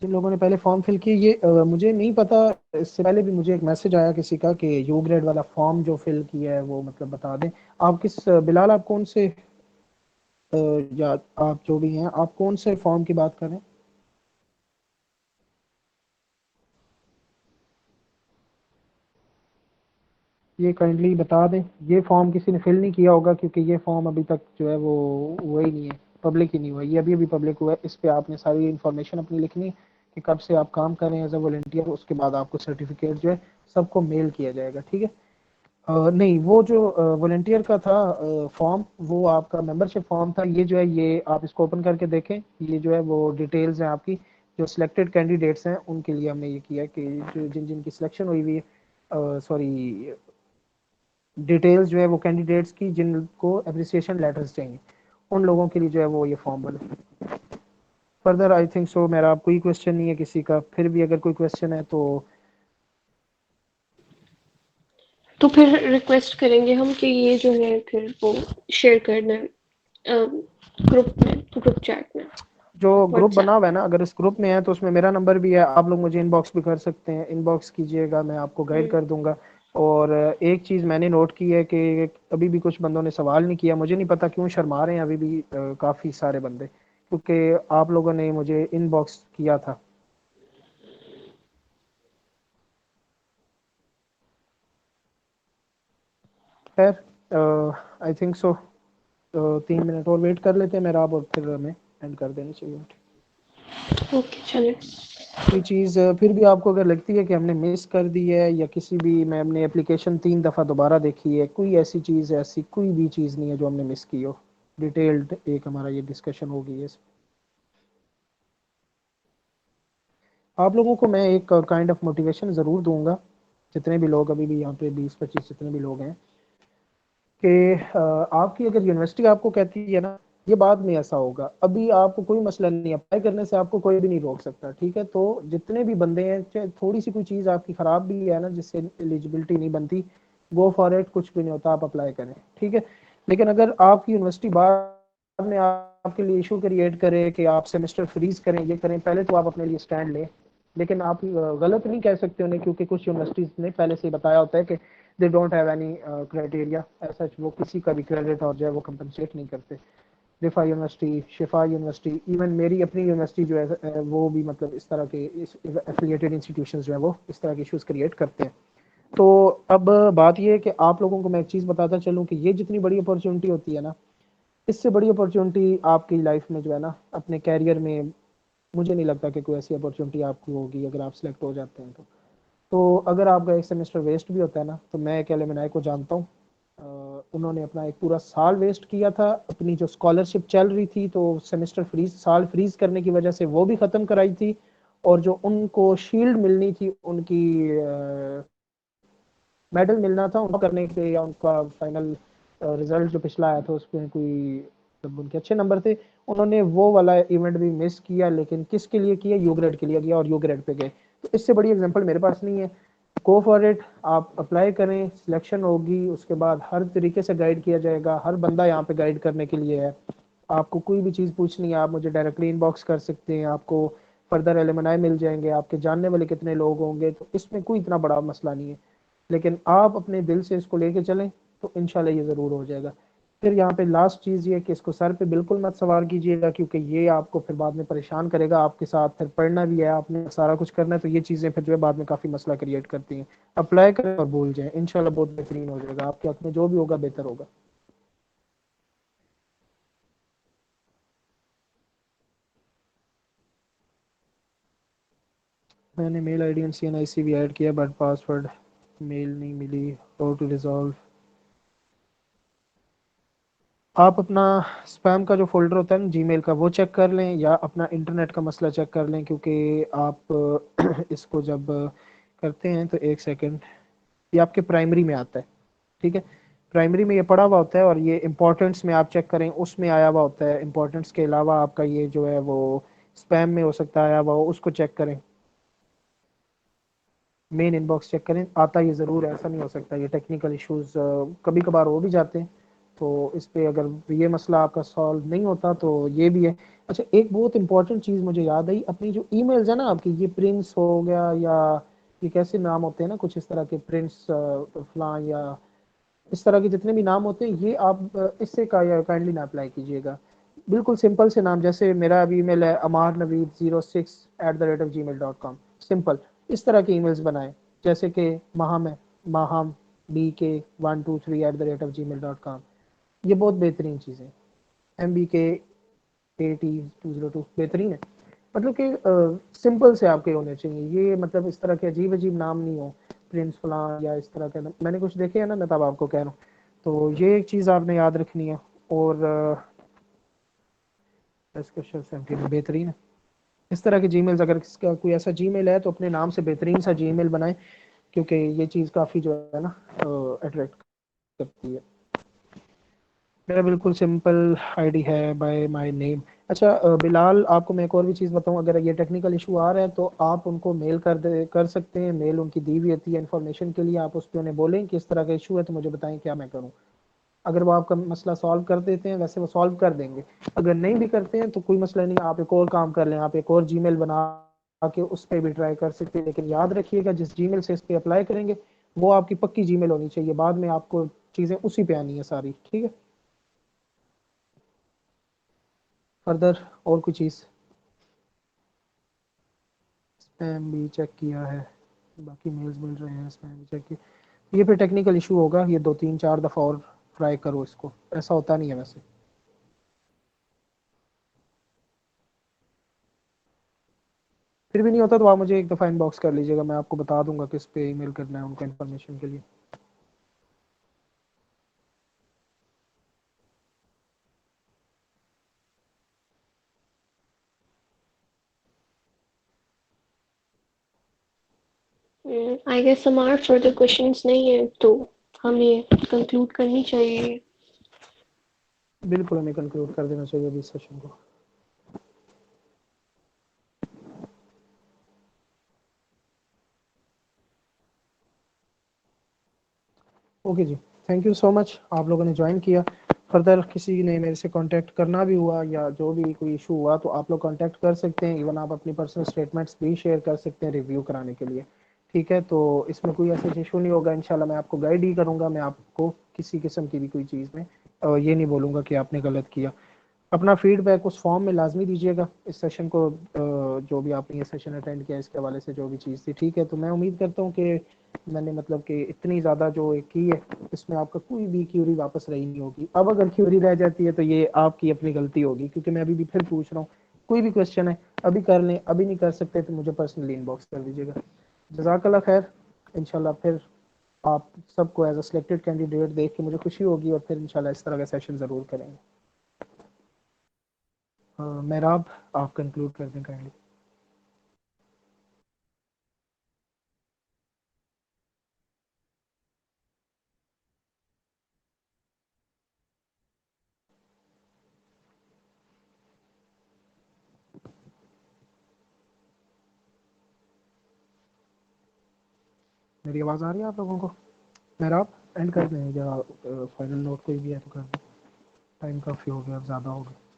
जिन लोगों ने पहले फॉर्म फिल किए ये मुझे नहीं पता, इससे पहले भी मुझे एक मैसेज आया किसी का कि यू ग्रेड वाला फॉर्म जो फिल किया है वो मतलब बता दें। आप किस बिलाल आप कौन से या आप जो भी हैं आप कौन से फॉर्म की बात कर रहे हैं? ये काइंडली बता दें, ये फॉर्म किसी ने फिल नहीं किया होगा क्योंकि ये फॉर्म अभी तक जो है वो हुआ ही नहीं है, पब्लिक ही नहीं हुआ, ये अभी अभी पब्लिक हुआ है। इस पे आपने सारी इन्फॉर्मेशन अपनी लिखनी है कि कब से आप काम कर रहे हैं एज अ वॉलंटियर, उसके बाद आपको सर्टिफिकेट जो है सबको मेल किया जाएगा, ठीक है। नहीं वो जो वॉलंटियर का था फॉर्म, वो आपका मेंबरशिप फॉर्म था, ये जो है ये आप इसको ओपन करके देखें, ये जो है वो डिटेल्स हैं आपकी, जो सिलेक्टेड कैंडिडेट्स हैं उनके लिए हमने ये किया कि जो जिन जिन की सिलेक्शन हुई हुई है, सॉरी डिटेल्स जो है वो कैंडिडेट्स की जिनको अप्रिसिएशन लेटर्स चाहिए उन लोगों के लिए जो है वो ये फॉर्म बने। फर्दर आई थिंक सो मेरा कोई क्वेश्चन नहीं है किसी का, फिर भी अगर कोई क्वेश्चन है तो फिर रिक्वेस्ट करेंगे हम कि ये जो है फिर वो शेयर करना ग्रुप चैट में, जो ग्रुप बना व्हाट्सएप। हुआ है ना, अगर इस ग्रुप में है तो उसमें मेरा नंबर भी है, आप लोग मुझे इनबॉक्स भी कर सकते हैं, इनबॉक्स कीजिएगा, मैं आपको गाइड कर दूंगा। और एक चीज़ मैंने नोट की है कि अभी भी कुछ बंदों ने सवाल नहीं किया, मुझे नहीं पता क्यों शर्मा रहे हैं अभी भी काफ़ी सारे बंदे, क्योंकि आप लोगों ने मुझे इनबॉक्स किया था। खैर आई थिंक सो 3 मिनट और वेट कर लेते हैं मेरा आप, और फिर हमें एंड कर देनी चाहिए। ओके चलिए। कोई चीज़ फिर भी आपको अगर लगती है कि हमने मिस कर दी है, या किसी भी मैम ने एप्लीकेशन 3 दफ़ा दोबारा देखी है, कोई ऐसी चीज़, ऐसी कोई भी चीज़ नहीं है जो हमने मिस की हो, डिटेल्ड एक हमारा ये डिस्कशन होगी। आप लोगों को मैं एक काइंड ऑफ मोटिवेशन ज़रूर दूंगा, जितने भी लोग अभी भी यहाँ पे 20-25 जितने भी लोग हैं, कि आपकी अगर यूनिवर्सिटी आपको कहती है ना, ये बाद में ऐसा होगा, अभी आपको कोई मसला नहीं, अप्लाई करने से आपको कोई भी नहीं रोक सकता, ठीक है। तो जितने भी बंदे हैं, चाहे थोड़ी सी कोई चीज़ आपकी ख़राब भी है ना जिससे एलिजिबिलिटी नहीं बनती, गो फॉर इट, कुछ भी नहीं होता, आप अप्लाई करें, ठीक है। लेकिन अगर आपकी यूनिवर्सिटी बाद में आपके लिए इशू क्रिएट करे कि आप सेमेस्टर फ्रीज करें, ये करें, पहले तो आप अपने लिए स्टैंड लें। लेकिन आप गलत नहीं कह सकते उन्हें, क्योंकि कुछ यूनिवर्सिटीज़ ने पहले से ही बताया होता है कि they don't have any criteria ऐसा, वो किसी का भी क्रेडिट और जो है वो कंपनसेट नहीं करते। रिफा यूनिवर्सिटी, शिफा यूनिवर्सिटी, इवन मेरी अपनी यूनिवर्सिटी जो है वो भी मतलब इस तरह के एफिलिएटेड इंस्टीट्यूशंस जो है वो इस तरह के इश्यूज क्रिएट करते हैं। तो अब बात ये है कि आप लोगों को मैं एक चीज़ बताता चलूँ कि ये जितनी बड़ी अपॉर्चुनिटी होती है ना, इससे बड़ी अपॉर्चुनिटी आपकी लाइफ में जो है ना, अपने कैरियर में मुझे नहीं लगता कि कोई ऐसी अपॉर्चुनिटी आपको होगी अगर आप सिलेक्ट हो जाते हैं तो अगर आपका एक सेमेस्टर वेस्ट भी होता है ना, तो मैं एक एलुमनाई को जानता हूँ, उन्होंने अपना एक पूरा साल वेस्ट किया था, अपनी जो स्कॉलरशिप चल रही थी तो सेमेस्टर फ्रीज, साल फ्रीज करने की वजह से वो भी ख़त्म कराई थी, और जो उनको शील्ड मिलनी थी, उनकी मेडल मिलना था उनको करने के, या उनका फाइनल रिजल्ट जो पिछला आया था उसमें कोई जब उनके अच्छे नंबर थे, उन्होंने वो वाला इवेंट भी मिस किया, लेकिन किसके लिए किया, यू ग्रेड के लिए किया, और यू ग्रेड पे गए। तो इससे बड़ी एग्जांपल मेरे पास नहीं है। गो फॉर इट, आप अप्लाई करें, सिलेक्शन होगी, उसके बाद हर तरीके से गाइड किया जाएगा, हर बंदा यहाँ पे गाइड करने के लिए है। आपको कोई भी चीज़ पूछनी है आप मुझे डायरेक्टली इनबॉक्स कर सकते हैं, आपको फर्दर एलुमनाई मिल जाएंगे, आपके जानने वाले कितने लोग होंगे, तो इसमें कोई इतना बड़ा मसला नहीं है। लेकिन आप अपने दिल से इसको लेके चलें तो इंशाल्लाह ये ज़रूर हो जाएगा। फिर यहाँ पे लास्ट चीज़ ये कि इसको सर पे बिल्कुल मत सवार कीजिएगा, क्योंकि ये आपको फिर बाद में परेशान करेगा, आपके साथ फिर पढ़ना भी है, आपने सारा कुछ करना है, तो ये चीज़ें फिर जो है बाद में काफ़ी मसला क्रिएट करती हैं। अप्लाई करें और भूल जाएं, इंशाल्लाह बहुत बेहतरीन हो जाएगा, आपके हक में जो भी होगा बेहतर होगा। मैंने मेल आई डी एंड CNIC भी ऐड किया, बट पासवर्ड मेल नहीं मिली, हाउ टू रिजॉल्व। आप अपना स्पैम का जो फ़ोल्डर होता है ना जीमेल का, वो चेक कर लें, या अपना इंटरनेट का मसला चेक कर लें, क्योंकि आप इसको जब करते हैं तो एक सेकंड, ये आपके प्राइमरी में आता है, ठीक है। प्राइमरी में ये पड़ा हुआ होता है, और ये इंपॉर्टेंट्स में आप चेक करें, उसमें आया हुआ होता है। इंपॉर्टेंट्स के अलावा आपका ये जो है वो स्पैम में हो सकता है आया हुआ हो, उसको चेक करें। मेन इनबॉक्स चेक करें, आता ये ज़रूर है, ऐसा नहीं हो सकता, ये टेक्निकल इश्यूज कभी कभार हो भी जाते हैं, तो इस पे अगर ये मसला आपका सॉल्व नहीं होता तो ये भी है। अच्छा, एक बहुत इंपॉर्टेंट चीज़ मुझे याद आई, अपनी जो ईमेल्स है ना आपकी, ये प्रिंस हो गया, या ये कैसे नाम होते हैं ना कुछ इस तरह के, प्रिंस फलां, या इस तरह के जितने भी नाम होते हैं, ये आप इससे काइंडली ना अप्लाई कीजिएगा। बिल्कुल सिंपल से नाम, जैसे मेरा अभी ईमेल है amarnaveed06@gmail.com, सिंपल इस तरह के ईमेल्स बनाएं, जैसे कि माहम है, माहम BK123@gmail.com, ये बहुत बेहतरीन चीज़ें। MBK8002 बेहतरीन है, मतलब कि सिंपल से आपके होने चाहिए ये, मतलब इस तरह के अजीब अजीब नाम नहीं हो, प्रिंस फलां या इस तरह के, मैंने कुछ देखे हैं ना, मैं तब आपको कह रहा हूँ। तो ये एक चीज़ आपने याद रखनी है। और बेहतरीन है इस तरह के जीमेल्स, अगर किसका कोई ऐसा जीमेल है तो अपने नाम से बेहतरीन सा जीमेल बनाएं, क्योंकि ये चीज़ काफ़ी जो है ना अट्रैक्ट करती है। मेरा बिल्कुल सिंपल आईडी है बाय माय नेम। अच्छा बिलाल, आपको मैं एक और भी चीज़ बताऊं, अगर ये टेक्निकल इशू आ रहा है तो आप उनको मेल कर सकते हैं। मेल उनकी दी हुई होती है इन्फॉर्मेशन के लिए। आप उस पर उन्हें बोलें कि इस तरह का इशू है तो मुझे बताएं क्या मैं करूं। अगर वो आपका मसला सॉल्व कर देते हैं, वैसे वो सॉल्व कर देंगे। अगर नहीं भी करते हैं तो कोई मसला नहीं, आप एक और काम कर लें, आप एक और जीमेल बना के उस पर भी ट्राई कर सकते हैं। लेकिन याद रखिएगा, जिस जीमेल से इस पर अप्लाई करेंगे वो आपकी पक्की जीमेल होनी चाहिए, बाद में आपको चीज़ें उसी पे आनी है सारी, ठीक है। फर्दर और कोई चीज़? स्पैम भी चेक किया है, बाकी मेल्स मिल रहे हैं, स्पैम भी चेक किया। ये फिर टेक्निकल इशू होगा, ये 2 3 4 दफ़ा और ट्राई करो इसको, ऐसा होता नहीं है वैसे। फिर भी नहीं होता तो आप मुझे एक दफ़ा इनबॉक्स कर लीजिएगा, मैं आपको बता दूंगा किस पे ईमेल करना है उनको इन्फॉर्मेशन के लिए। आई गेस हमारे फर्दर क्वेश्चंस नहीं है तो हमें कंक्लूड करनी चाहिए। बिल्कुल, हमें कंक्लूड कर देना चाहिए अभी इस सेशन को। ओके जी, थैंक यू सो मच, आप लोगों ने ज्वाइन किया। फर्दर किसी ने मेरे से कांटेक्ट करना भी हुआ या जो भी कोई इशू हुआ तो आप लोग कांटेक्ट कर सकते हैं। इवन आप अपनी पर्सनल स्टेटमेंट्स भी शेयर कर सकते हैं रिव्यू कराने के लिए, ठीक है। तो इसमें कोई ऐसा इशू नहीं होगा, इंशाल्लाह मैं आपको गाइड ही करूँगा। मैं आपको किसी किस्म की भी कोई चीज़ में ये नहीं बोलूँगा कि आपने गलत किया। अपना फीडबैक उस फॉर्म में लाजमी दीजिएगा। इस सेशन को जो भी आपने ये सेशन अटेंड किया इसके हवाले से जो भी चीज़ थी, ठीक है। तो मैं उम्मीद करता हूँ कि मैंने मतलब कि इतनी ज़्यादा जो एक की है इसमें आपका कोई भी क्यूरी वापस रही नहीं होगी। अब अगर क्यूरी रह जाती है तो ये आपकी अपनी गलती होगी, क्योंकि मैं अभी भी फिर पूछ रहा हूँ, कोई भी क्वेश्चन है अभी कर लें, अभी नहीं कर सकते तो मुझे पर्सनली इनबॉक्स कर दीजिएगा। जज़ाकल्लाह खैर। इंशाल्लाह फिर आप सबको एज अ सिलेक्टेड कैंडिडेट देख के मुझे खुशी होगी, और फिर इंशाल्लाह इस तरह का सेशन ज़रूर करेंगे। मेहराब, आप कंक्लूड कर दें काइंडली। मेरी आवाज़ आ रही है आप लोगों को? मेहराब, एंड कर दें या फाइनल नोट कोई भी है तो कर दें, टाइम काफ़ी हो गया, अब ज़्यादा हो गया।